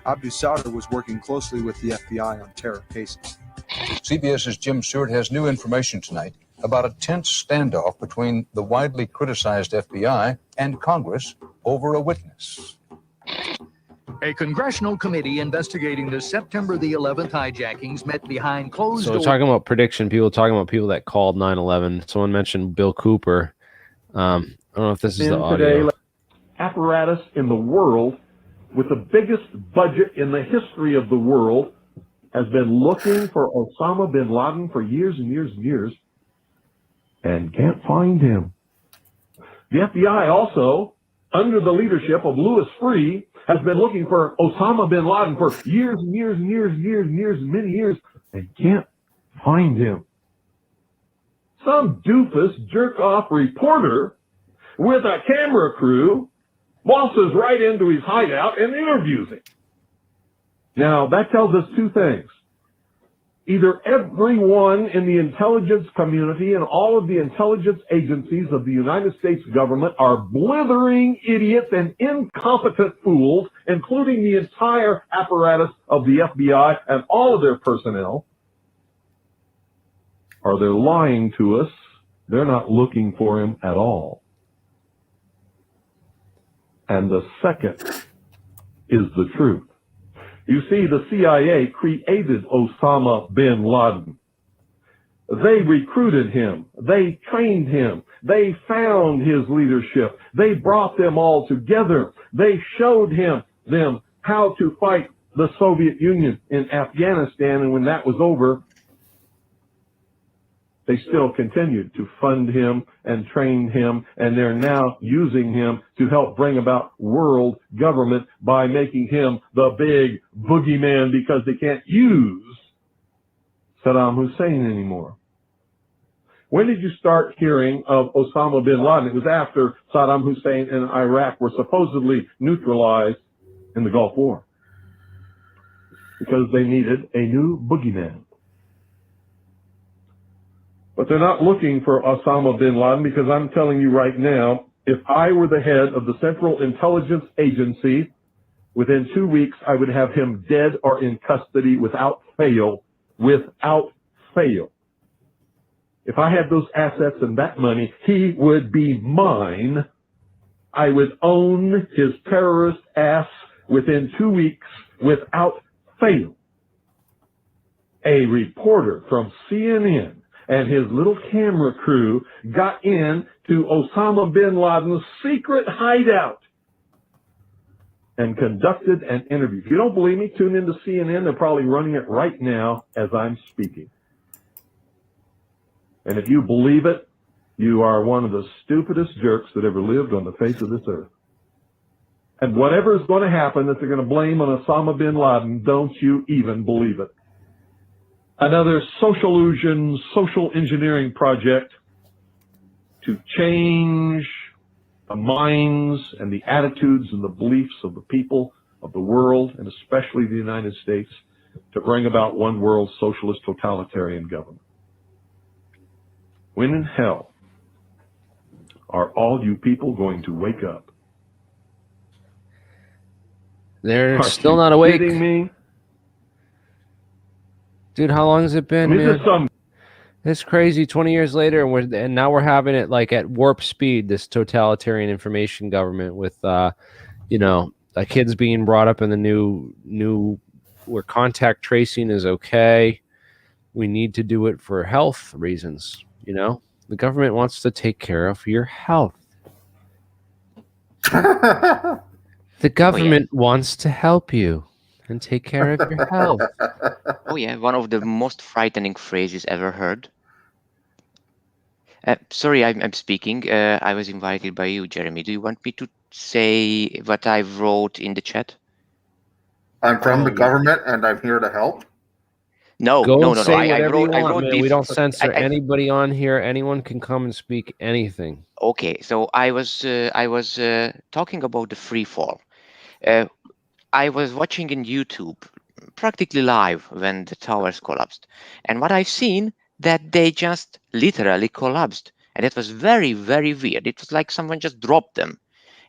Abdul Sadr was working closely with the FBI on terror cases. CBS's Jim Stewart has new information tonight about a tense standoff between the widely criticized FBI and Congress over a witness. A congressional committee investigating the September the 11th hijackings met behind closed So doors. talking about prediction, people talking about people that called 9/11. Someone mentioned Bill Cooper. I don't know if this is the audio. Apparatus in the world with the biggest budget in the history of the world has been looking for Osama bin Laden for years and years and years and can't find him. The FBI also, under the leadership of Louis Freeh, has been looking for Osama bin Laden for years and years and years and years and years and many years and can't find him. Some doofus jerk-off reporter with a camera crew waltzes right into his hideout and interviews him. Now, that tells us 2 things. Either everyone in the intelligence community and all of the intelligence agencies of the United States government are blithering idiots and incompetent fools, including the entire apparatus of the FBI and all of their personnel, or they're lying to us. They're not looking for him at all. And the second is the truth. You see, the CIA created Osama bin Laden. They recruited him. They trained him. They found his leadership. They brought them all together. They showed them how to fight the Soviet Union in Afghanistan. And when that was over, they still continued to fund him and train him, and they're now using him to help bring about world government by making him the big boogeyman because they can't use Saddam Hussein anymore. When did you start hearing of Osama bin Laden? It was after Saddam Hussein and Iraq were supposedly neutralized in the Gulf War because they needed a new boogeyman. But they're not looking for Osama bin Laden because I'm telling you right now, if I were the head of the Central Intelligence Agency, within 2 weeks, I would have him dead or in custody without fail. Without fail. If I had those assets and that money, he would be mine. I would own his terrorist ass within 2 weeks without fail. A reporter from CNN and his little camera crew got in to Osama bin Laden's secret hideout and conducted an interview. If you don't believe me, tune into CNN. They're probably running it right now as I'm speaking. And if you believe it, you are one of the stupidest jerks that ever lived on the face of this earth. And whatever is going to happen that they're going to blame on Osama bin Laden, don't you even believe it. Another social engineering project to change the minds and the attitudes and the beliefs of the people of the world, and especially the United States, to bring about one world socialist totalitarian government. When in hell Are all you people going to wake up? They're Are still you not awake. kidding me? Dude, how long has it been, I mean, man? this is some It's crazy. 20 years later, and now we're having it like at warp speed. This totalitarian information government with, kids being brought up in the new where contact tracing is okay. We need to do it for health reasons. The government wants to take care of your health. The government wants to help you and take care of your health. Oh yeah, one of the most frightening phrases ever heard. Sorry, I'm speaking. I was invited by you, Jeremy. Do you want me to say what I wrote in the chat? I'm from the government and I'm here to help. No, Go no, and no, no. say I whatever wrote, you want, man. We don't censor I- anybody on here. Anyone can come and speak anything. Okay, so I was talking about the free fall. I was watching in YouTube practically live when the towers collapsed, and what I've seen that they just literally collapsed, and it was very, very weird. It was like someone just dropped them,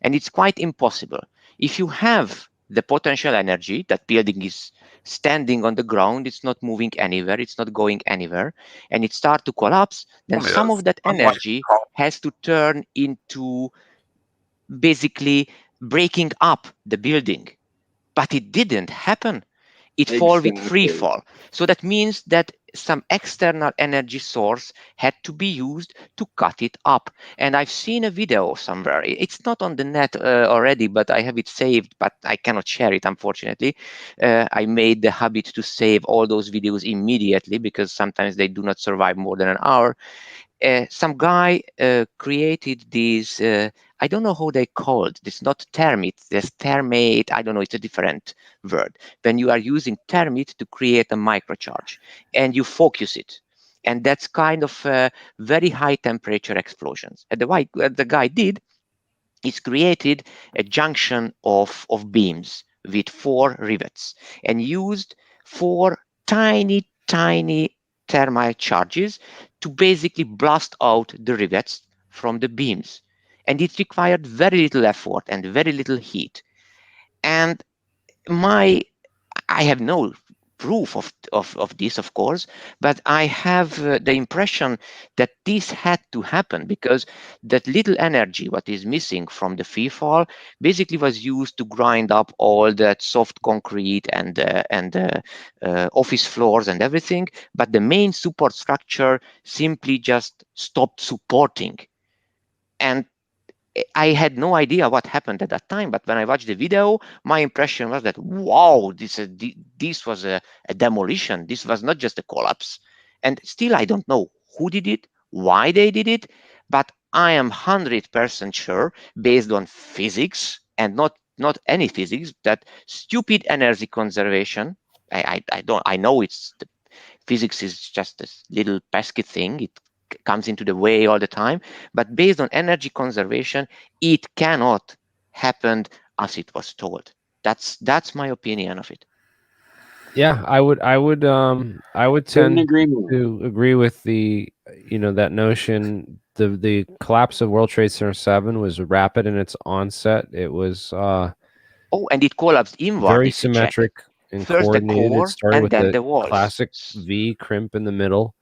and it's quite impossible. If you have the potential energy, that building is standing on the ground, it's not moving anywhere, it's not going anywhere, and it starts to collapse, then some of that energy has to turn into basically breaking up the building. But it didn't happen. It fall with free fall. So that means that some external energy source had to be used to cut it up. And I've seen a video somewhere. It's not on the net already, but I have it saved, but I cannot share it, unfortunately. I made the habit to save all those videos immediately because sometimes they do not survive more than an hour. Some guy created these, I don't know how they called, it's not thermite, there's thermate, I don't know, it's a different word. When you are using thermite to create a microcharge and you focus it, and that's kind of very high temperature explosions. And what the guy did is created a junction of beams with 4 rivets and used 4 tiny thermite charges to basically blast out the rivets from the beams. And it required very little effort and very little heat. And I have no proof of this, of course, but I have the impression that this had to happen because that little energy, what is missing from the free fall, basically was used to grind up all that soft concrete and office floors and everything. But the main support structure simply just stopped supporting. And I had no idea what happened at that time, but when I watched the video, my impression was that, wow, this was a demolition. This was not just a collapse. And still, I don't know who did it, why they did it, but I am 100% sure, based on physics and not any physics, that stupid energy conservation. I know physics is just this little pesky thing. It comes into the way all the time, but based on energy conservation, it cannot happen as it was told. That's my opinion of it. Yeah, I would tend to agree with that notion. The collapse of World Trade Center 7 was rapid in its onset. It was and it collapsed inward. Very symmetric and first coordinated. The core, it started and with then the the walls. classic V crimp in the middle.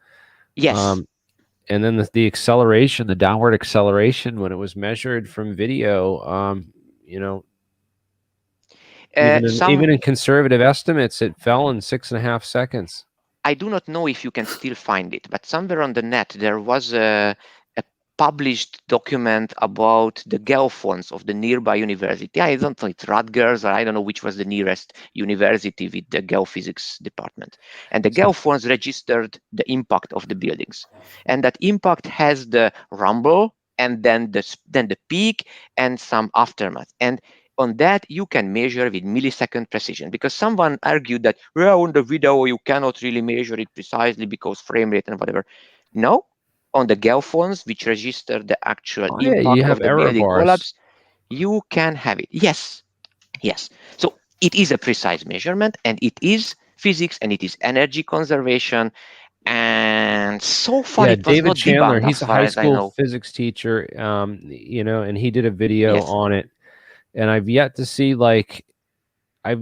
Yes. And then the acceleration, the downward acceleration, when it was measured from video, even in conservative estimates, it fell in 6.5 seconds. I do not know if you can still find it, but somewhere on the net there was a published document about the geophones of the nearby university. I don't know, it's Rutgers, or I don't know which was the nearest university with the geophysics department. And the geophones registered the impact of the buildings. And that impact has the rumble, and then the peak, and some aftermath. And on that, you can measure with millisecond precision, because someone argued that, well, on the video, you cannot really measure it precisely because frame rate and whatever. No. On the geophones, which register the actual impact of the building collapse, you can have it. Yes. So it is a precise measurement, and it is physics, and it is energy conservation. And so far, Yeah, it was David not Chandler, debunked he's as a far high as I school know. physics teacher, you know, and he did a video Yes. on it. And I've yet to see like a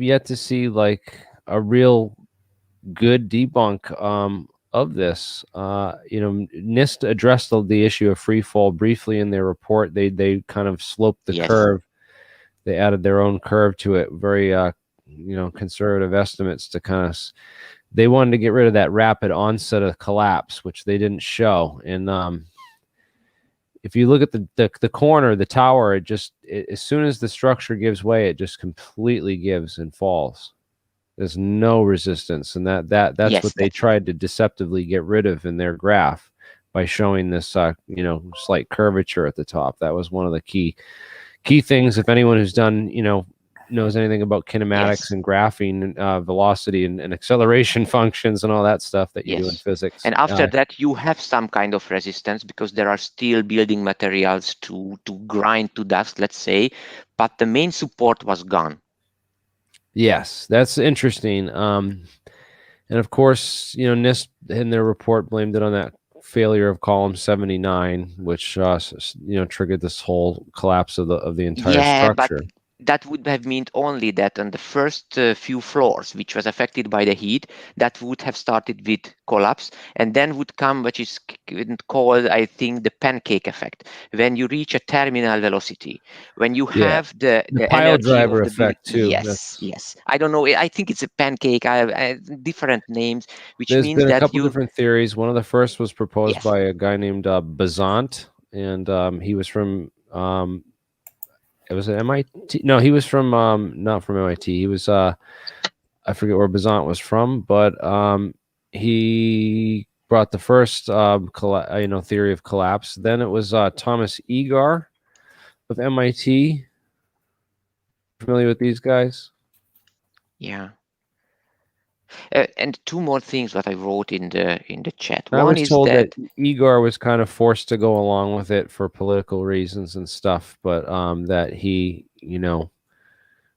real good debunk of this. You know, NIST addressed the issue of free fall briefly in their report. They kind of sloped the Yes. curve. They added their own curve to it, very you know, conservative estimates to kind of they wanted to get rid of that rapid onset of collapse, which they didn't show. And if you look at the corner, the tower, as soon as the structure gives way, it just completely gives and falls. There's no resistance, and that's Yes, what they tried to deceptively get rid of in their graph by showing this you know, slight curvature at the top. That was one of the key things. If anyone who's done, you know, knows anything about kinematics Yes. and graphing, velocity and acceleration functions and all that stuff that you do in Yes. physics. And after that, you have some kind of resistance because there are still building materials to grind to dust, let's say, but the main support was gone. Yes, that's interesting. And of course, you know, NIST in their report blamed it on that failure of column 79, which you know, triggered this whole collapse of the entire structure. But that would have meant only that on the first few floors, which was affected by the heat, that would have started with collapse, and then would come, which is called, I think, the pancake effect. When you reach a terminal velocity, when you have the pile energy driver of the effect too. Yes. I don't know. I think it's a pancake. I have different names, which There's means been a that couple you. different theories. One of the first was proposed Yes. by a guy named Bazant, and he was from it was at MIT. No, he was from not from MIT. He was I forget where Bazant was from, but he brought the first you know, theory of collapse. Then it was Thomas Egar of MIT. Familiar with these guys? Yeah. And two more things that I wrote in the chat. I One was is told that that Igor was kind of forced to go along with it for political reasons and stuff, but that he, you know,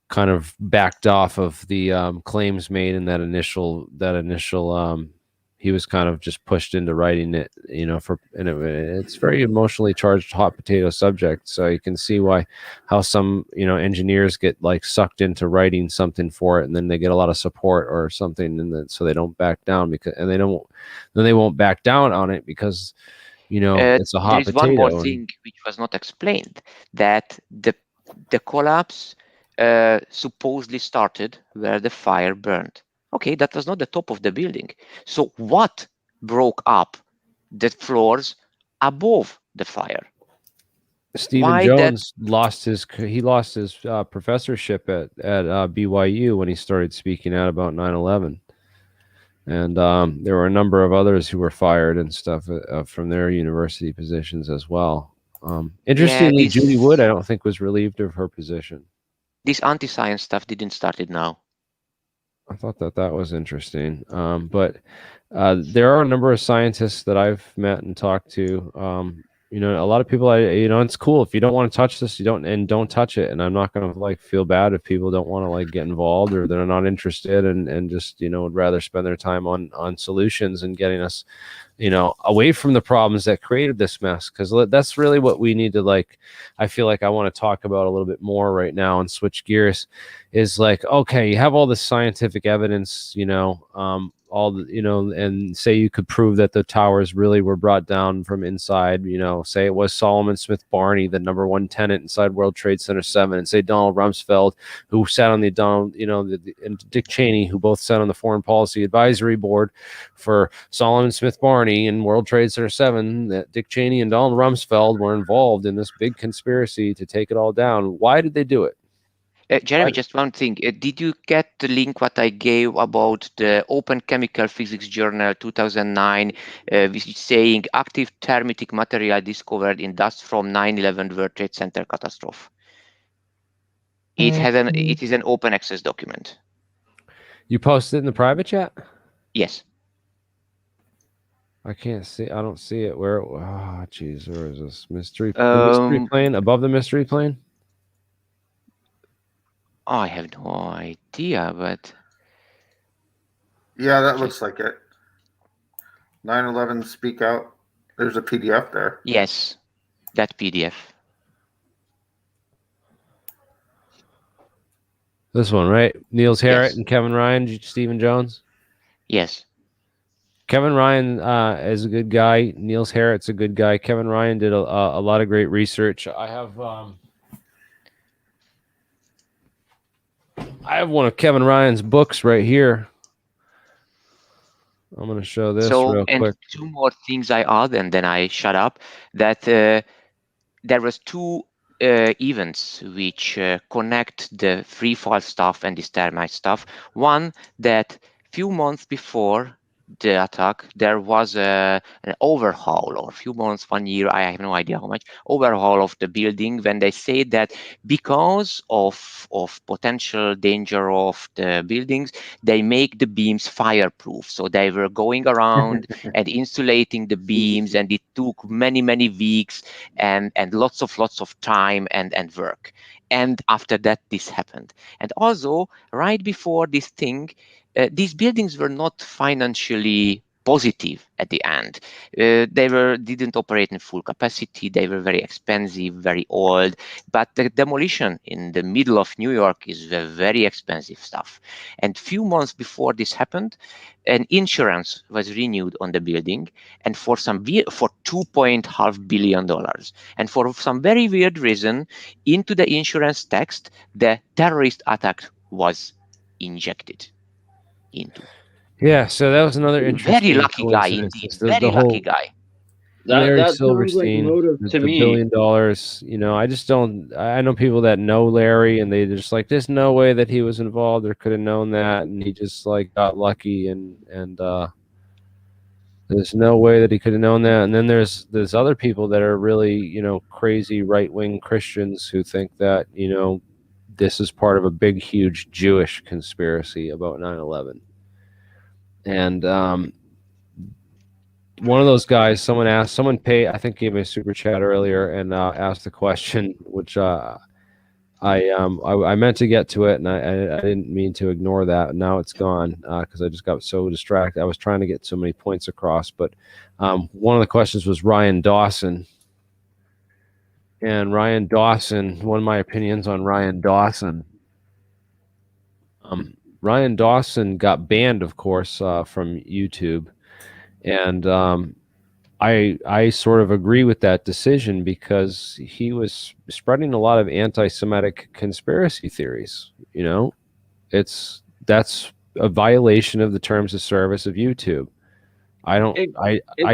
kind of backed off of the claims made in that initial he was kind of just pushed into writing it, you know, and it's very emotionally charged, hot potato subject. So you can see how some, you know, engineers get like sucked into writing something for it, and then they get a lot of support or something, and then so they don't back down they won't back down on it because, you know, it's a hot potato. There is one more thing which was not explained, that the collapse supposedly started where the fire burned. Okay, that was not the top of the building. So what broke up the floors above the fire? Stephen Jones lost his professorship at BYU when he started speaking out about 9/11, and there were a number of others who were fired and stuff from their university positions as well. Interestingly, Judy Wood, I don't think, was relieved of her position. This anti-science stuff didn't start it now. I thought that was interesting. But there are a number of scientists that I've met and talked to. You know, a lot of people, you know, it's cool if you don't want to touch this, don't touch it. And I'm not going to like feel bad if people don't want to like get involved or they're not interested and just, you know, would rather spend their time on solutions and getting us, you know, away from the problems that created this mess. Because that's really what we need to, like, I feel like I want to talk about a little bit more right now and switch gears is like, okay, you have all this scientific evidence, you know, all the, you know, and say you could prove that the towers really were brought down from inside, you know, say it was Solomon Smith Barney, the #1 tenant inside World Trade Center 7, and say Donald Rumsfeld, who sat on and Dick Cheney, who both sat on the Foreign Policy Advisory Board for Solomon Smith Barney and World Trade Center 7, that Dick Cheney and Donald Rumsfeld were involved in this big conspiracy to take it all down. Why did they do it? Jeremy, just one thing. Did you get the link what I gave about the Open Chemical Physics Journal 2009, which is saying active thermitic material discovered in dust from 9/11 World Trade Center catastrophe? It is an open access document. You posted it in the private chat? Yes. I can't see. I don't see it. Where? Oh, geez. Where is this mystery? The mystery plane above the mystery plane. Oh, I have no idea, but yeah, that looks like it. 9/11 Speak Out. There's a PDF there. Yes, that PDF. This one, right? Niels Harrit Yes. and Kevin Ryan, Stephen Jones. Yes. Kevin Ryan is a good guy. Niels Harrit's a good guy. Kevin Ryan did a lot of great research. I have one of Kevin Ryan's books right here. I'm going to show this real quick. Two more things I add, and then I shut up. That there was two events which connect the free fall stuff and this termite stuff. One, that few months before the attack, there was an overhaul, or a few months, 1 year, I have no idea how much, overhaul of the building, when they say that because of potential danger of the buildings, they make the beams fireproof. So they were going around and insulating the beams, and it took many weeks and lots of time and work. And after that, this happened. And also, right before this thing, these buildings were not financially positive at the end. They didn't operate in full capacity. They were very expensive, very old. But the demolition in the middle of New York is very expensive stuff. And few months before this happened, an insurance was renewed on the building, and for $2.5 billion. And for some very weird reason, into the insurance text, the terrorist attack was injected into. Yeah, so that was another interesting. Very lucky guy indeed. Very lucky guy. Larry That sounds like Silverstein, motive the to me. $1 billion. You know, I just don't. I know people that know Larry, and they just like, there's no way that he was involved or could have known that, and he just like got lucky, and there's no way that he could have known that. And then there's other people that are really crazy right-wing Christians who think that this is part of a big, huge Jewish conspiracy about 9/11. And one of those guys, someone paid, I think gave me a super chat earlier and asked the question, which I meant to get to it, and I didn't mean to ignore that. Now it's gone because I just got so distracted. I was trying to get so many points across. But one of the questions was Ryan Dawson. And Ryan Dawson, one of my opinions on Ryan Dawson. Ryan Dawson got banned, of course, from YouTube. And I sort of agree with that decision because he was spreading a lot of anti-Semitic conspiracy theories. That's a violation of the terms of service of YouTube. I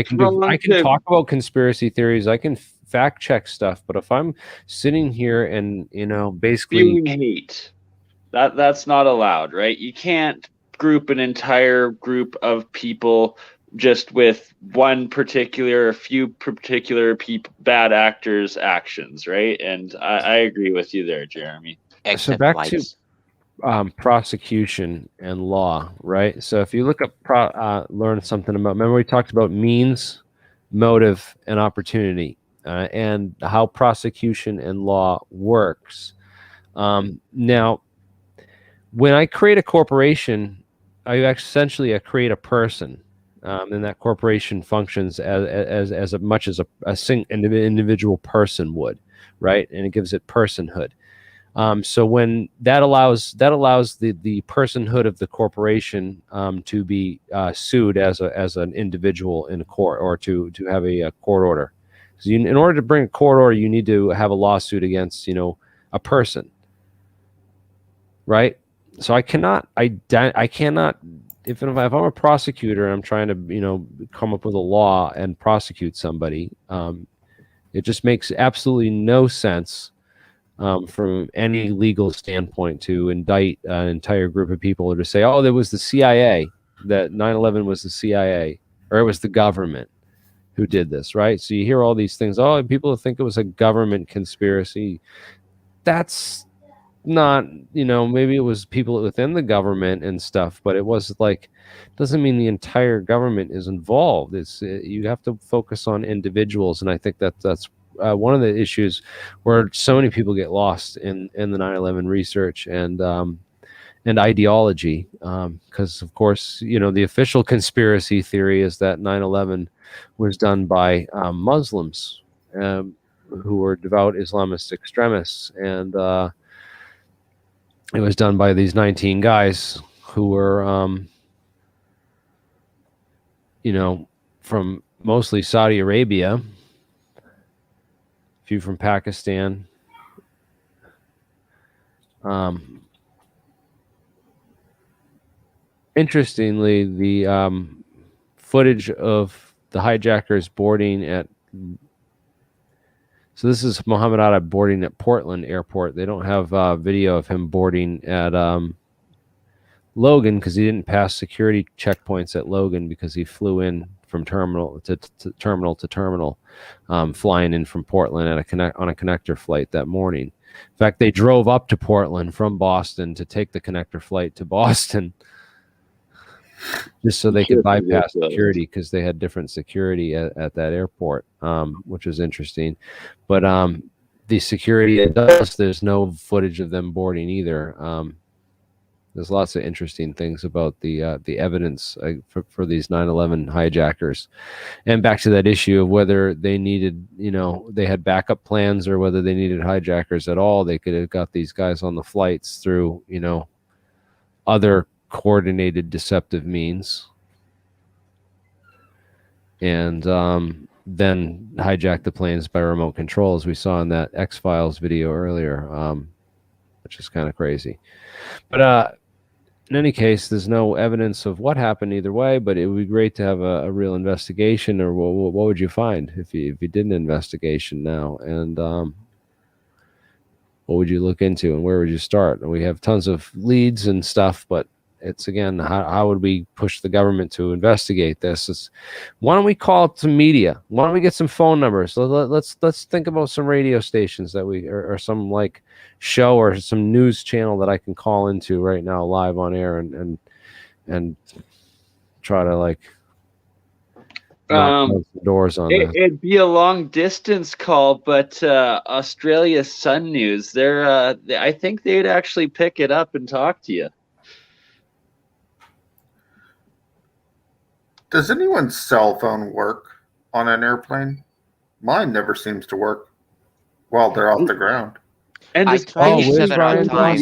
can talk about conspiracy theories. I can fact check stuff, but if I'm sitting here and basically spewing hate, that's not allowed, right? You can't group an entire group of people just with one particular, a few particular bad actors' actions, right? And I agree with you there, Jeremy. So back to prosecution and law, right? So if you look up, learn something about, remember we talked about means, motive, and opportunity, and how prosecution and law works. Now, when I create a corporation, I essentially create a person. And that corporation functions as much as a single individual person would, right? And it gives it personhood. So when that allows the personhood of the corporation to be sued as an individual in a court, or to have a court order. So in order to bring a court order, you need to have a lawsuit against a person, right? So I cannot if I'm a prosecutor and I'm trying to come up with a law and prosecute somebody, it just makes absolutely no sense from any legal standpoint to indict an entire group of people, or to say, oh, there was the CIA, that 9/11 was the CIA, or it was the government who did this, right? So you hear all these things. Oh, people think it was a government conspiracy. That's not, maybe it was people within the government and stuff, but it was like, doesn't mean the entire government is involved. You have to focus on individuals, and I think that's one of the issues where so many people get lost in the 9/11 research, and and ideology, because of course, the official conspiracy theory is that 9/11 was done by Muslims who were devout Islamist extremists, and it was done by these 19 guys who were, from mostly Saudi Arabia, a few from Pakistan. Interestingly, the footage of the hijackers boarding at, so this is Mohammed Atta boarding at Portland Airport. They don't have video of him boarding at Logan because he didn't pass security checkpoints at Logan because he flew in from terminal to terminal, flying in from Portland on a connector flight that morning. In fact, they drove up to Portland from Boston to take the connector flight to Boston, just so they could bypass security because they had different security at that airport, which was interesting. But the security at Dulles, there's no footage of them boarding either. There's lots of interesting things about the evidence for these 9/11 hijackers. And back to that issue of whether they needed, they had backup plans or whether they needed hijackers at all. They could have got these guys on the flights through, other coordinated deceptive means, and then hijack the planes by remote control, as we saw in that X-Files video earlier, which is kind of crazy. But in any case, there's no evidence of what happened either way, but it would be great to have a real investigation. Or what would you find if you did an investigation now? And what would you look into, and where would you start? And we have tons of leads and stuff, but it's, again, how would we push the government to investigate this? Why don't we call up some media? Why don't we get some phone numbers? Let's think about some radio stations that or some like show or some news channel that I can call into right now live on air and try to knock some doors on that. It'd be a long distance call, but Australia Sun News, I think they'd actually pick it up and talk to you. Does anyone's cell phone work on an airplane? Mine never seems to work while they're off the ground. And I tried it several times.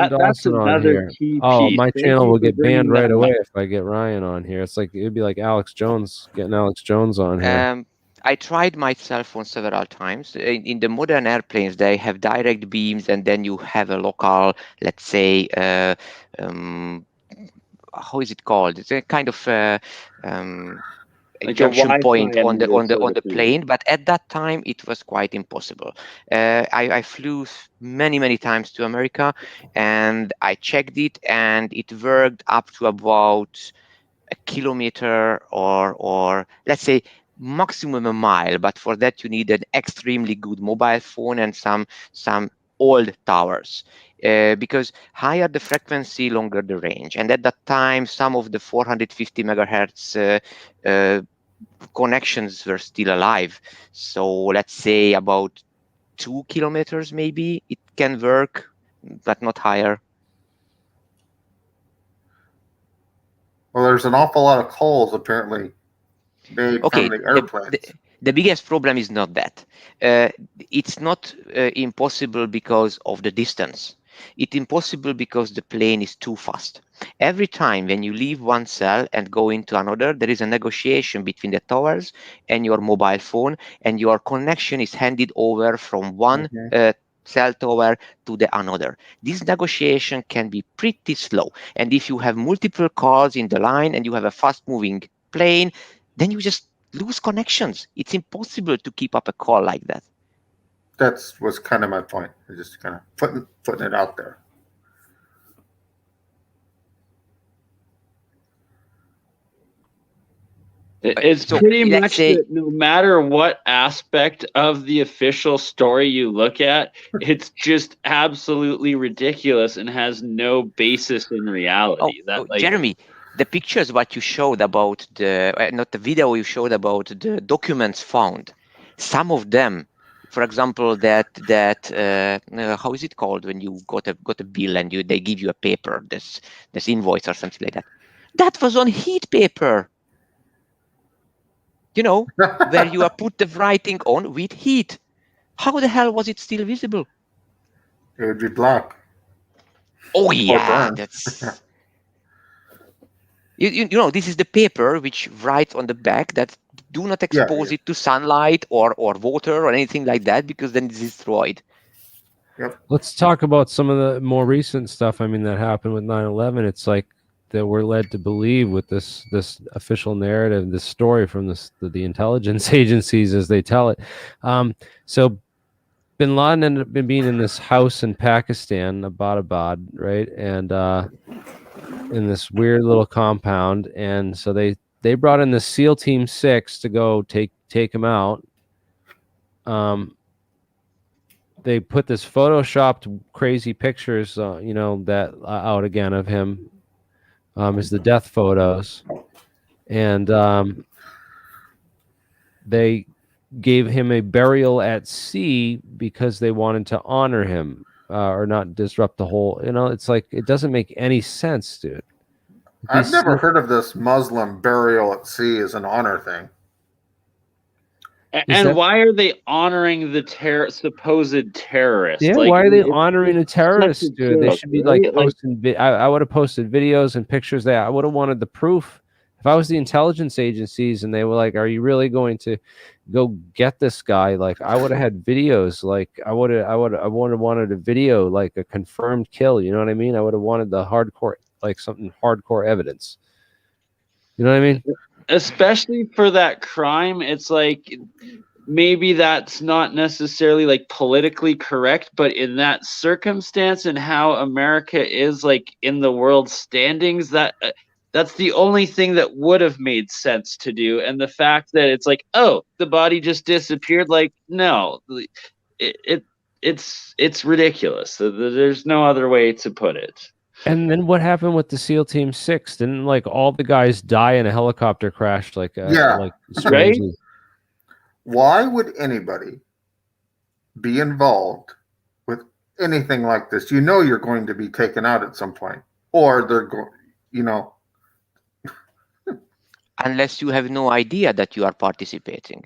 That's another key piece. My channel will get banned right away if I get Ryan on here. It'd be like Alex Jones, getting Alex Jones on here. I tried my cell phone several times. In the modern airplanes, they have direct beams, and then you have a local, let's say, how is it called? It's a kind of a junction point on the plane, but at that time it was quite impossible. I flew many times to America, and I checked it, and it worked up to about a kilometer or let's say maximum a mile. But for that you need an extremely good mobile phone and some old towers. Because higher the frequency, longer the range. And at that time, some of the 450 megahertz connections were still alive. So let's say about 2 kilometers, maybe it can work, but not higher. Well, there's an awful lot of calls apparently made from the airplanes. The biggest problem is not that. It's not impossible because of the distance. It's impossible because the plane is too fast. Every time when you leave one cell and go into another, there is a negotiation between the towers and your mobile phone, and your connection is handed over from one cell tower to the another. This negotiation can be pretty slow. And if you have multiple calls in the line and you have a fast-moving plane, then you just lose connections. It's impossible to keep up a call like that. That was kind of my point. Just kind of putting it out there. It's pretty much that no matter what aspect of the official story you look at, it's just absolutely ridiculous and has no basis in reality. Jeremy, the pictures what you showed about not the video you showed about the documents found, some of them for example, that how is it called when you got a bill and they give you a paper, this invoice or something like that. That was on heat paper. You know, where you are put the writing on with heat. How the hell was it still visible? It would be black. Oh yeah, that's. You know, this is the paper which writes on the back that do not expose it to sunlight or water or anything like that, because then it's destroyed. Yep. Let's talk about some of the more recent stuff. I mean, that happened with 9/11. It's like that we're led to believe with this official narrative, this story from the intelligence agencies as they tell it. So Bin Laden ended up being in this house in Pakistan, Abbottabad, right? And in this weird little compound. And so they brought in the SEAL Team 6 to go take him out. They put this photoshopped crazy pictures, you know, that out again of him. Is the death photos, and they gave him a burial at sea because they wanted to honor him or not disrupt the whole. You know, it's like it doesn't make any sense, dude. I've never heard of this Muslim burial at sea as an honor thing. And why are they honoring the supposed terrorist? Yeah, like, why are they honoring a terrorist, dude? They should be like right? posting. I would have posted videos and pictures there. I would have wanted the proof. If I was the intelligence agencies and they were like, "Are you really going to go get this guy?" Like, I would have had videos. Like, I would have wanted a video, like a confirmed kill. You know what I mean? I would have wanted the hardcore, like something hardcore evidence. You know what I mean? Especially for that crime, it's like maybe that's not necessarily like politically correct, but in that circumstance and how America is like in the world standings, that's the only thing that would have made sense to do. And the fact that it's like, oh, the body just disappeared, like, no, it's ridiculous. There's no other way to put it. And then what happened with the SEAL Team 6? Didn't like all the guys die in a helicopter crash? Like, like right? Why would anybody be involved with anything like this? You know, you're going to be taken out at some point, or they're going, you know. Unless you have no idea that you are participating.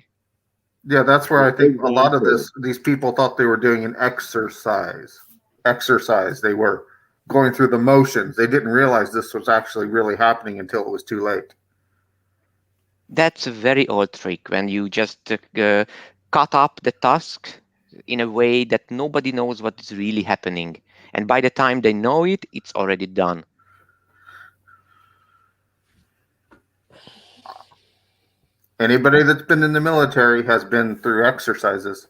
Yeah, that's where I think a lot of these people thought they were doing an exercise. They were going through the motions. They didn't realize this was actually really happening until it was too late. That's a very old trick when you just cut up the task in a way that nobody knows what is really happening. And by the time they know it, it's already done. Anybody that's been in the military has been through exercises.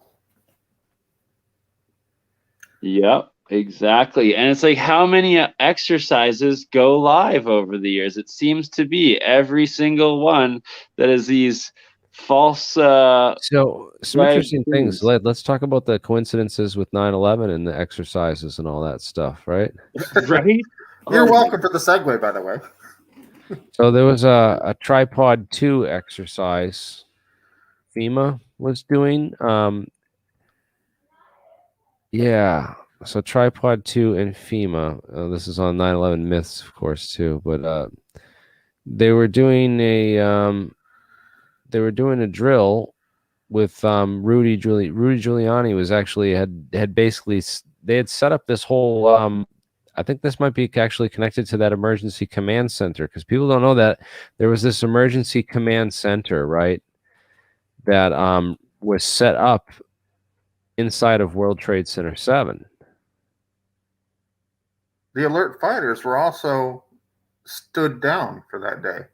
Yep, exactly. And it's like, how many exercises go live over the years? It seems to be every single one that is these false. So some interesting things. Let's talk about the coincidences with 9/11 and the exercises and all that stuff, right? Right. You're welcome for the segue, by the way. So there was a tripod 2 exercise FEMA was doing. Yeah, so tripod 2 and FEMA. This is on 9/11 myths, of course, too. But they were doing a drill with Rudy Giuliani. Was actually had basically they had set up this whole. I think this might be actually connected to that emergency command center, because people don't know that there was this emergency command center, right, that was set up inside of World Trade Center 7. The alert fighters were also stood down for that day.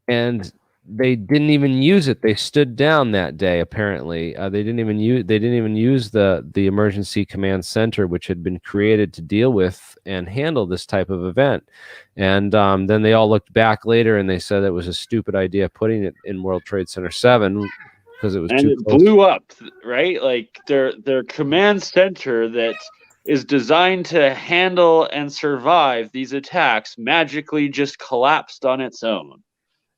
And they didn't even use it. They stood down that day. Apparently, they didn't even use the emergency command center, which had been created to deal with and handle this type of event. And then they all looked back later and they said it was a stupid idea putting it in World Trade Center 7 because it was too close. Blew up, right? Like their command center that is designed to handle and survive these attacks magically just collapsed on its own.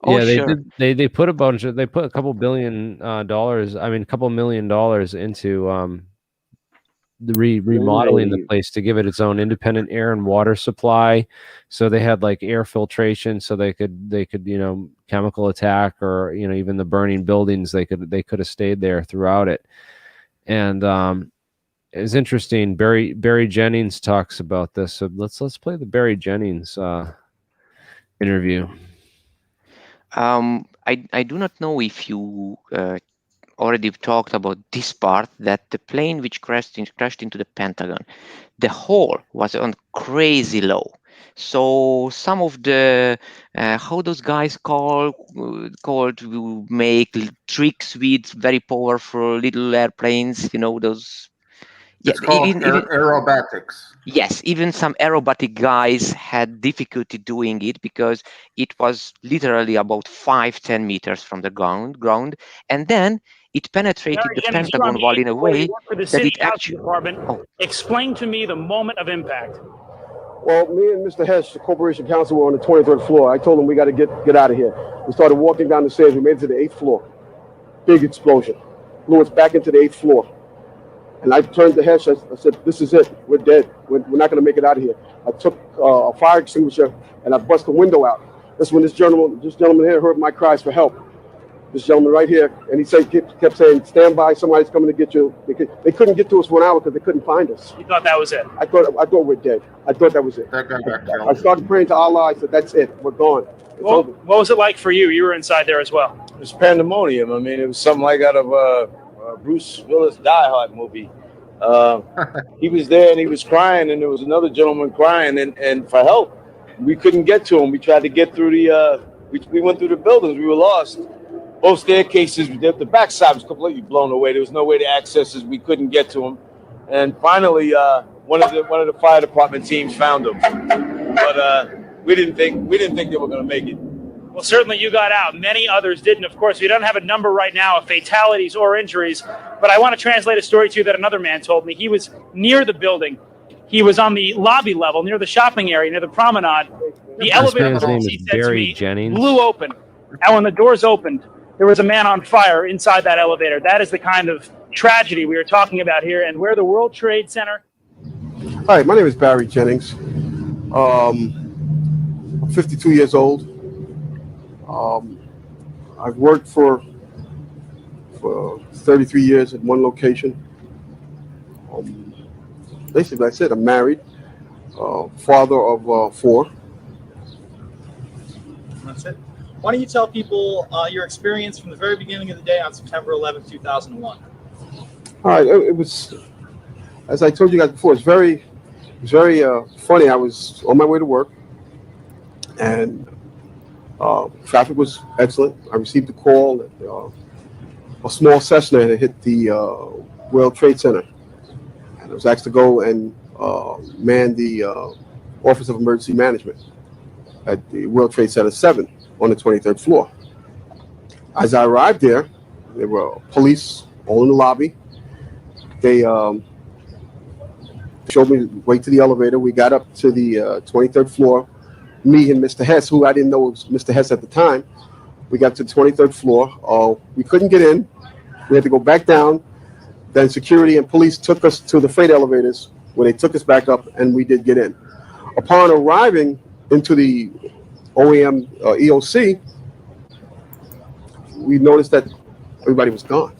Oh, yeah, they sure. did. They put they put a couple billion dollars. I mean, a couple $1 million into the remodeling the place to give it its own independent air and water supply. So they had like air filtration, so they could chemical attack, or even the burning buildings, they could have stayed there throughout it. And it's interesting. Barry Jennings talks about this. So let's play the Barry Jennings interview. I do not know if you already talked about this part, that the plane which crashed into the Pentagon, the hole was on crazy low. So some of the how those guys called to make tricks with very powerful little airplanes, those. It's called aerobatics. Yes, even some aerobatic guys had difficulty doing it because it was literally about 5-10 meters from the ground, and then it penetrated the Pentagon wall in a way for the that city it actually. department. Explain to me the moment of impact. Well, me and Mr. Hess, the corporation counsel, were on the 23rd floor. I told him we got to get out of here. We started walking down the stairs. We made it to the 8th floor. Big explosion. Blew us back into the 8th floor. And I turned to Hess. I said, "This is it. We're dead. We're not going to make it out of here." I took a fire extinguisher and I bust the window out. That's when this gentleman here heard my cries for help. This gentleman right here, and he kept saying, "Stand by. Somebody's coming to get you." They couldn't get to us for an hour because they couldn't find us. You thought that was it? I thought we're dead. I thought that was it. That guy got killed. I started praying to Allah. I said, "That's it. We're gone. It's over." What was it like for you? You were inside there as well. It was pandemonium. I mean, it was something like out of Bruce Willis Die Hard movie. He was there and he was crying, and there was another gentleman crying and for help. We couldn't get to him. We tried to get through we went through the buildings. We were lost. Both staircases, the backside was completely blown away. There was no way to access us. We couldn't get to him. And finally, one of the fire department teams found him. But we didn't think they were going to make it. Well, certainly you got out. Many others didn't. Of course, we don't have a number right now of fatalities or injuries, but I want to translate a story to you that another man told me. He was near the building. He was on the lobby level, near the shopping area, near the promenade. The elevator, he said to me, blew open. And when the doors opened, there was a man on fire inside that elevator. That is the kind of tragedy we are talking about here. And where the World Trade Center. Hi, my name is Barry Jennings. I'm 52 years old. I've worked for 33 years at one location. Basically, that's it. I'm married, father of 4. That's it. Why don't you tell people your experience from the very beginning of the day on September 11th, 2001? All right, it was, as I told you guys before, it's very funny. I was on my way to work, and traffic was excellent. I received a call that a small Cessna had hit the World Trade Center, and I was asked to go and man the Office of Emergency Management at the World Trade Center 7 on the 23rd floor. As I arrived there were police all in the lobby. They showed me the way to the elevator. We got up to the 23rd floor. Me and Mr. Hess, who I didn't know was Mr. Hess at the time, we got to the 23rd floor. We couldn't get in. We had to go back down. Then security and police took us to the freight elevators where they took us back up, and we did get in. Upon arriving into the OEM EOC, we noticed that everybody was gone.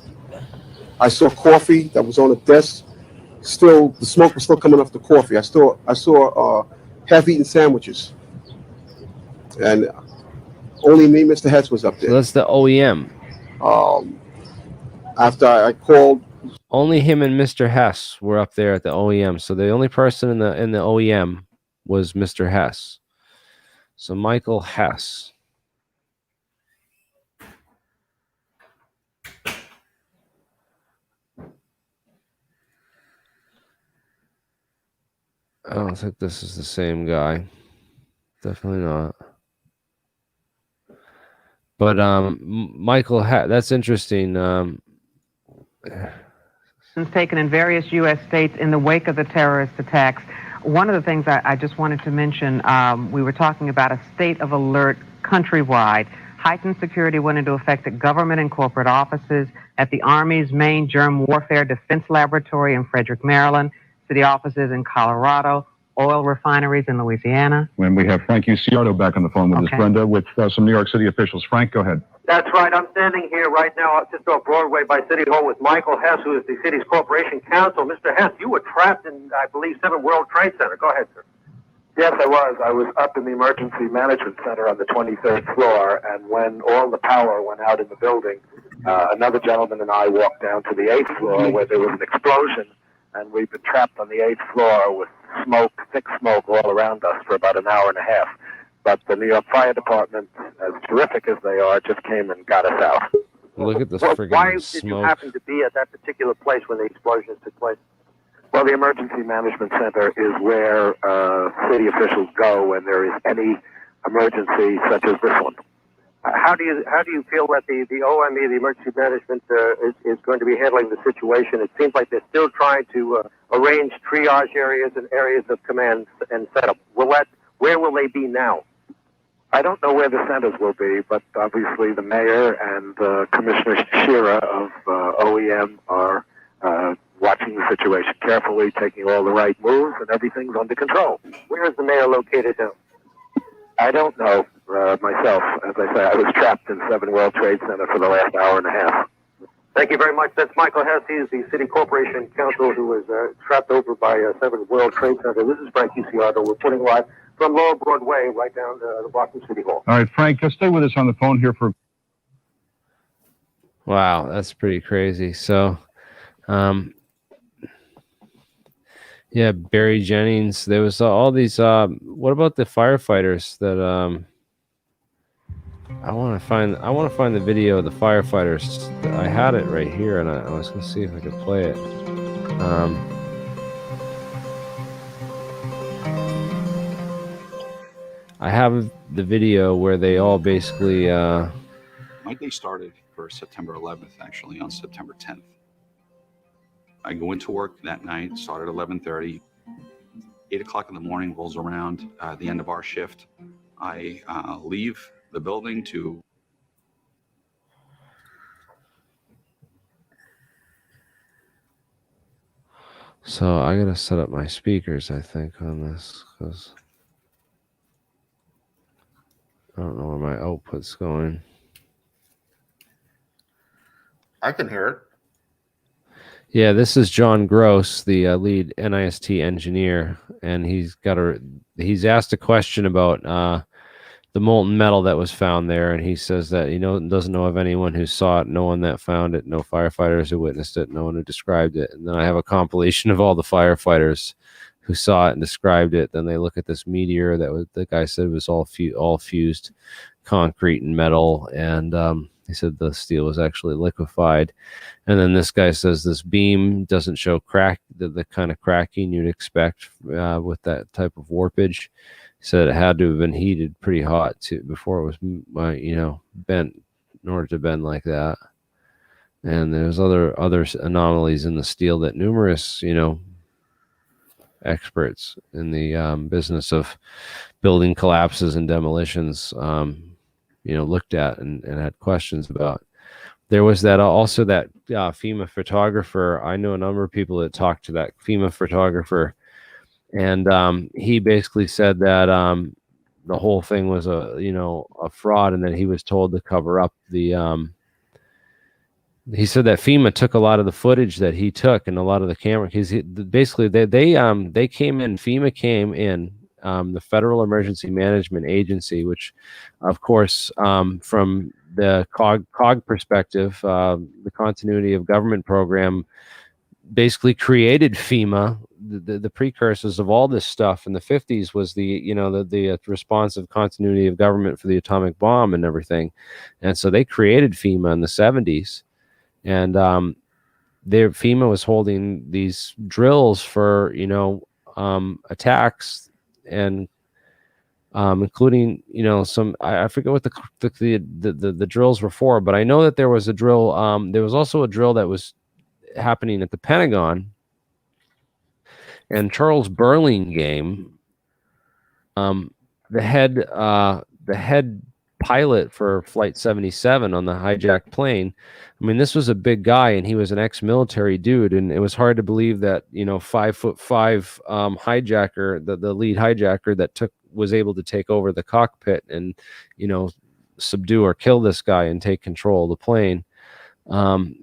I saw coffee that was on a desk. Still, the smoke was still coming off the coffee. I saw half-eaten sandwiches. And only me, Mr. Hess, was up there. So that's the OEM. After I called, only him and Mr. Hess were up there at the OEM. So the only person in the OEM was Mr. Hess. So Michael Hess. I don't think this is the same guy. Definitely not. But Michael, that's interesting. Taken in various U.S. states in the wake of the terrorist attacks. One of the things I just wanted to mention, we were talking about a state of alert countrywide. Heightened security went into effect at government and corporate offices, at the Army's main germ warfare defense laboratory in Frederick, Maryland, city offices in Colorado, oil refineries in Louisiana. When we have Frank Uciardo back on the phone with us, Brenda, with some New York City officials. Frank, go ahead. That's right. I'm standing here right now just off Broadway by City Hall with Michael Hess, who is the city's corporation counsel. Mr. Hess, you were trapped in, I believe, 7 World Trade Center. Go ahead, sir. Yes, I was. I was up in the emergency management center on the 23rd floor, and when all the power went out in the building, another gentleman and I walked down to the 8th floor where there was an explosion, and we've been trapped on the 8th floor with smoke, thick smoke all around us for about an hour and a half. But the New York Fire Department, as terrific as they are, just came and got us out. Look at this Why friggin' did smoke. you happen to be at that particular place when the explosions took place? Well, the emergency management center is where city officials go when there is any emergency such as this one. How do you feel that the OME, the emergency management, is going to be handling the situation? It seems like they're still trying to arrange triage areas and areas of command and setup. Where will they be now? I don't know where the centers will be, but obviously the mayor and Commissioner Shira of OEM are watching the situation carefully, taking all the right moves, and everything's under control. Where is the mayor located now? I don't know myself. As I say, I was trapped in 7 World Trade Center for the last hour and a half. Thank you very much. That's Michael Hess. He is the city corporation counsel who was trapped over by 7 World Trade Center. This is Frank Uciardo reporting live from Lower Broadway, right down the block from City Hall. All right, Frank, just stay with us on the phone here for... Wow, that's pretty crazy. So, yeah, Barry Jennings. There was all these. What about the firefighters that? I want to find the video of the firefighters. I had it right here, and I was going to see if I could play it. I have the video where they all basically. My day started for September 11th, actually, on September 10th. I go into work that night, start at 11:30. 8 o'clock in the morning rolls around, the end of our shift. I leave the building to... So I gotta set up my speakers, I think, on this, because I don't know where my output's going. I can hear it. Yeah, this is John Gross, the lead NIST engineer, and he's asked a question about the molten metal that was found there, and he says that he doesn't know of anyone who saw it, no one that found it, no firefighters who witnessed it, no one who described it. And then I have a compilation of all the firefighters who saw it and described it. Then they look at this meteor that the guy said was all fused concrete and metal, and he said the steel was actually liquefied. And then this guy says this beam doesn't show the kind of cracking you'd expect with that type of warpage. He said it had to have been heated pretty hot before it was bent in order to bend like that. And there's other anomalies in the steel that numerous experts in the business of building collapses and demolitions looked at and had questions about. There was that FEMA photographer. I know a number of people that talked to that FEMA photographer, and he basically said that the whole thing was a fraud, and that he was told to cover up the. He said that FEMA took a lot of the footage that he took and a lot of the camera, because basically they came in. FEMA came in. The Federal Emergency Management Agency, which, of course, from the COG perspective, the Continuity of Government program, basically created FEMA. The precursors of all this stuff in the 50s was the responsive continuity of government for the atomic bomb and everything, and so they created FEMA in the 70s, and FEMA was holding these drills for attacks. And including some, I forget what the drills were for, but I know that there was a drill. There was also a drill that was happening at the Pentagon, and Charles Burlingame, the head pilot for Flight 77 on the hijacked plane. I mean, this was a big guy, and he was an ex-military dude, and it was hard to believe that 5'5" hijacker, the lead hijacker that was able to take over the cockpit and subdue or kill this guy and take control of the plane.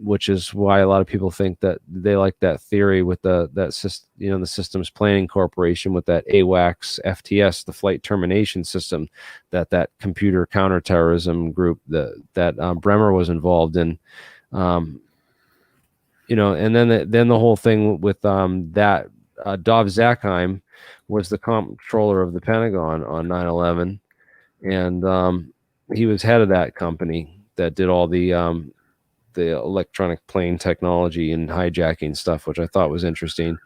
Which is why a lot of people think that they like that theory with the Systems Planning Corporation with that AWACS FTS, the flight termination system, that computer counterterrorism group that Bremer was involved in. And then the whole thing with that Dov Zakheim was the comptroller of the Pentagon on 9/11, and he was head of that company that did all the electronic plane technology and hijacking stuff, which I thought was interesting.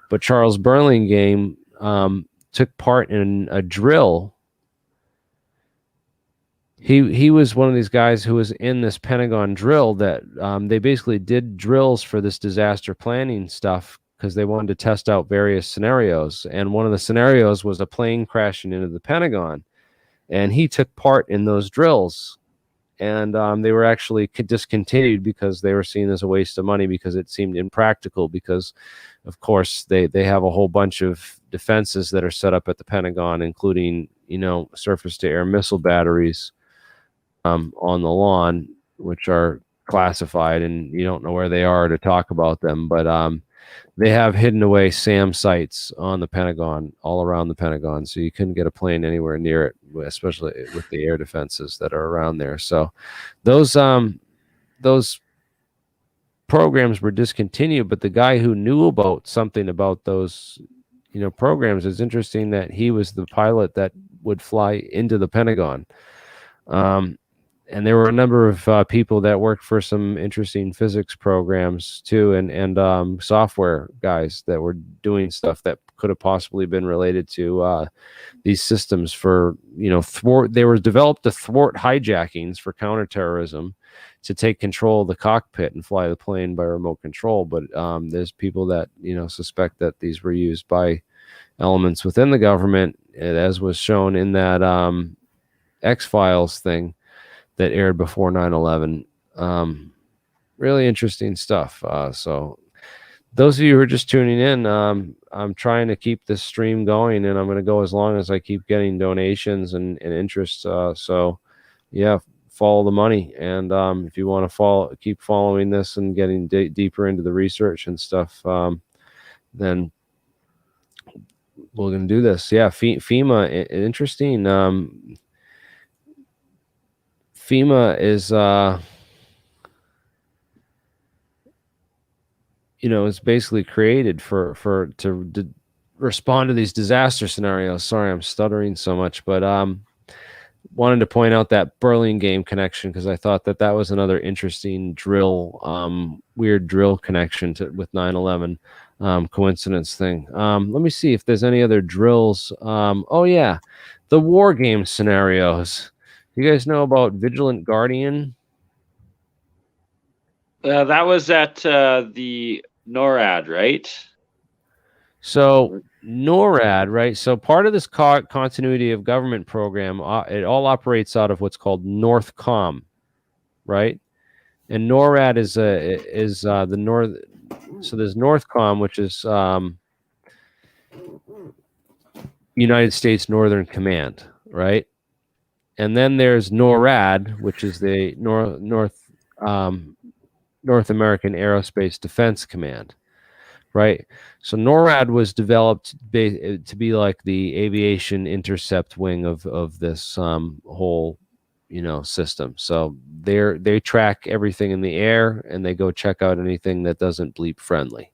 But Charles Burlingame took part in a drill. He was one of these guys who was in this Pentagon drill that they basically did drills for this disaster planning stuff because they wanted to test out various scenarios. And one of the scenarios was a plane crashing into the Pentagon. And he took part in those drills. And they were actually discontinued because they were seen as a waste of money because it seemed impractical because, of course, they have a whole bunch of defenses that are set up at the Pentagon, including, surface-to-air missile batteries on the lawn, which are classified, and you don't know where they are to talk about them. But they have hidden away SAM sites on the Pentagon, all around the Pentagon, so you couldn't get a plane anywhere near it, especially with the air defenses that are around there. So those programs were discontinued, but the guy who knew about something about those programs, is interesting that he was the pilot that would fly into the Pentagon. And there were a number of people that worked for some interesting physics programs too, and software guys that were doing stuff that could have possibly been related to these systems for they were developed to thwart hijackings for counterterrorism, to take control of the cockpit and fly the plane by remote control. But there's people that suspect that these were used by elements within the government, as was shown in that X-Files thing that aired before 9/11. Really interesting stuff. So those of you who are just tuning in, I'm trying to keep this stream going, and I'm going to go as long as I keep getting donations and interest. So yeah, follow the money. And if you want to keep following this and getting deeper into the research and stuff, then we're going to do this. Yeah, FEMA, interesting. FEMA is, is basically created to respond to these disaster scenarios. Sorry, I'm stuttering so much, but wanted to point out that Burlingame connection because I thought that was another interesting drill, weird drill connection with 9/11 coincidence thing. Let me see if there's any other drills. Oh yeah, the war game scenarios. You guys know about Vigilant Guardian? That was at the NORAD, right? So NORAD, right? So part of this continuity of government program, it all operates out of what's called NORTHCOM, right? And NORAD is the North. So there's NORTHCOM, which is United States Northern Command, right? And then there's NORAD, which is the North American Aerospace Defense Command, right? So NORAD was developed to be like the aviation intercept wing of this whole, system. So they track everything in the air, and they go check out anything that doesn't bleep friendly.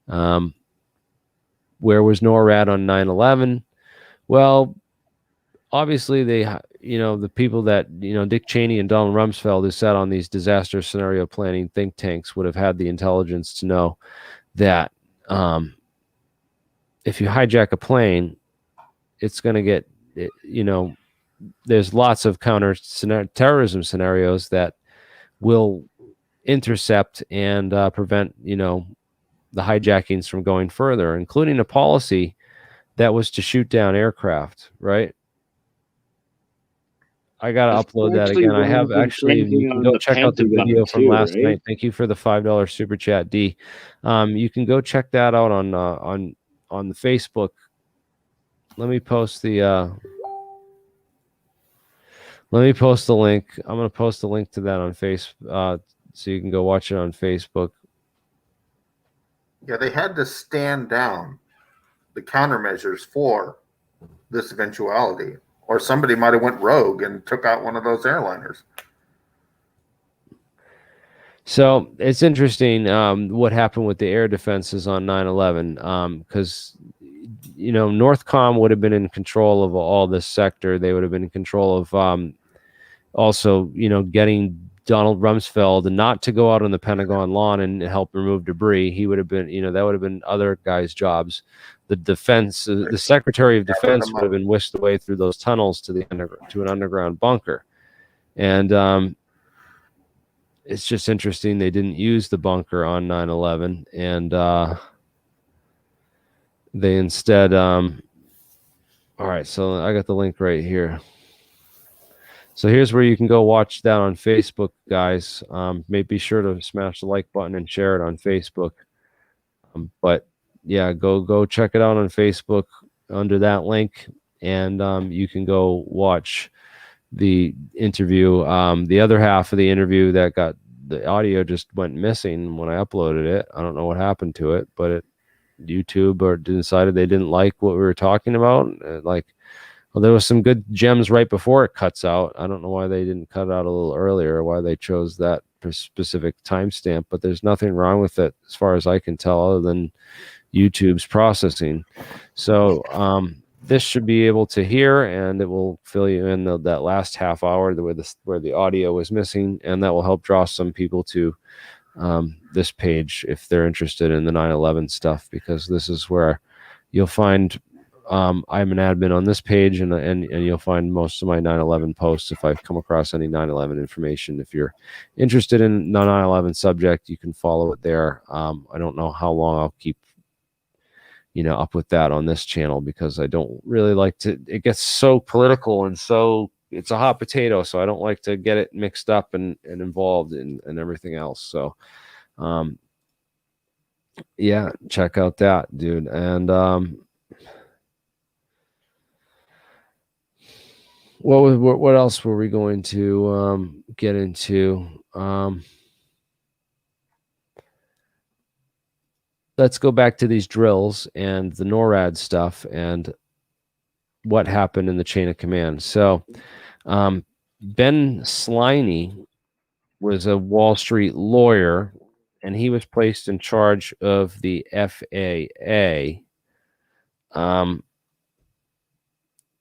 Where was NORAD on 9/11? Well, obviously the people that, Dick Cheney and Donald Rumsfeld, who sat on these disaster scenario planning think tanks, would have had the intelligence to know that if you hijack a plane, it's going to get, there's lots of terrorism scenarios that will intercept and prevent, the hijackings from going further, including a policy that was to shoot down aircraft, right? I gotta That's upload that actually again. I have rampant actually. You thinking can on go the check out the Pentagon video from too, last right? night. Thank you for the $5 super chat, D. You can go check that out on the Facebook. Let me post the. Let me post the link. I'm gonna post a link to that on Facebook, so you can go watch it on Facebook. Yeah, they had to stand down the countermeasures for this eventuality, or somebody might have went rogue and took out one of those airliners. So it's interesting what happened with the air defenses on 9/11, because Northcom would have been in control of all this sector. They would have been in control of also getting Donald Rumsfeld not to go out on the Pentagon lawn and help remove debris. He would have been, that would have been other guys' jobs. The defense, the Secretary of Defense would have been whisked away through those tunnels to an underground bunker. And it's just interesting they didn't use the bunker on 9/11, and they instead. All right, so I got the link right here. So here's where you can go watch that on Facebook, guys. Maybe be sure to smash the like button and share it on Facebook. But yeah, go check it out on Facebook under that link, and you can go watch the interview. The other half of the interview that got the audio just went missing when I uploaded it. I don't know what happened to it, but YouTube decided they didn't like what we were talking about. Well, there was some good gems right before it cuts out. I don't know why they didn't cut it out a little earlier, or why they chose that specific timestamp, but there's nothing wrong with it as far as I can tell, other than YouTube's processing. So this should be able to hear, and it will fill you in that last half hour where the audio was missing, and that will help draw some people to this page if they're interested in the 9/11 stuff, because this is where you'll find I'm an admin on this page, and you'll find most of my 9/11 posts if I come across any 9/11 information. If you're interested in the 9/11 subject, you can follow it there. I don't know how long I'll keep up with that on this channel, because I don't really like to, it gets so political and so it's a hot potato, so I don't like to get it mixed up and involved in everything else. So yeah, check out that, dude. And what else were we going to get into? Let's go back to these drills and the NORAD stuff and what happened in the chain of command. So Ben Sliney was a Wall Street lawyer, and he was placed in charge of the FAA.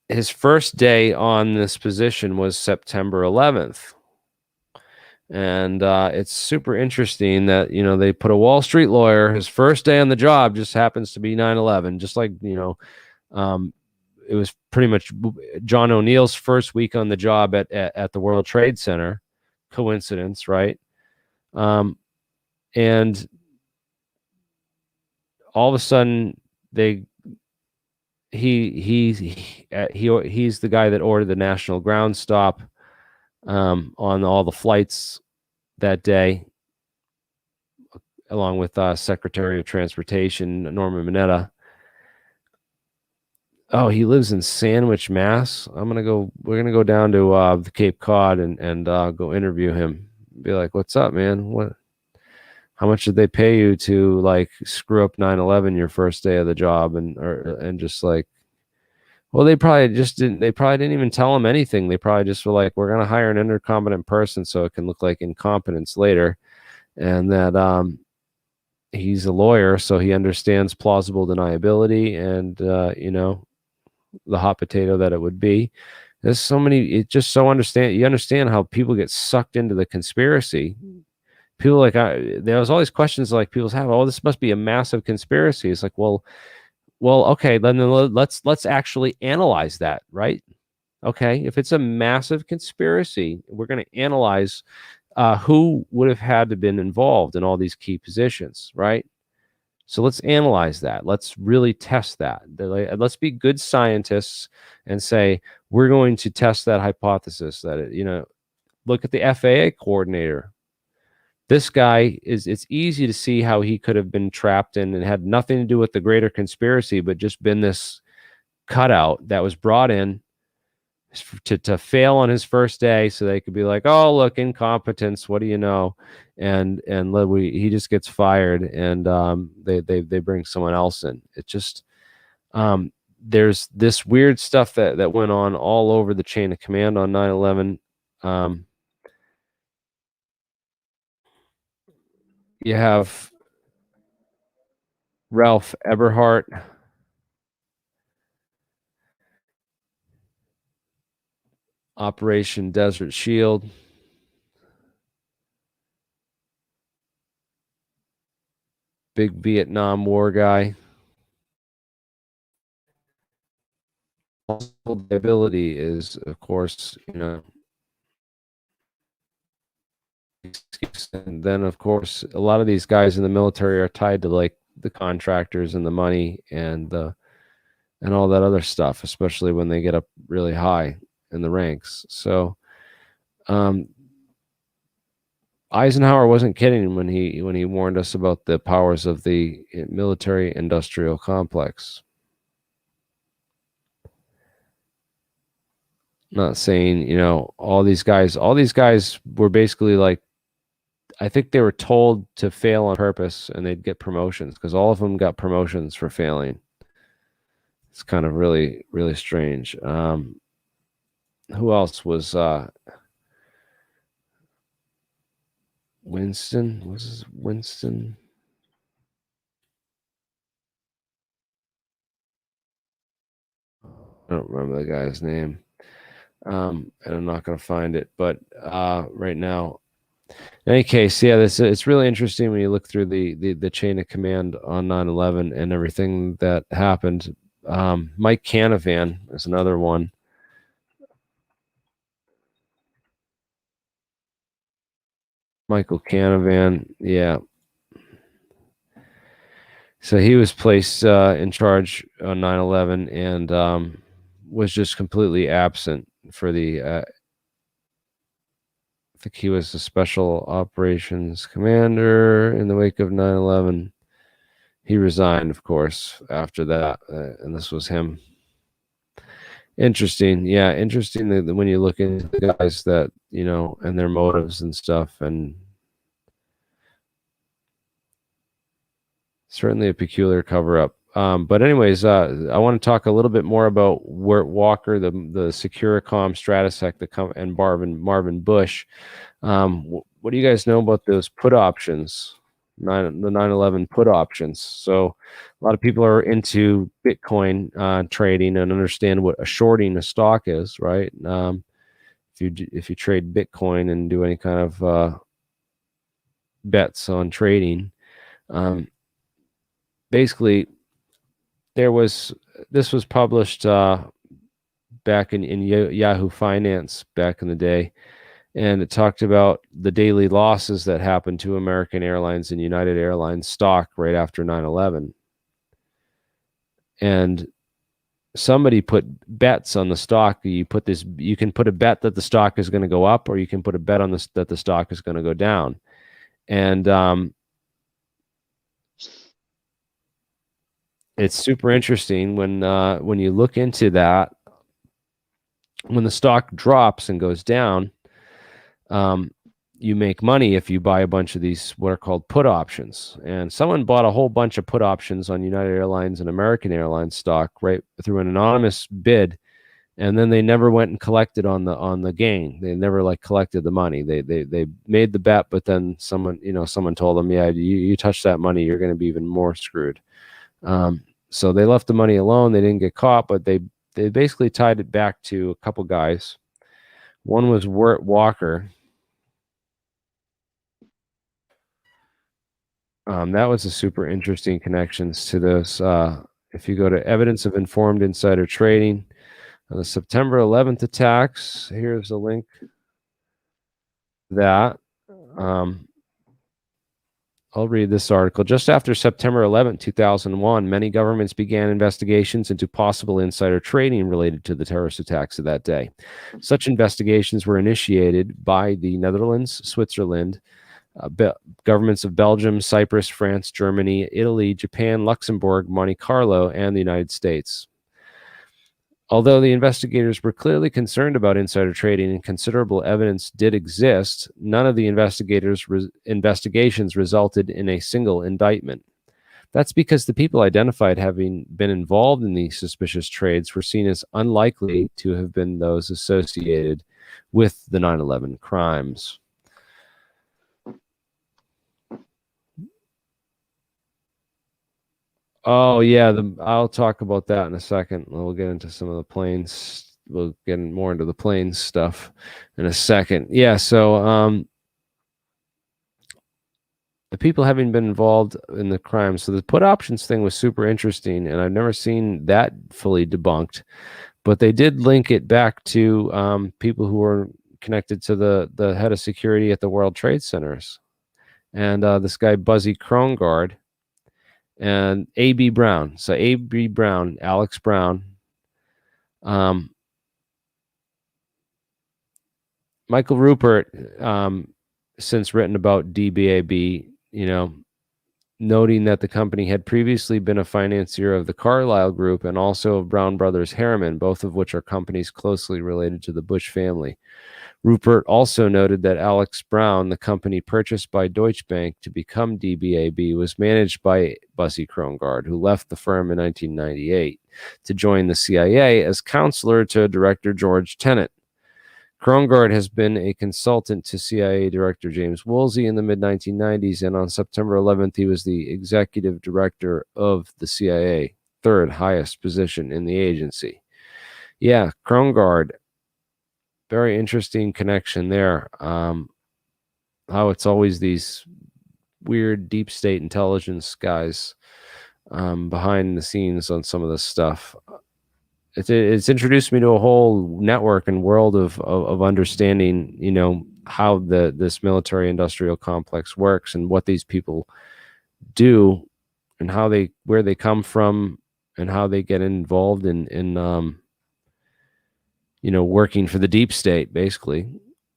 His first day on this position was September 11th. And it's super interesting that, they put a Wall Street lawyer, his first day on the job just happens to be 9/11, just like, it was pretty much John O'Neill's first week on the job at the World Trade Center. Coincidence, right? And all of a sudden he's the guy that ordered the national ground stop on all the flights that day, along with Secretary of Transportation Norman Mineta. Oh, he lives in Sandwich, Mass. We're gonna go down to the Cape Cod and go interview him. Be like, "What's up, man? How much did they pay you to screw up 9/11 your first day of the job?" And just well, they probably didn't even tell him anything. They probably just were like, "We're gonna hire an incompetent person so it can look like incompetence later," and that he's a lawyer, so he understands plausible deniability and the hot potato that it would be. There's so many. You understand how people get sucked into the conspiracy. People there was all these questions people have. Oh, this must be a massive conspiracy. It's like, well, okay, then let's actually analyze that, right? Okay, if it's a massive conspiracy, we're going to analyze who would have had to been involved in all these key positions, right? So let's analyze that. Let's really test that. Let's be good scientists and say, we're going to test that hypothesis that, look at the FAA coordinator. This guy it's easy to see how he could have been trapped in and had nothing to do with the greater conspiracy, but just been this cutout that was brought in to fail on his first day, so they could be like, oh, look, incompetence, what do you know? And he just gets fired, and they bring someone else in. It just there's this weird stuff that went on all over the chain of command on 9/11. You have Ralph Eberhardt, Operation Desert Shield. Big Vietnam War guy. Ability is, of course, and then, of course, a lot of these guys in the military are tied to like the contractors and the money and all that other stuff, especially when they get up really high in the ranks. So Eisenhower wasn't kidding when he warned us about the powers of the military industrial complex. Not saying, all these guys were basically like, I think they were told to fail on purpose and they'd get promotions, because all of them got promotions for failing. It's kind of really, really strange. Who else was Winston? Was this Winston? I don't remember the guy's name. And I'm not going to find it, but right now, in any case, yeah, it's really interesting when you look through the chain of command on 9/11 and everything that happened. Mike Canavan is another one. Michael Canavan, yeah. So he was placed in charge on 9/11 and was just completely absent for the. I think he was the special operations commander in the wake of 9/11. He resigned, of course, after that, and this was him. Interesting, yeah, interesting that when you look into the guys that and their motives and stuff, and certainly a peculiar cover-up. But anyways, I want to talk a little bit more about Wirt Walker, the Securicom, Stratesec, and Marvin Bush. What do you guys know about those put options? The 9/11 put options. So a lot of people are into Bitcoin trading and understand what a shorting a stock is, right? If you trade Bitcoin and do any kind of bets on trading, basically this was published back in Yahoo Finance back in the day. And it talked about the daily losses that happened to American Airlines and United Airlines stock right after 9/11. And somebody put bets on the stock. You can put a bet that the stock is going to go up, or you can put a bet on that the stock is going to go down. And it's super interesting when you look into that. When the stock drops and goes down, you make money if you buy a bunch of these what are called put options. And someone bought a whole bunch of put options on United Airlines and American Airlines stock right through an anonymous bid, and then they never went and collected on the gain. They never collected the money. They made the bet, but then someone told them, yeah, you touch that money, you're going to be even more screwed. So they left the money alone. They didn't get caught, but they basically tied it back to a couple guys. One was Wirt Walker. That was a super interesting connections to this. If you go to evidence of informed insider trading, the September 11th attacks, here's a link. That I'll read this article. Just after September 11, 2001, many governments began investigations into possible insider trading related to the terrorist attacks of that day. Such investigations were initiated by the Netherlands, Switzerland, governments of Belgium, Cyprus, France, Germany, Italy, Japan, Luxembourg, Monte Carlo, and the United States. Although the investigators were clearly concerned about insider trading and considerable evidence did exist, none of the investigations resulted in a single indictment. That's because the people identified having been involved in these suspicious trades were seen as unlikely to have been those associated with the 9/11 crimes. Oh yeah, I'll talk about that in a second. We'll get into some of the planes. We'll get more into the planes stuff in a second. Yeah, so the people having been involved in the crime. So the put options thing was super interesting, and I've never seen that fully debunked. But they did link it back to people who were connected to the head of security at the World Trade Centers, and this guy Buzzy Krongard. And A.B. Brown. So A.B. Brown, Alex Brown. Michael Rupert, since written about DBAB, noting that the company had previously been a financier of the Carlyle Group and also of Brown Brothers Harriman, both of which are companies closely related to the Bush family. Rupert also noted that Alex Brown, the company purchased by Deutsche Bank to become DBAB, was managed by Buzzy Krongard, who left the firm in 1998 to join the CIA as counselor to Director George Tenet. Krongard has been a consultant to CIA Director James Woolsey in the mid-1990s, and on September 11th, he was the executive director of the CIA, third highest position in the agency. Yeah, Krongard. Very interesting connection there. How it's always these weird deep state intelligence guys behind the scenes on some of this stuff. It's introduced me to a whole network and world of understanding, how this military industrial complex works and what these people do and where they come from and how they get involved in working for the deep state. Basically,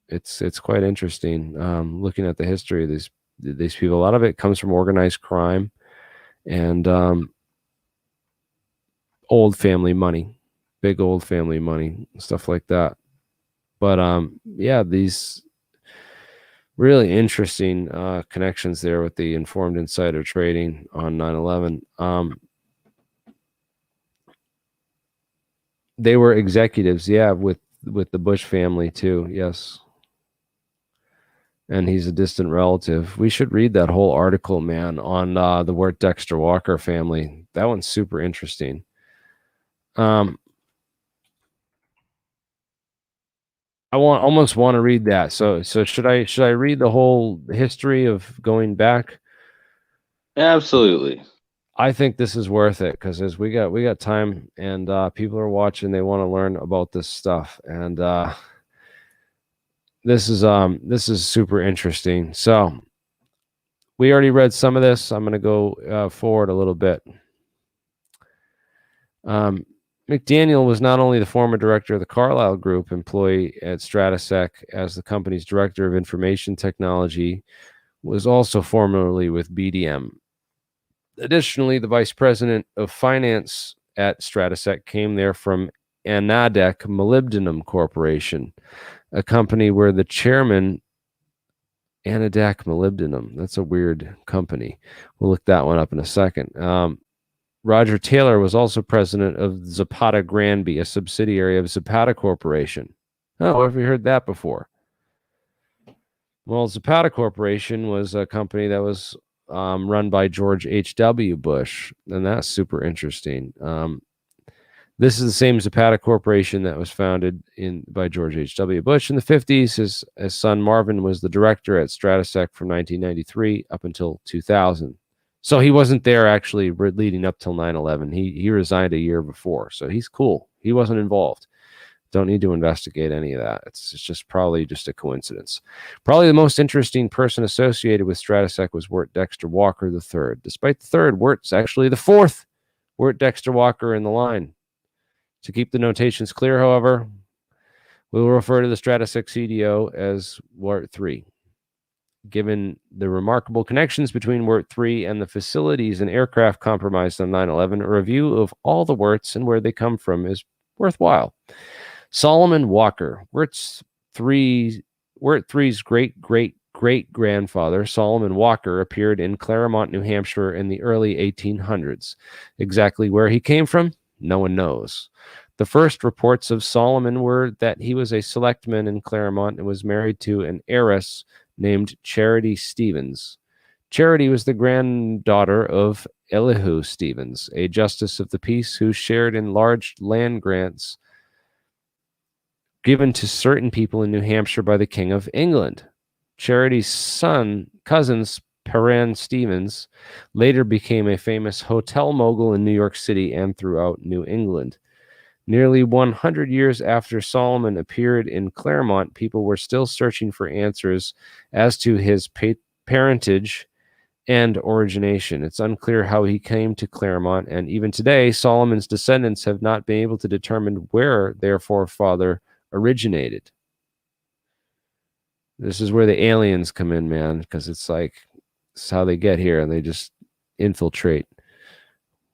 it's quite interesting looking at the history of these people. A lot of it comes from organized crime and old family money, big old family money, stuff like that. But yeah, these really interesting connections there with the informed insider trading on 9/11. They were executives, yeah, with the Bush family too, yes. And he's a distant relative. We should read that whole article, man, on the Wirt Dexter Walker family. That one's super interesting. I almost want to read that. So should I read the whole history of going back? Absolutely. I think this is worth it because as we got time and people are watching, they want to learn about this stuff, and this is super interesting. So we already read some of this. I'm going to go forward a little bit. McDaniel was not only the former director of the Carlyle Group, employee at Stratesec as the company's director of information technology, was also formerly with BDM. Additionally, the vice president of finance at Stratesec came there from Anadec Molybdenum Corporation, a company where the chairman, Anadec Molybdenum, that's a weird company. We'll look that one up in a second. Roger Taylor was also president of Zapata Granby, a subsidiary of Zapata Corporation. Oh, have you heard that before? Well, Zapata Corporation was a company that was run by George H.W. Bush, and that's super interesting. This is the same Zapata Corporation that was founded by George H.W. Bush in the 50s. His son Marvin was the director at Stratesec from 1993 up until 2000. So he wasn't there actually leading up till 9/11. He resigned a year before, so he's cool. He wasn't involved. Don't need to investigate any of that. It's just probably just a coincidence. Probably the most interesting person associated with Stratosec was Wirt Dexter Walker III. Despite the third, Wirt's actually the fourth Wirt Dexter Walker in the line. To keep the notations clear, however, we will refer to the Stratosec CDO as Wirt III. Given the remarkable connections between Wirt III and the facilities and aircraft compromised on 9/11, a review of all the Wirts and where they come from is worthwhile. Solomon Walker, Wirt III's great-great-great-grandfather, Solomon Walker, appeared in Claremont, New Hampshire in the early 1800s. Exactly where he came from, no one knows. The first reports of Solomon were that he was a selectman in Claremont and was married to an heiress named Charity Stevens. Charity was the granddaughter of Elihu Stevens, a justice of the peace who shared in large land grants given to certain people in New Hampshire by the King of England. Charity's cousins, Perrin Stevens, later became a famous hotel mogul in New York City and throughout New England. Nearly 100 years after Solomon appeared in Claremont, people were still searching for answers as to his parentage and origination. It's unclear how he came to Claremont, and even today, Solomon's descendants have not been able to determine where their forefather originated. This is where the aliens come in, man, because it's like it's how they get here and they just infiltrate.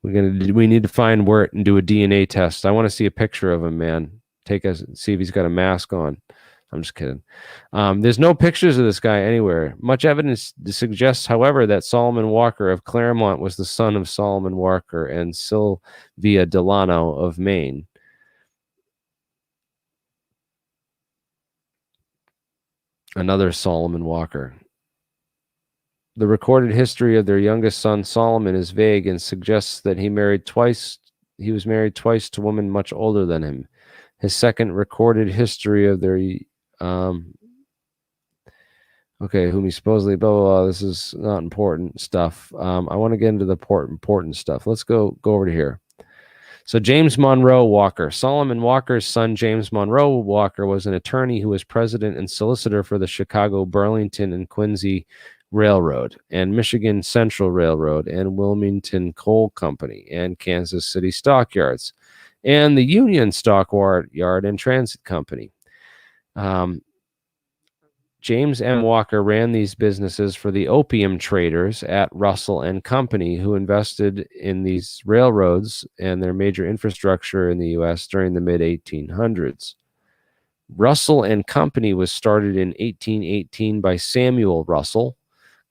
We need to find Wirt and do a DNA test. I want to see a picture of him, man. See if he's got a mask on. I'm just kidding. There's no pictures of this guy anywhere. Much evidence suggests, however, that Solomon Walker of Claremont was the son of Solomon Walker and Sylvia Delano of Maine. Another Solomon Walker. The recorded history of their youngest son, Solomon, is vague and suggests that he was married twice to women much older than him. His second recorded history of their whom he supposedly blah, blah, blah. This is not important stuff. I want to get into the important stuff. Let's go over to here. So James Monroe Walker. Solomon Walker's son, James Monroe Walker, was an attorney who was president and solicitor for the Chicago, Burlington, and Quincy Railroad, and Michigan Central Railroad, and Wilmington Coal Company, and Kansas City Stockyards, and the Union Stockyard and Transit Company. James M. Walker ran these businesses for the opium traders at Russell and Company, who invested in these railroads and their major infrastructure in the U.S. during the mid-1800s. Russell and Company was started in 1818 by Samuel Russell,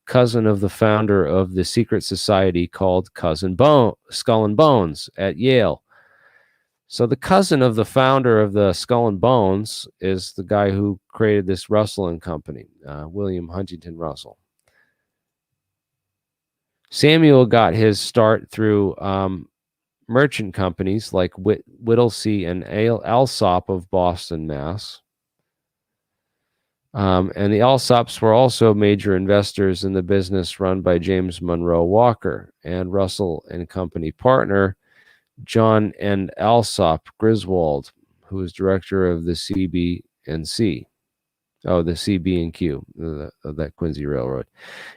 cousin of the founder of the secret society called Skull and Bones at Yale. So the cousin of the founder of the Skull and Bones is the guy who created this Russell and Company, William Huntington Russell. Samuel got his start through merchant companies like Whittlesey and Alsop of Boston, Mass. And the Alsops were also major investors in the business run by James Monroe Walker and Russell and Company partner John and Alsop Griswold, who was director of the CB&C. Oh, the CB&Q, of that Quincy Railroad,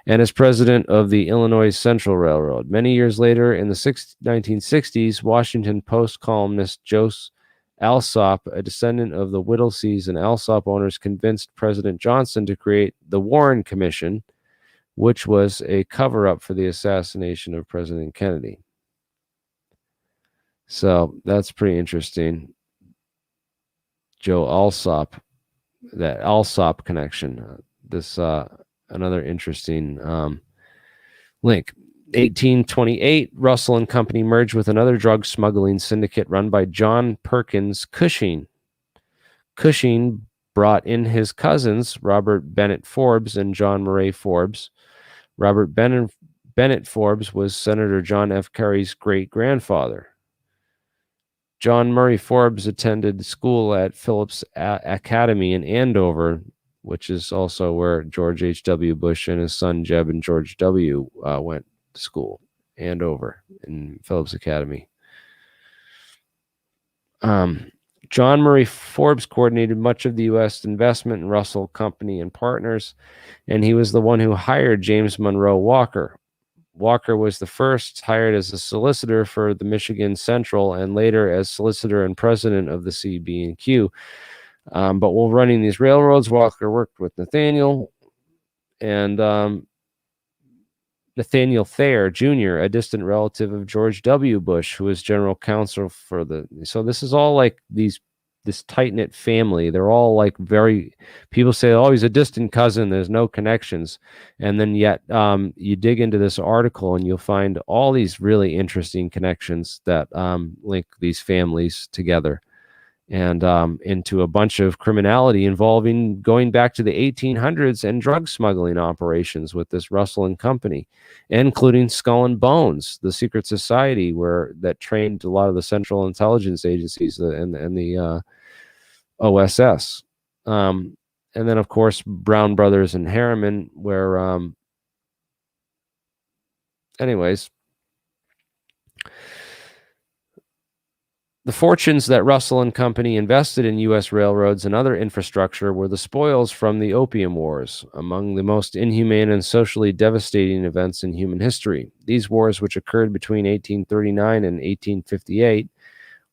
and as president of the Illinois Central Railroad. Many years later, in the 1960s, Washington Post columnist Joseph Alsop, a descendant of the Whittleseys and Alsop owners, convinced President Johnson to create the Warren Commission, which was a cover-up for the assassination of President Kennedy. So that's pretty interesting. Joe Alsop, that Alsop connection. Another interesting link. 1828, Russell and Company merged with another drug smuggling syndicate run by John Perkins Cushing. Cushing brought in his cousins, Robert Bennett Forbes and John Murray Forbes. Robert Bennett Forbes was Senator John F. Kerry's great-grandfather. John Murray Forbes attended school at Phillips Academy in Andover, which is also where George H.W. Bush and his son Jeb and George W. Went to school, Andover in Phillips Academy. John Murray Forbes coordinated much of the U.S. investment in Russell Company and Partners, and he was the one who hired James Monroe Walker. Walker was the first hired as a solicitor for the Michigan Central and later as solicitor and president of the CB&Q. But while running these railroads, Walker worked with Nathaniel and Nathaniel Thayer Jr., a distant relative of George W. Bush, who was general counsel for the. So this is all like this tight-knit family. They're all like people say, oh, he's a distant cousin. There's no connections. And then yet you dig into this article and you'll find all these really interesting connections that link these families together and into a bunch of criminality involving going back to the 1800s and drug smuggling operations with this Russell and Company, including Skull and Bones, the secret society that trained a lot of the Central Intelligence Agencies and the OSS. And then, of course, Brown Brothers and Harriman, where, anyways, the fortunes that Russell and Company invested in U.S. railroads and other infrastructure were the spoils from the Opium Wars, among the most inhumane and socially devastating events in human history. These wars, which occurred between 1839 and 1858,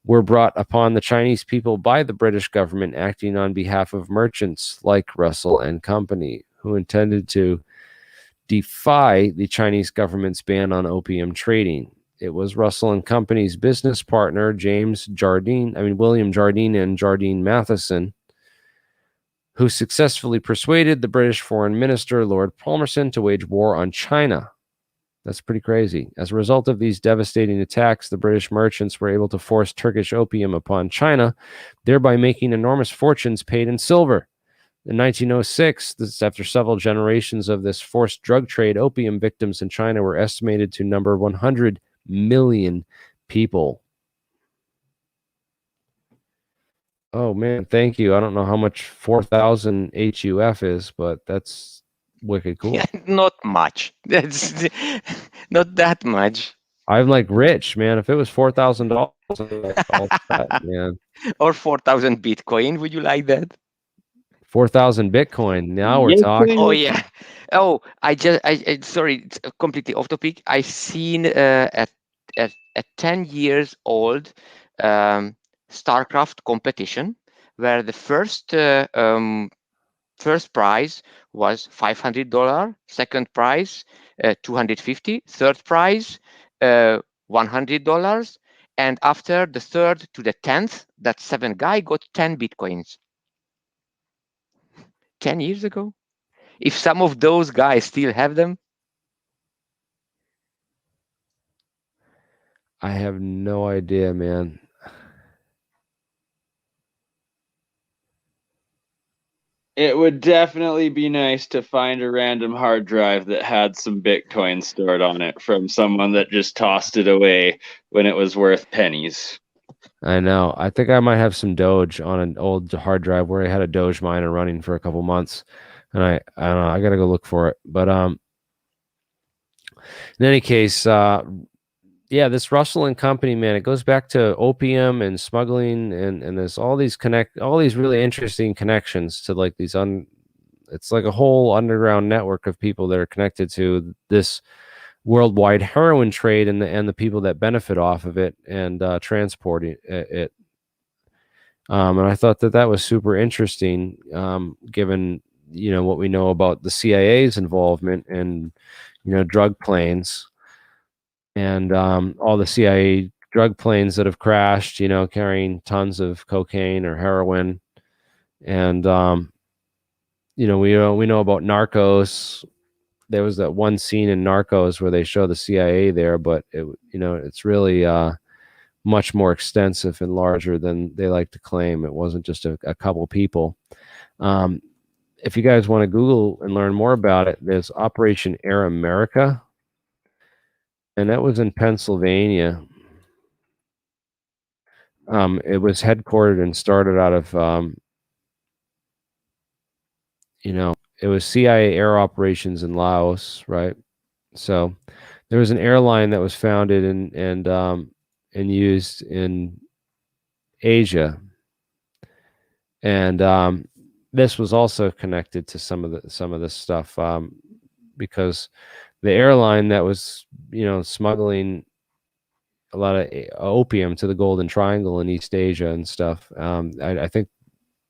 were brought upon the Chinese people by the British government acting on behalf of merchants like Russell and Company, who intended to defy the Chinese government's ban on opium trading. It was Russell and Company's business partner, William Jardine and Jardine Matheson, who successfully persuaded the British Foreign Minister, Lord Palmerston, to wage war on China. That's pretty crazy. As a result of these devastating attacks, the British merchants were able to force Turkish opium upon China, thereby making enormous fortunes paid in silver. In 1906, after several generations of this forced drug trade, opium victims in China were estimated to number 100 million people. Oh man, thank you. I don't know how much 4,000 HUF is, but that's wicked cool. Yeah, not much. That's not that much. I'm like rich, man. If it was $4,000, man. Or 4,000 Bitcoin, would you like that? 4,000 Bitcoin. Now we're talking. Oh yeah. Oh, I sorry, it's completely off topic. I seen a 10 years old StarCraft competition where the first prize was $500, second prize $250, third prize $100, and after the third to the 10th, that seventh guy got 10 Bitcoins. 10 years ago. If some of those guys still have them. I have no idea, man. It would definitely be nice to find a random hard drive that had some Bitcoin stored on it from someone that just tossed it away when it was worth pennies. I know. I think I might have some Doge on an old hard drive where I had a Doge miner running for a couple months, and I don't know. I gotta go look for it. But in any case, yeah, this Russell and Company, man, it goes back to opium and smuggling, and there's all these really interesting connections to like these it's like a whole underground network of people that are connected to this worldwide heroin trade and the people that benefit off of it and transporting it. And I thought that was super interesting, given what we know about the CIA's involvement in drug planes and all the CIA drug planes that have crashed, carrying tons of cocaine or heroin, and we know about Narcos. There was that one scene in Narcos where they show the CIA there, but it's really much more extensive and larger than they like to claim. It wasn't just a couple people. If you guys want to Google and learn more about it, there's Operation Air America, and that was in Pennsylvania. It was headquartered and started out of, it was CIA air operations in Laos, right? So there was an airline that was founded and used in Asia, And this was also connected to some of this stuff, because the airline that was, you know, smuggling a lot of opium to the Golden Triangle in East Asia and stuff. I think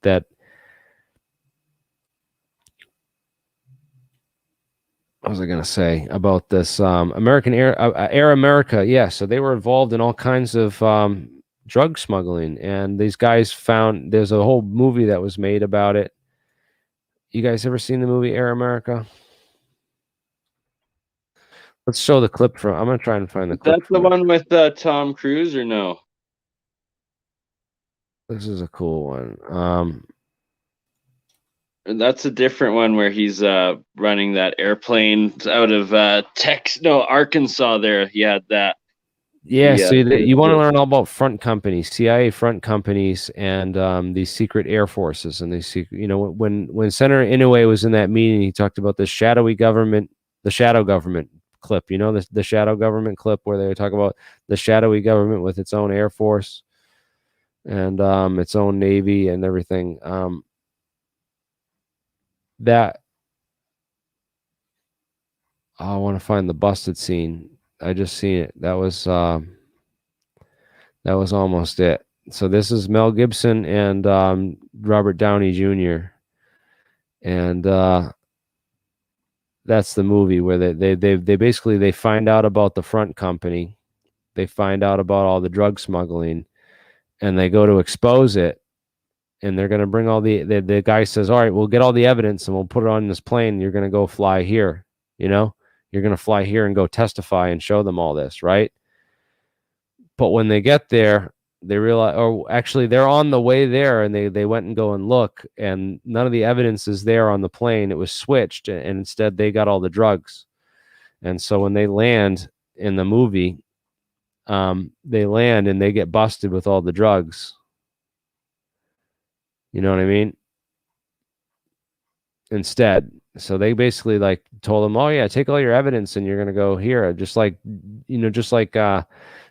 that, what was I going to say about this? American Air America. Yeah. So they were involved in all kinds of drug smuggling, and these guys found, there's a whole movie that was made about it. You guys ever seen the movie Air America? Let's show the clip from. I'm gonna try and find the clip. That's the one with Tom Cruise, or no? This is a cool one. That's a different one where he's running that airplane out of Arkansas. There, he had that. Yeah, so you want to learn all about front companies, CIA front companies, and these secret air forces, and these secret. You know, when Senator Inouye was in that meeting, he talked about the shadowy government, the shadow government clip. You know, the shadow government clip where they talk about the shadowy government with its own air force and its own navy and everything. That I want to find the busted scene. I just seen it. That was almost it. So this is Mel Gibson and Robert Downey Jr. And that's the movie where they basically they find out about the front company, they find out about all the drug smuggling, and they go to expose it. And they're going to bring all the guy says, all right, we'll get all the evidence and we'll put it on this plane. You're going to go fly here, you know, you're going to fly here and go testify and show them all this. Right. But when they get there, they realize, or actually they're on the way there, and they went and go and look, and none of the evidence is there on the plane. It was switched, and instead they got all the drugs. And so when they land in the movie, they land and they get busted with all the drugs. You know what I mean? Instead. So they basically like told them, oh yeah, take all your evidence and you're going to go here. Just like, you know, just like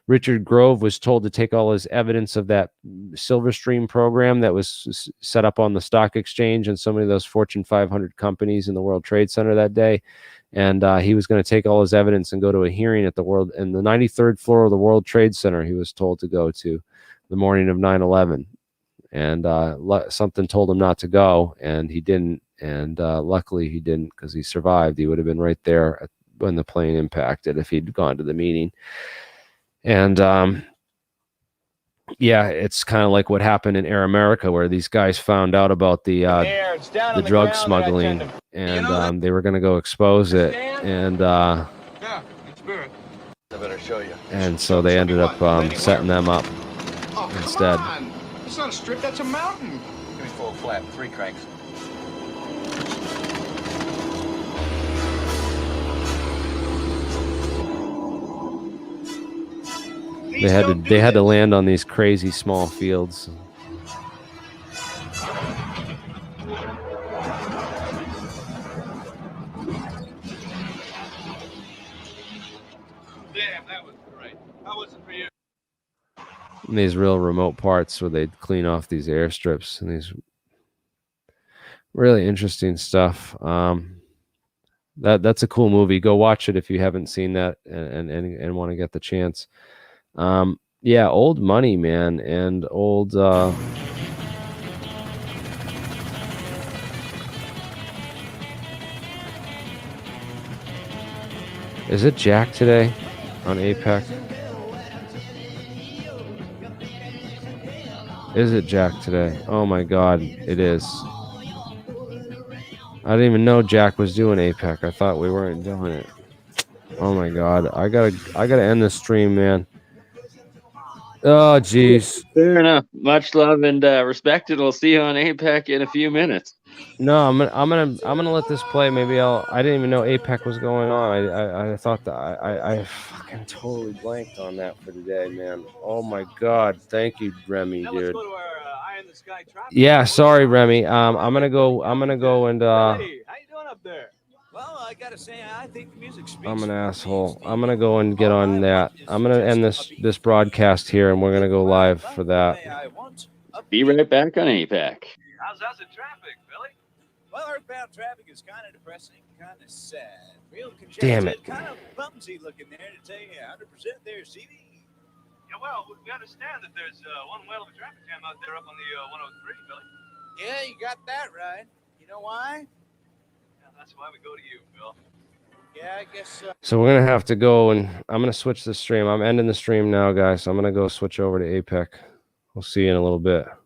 Richard Grove was told to take all his evidence of that Silverstream program that was set up on the stock exchange and so many of those Fortune 500 companies in the World Trade Center that day. And he was going to take all his evidence and go to a hearing at the 93rd floor of the World Trade Center. He was told to go to the morning of 9/11. And something told him not to go, and he didn't. And luckily he didn't, because he survived. He would have been right there when the plane impacted if he'd gone to the meeting. And yeah, it's kind of like what happened in Air America, where these guys found out about the drug smuggling, and they were going to go expose it. And I better show you. And so they ended up setting them up instead. It's not a strip, that's a mountain. Give me full flat, 3 cranks. They had to land on these crazy small fields. Damn, that was great. How was it for you? In these real remote parts where they'd clean off these airstrips and these really interesting stuff. That's a cool movie. Go watch it if you haven't seen that and want to get the chance. Yeah, old money, man, and old Is it Jack today on APEC? Is it Jack today? Oh my God, it is. I didn't even know Jack was doing APEC. I thought we weren't doing it. Oh my God, I gotta end this stream, man. Oh jeez. Fair enough. Much love and respect, and we'll see you on APEC in a few minutes. No, I'm gonna let this play. Maybe I didn't even know APEC was going on. I thought that I fucking totally blanked on that for today, man. Oh my God, thank you, Remy, dude. Yeah, sorry, Remy. I'm gonna go and How you doing up there? Well, I gotta say, I think the music speaks. I'm an asshole. I'm gonna go and get on that. I'm gonna end this broadcast here, and we're gonna go live for that. Be right back on APEC. How's the traffic, Billy? Well, earthbound traffic is kind of depressing, kind of sad. Real congested, Damn it. kind of clumsy looking there to tell you 100% there, CV. Yeah, well, we understand that there's one whale of a traffic jam out there up on the 103, Billy. Yeah, you got that right. You know why? Yeah, that's why we go to you, Bill. Yeah, I guess So we're gonna have to go, and I'm gonna switch the stream. I'm ending the stream now, guys. So I'm gonna go switch over to APEC. We'll see you in a little bit.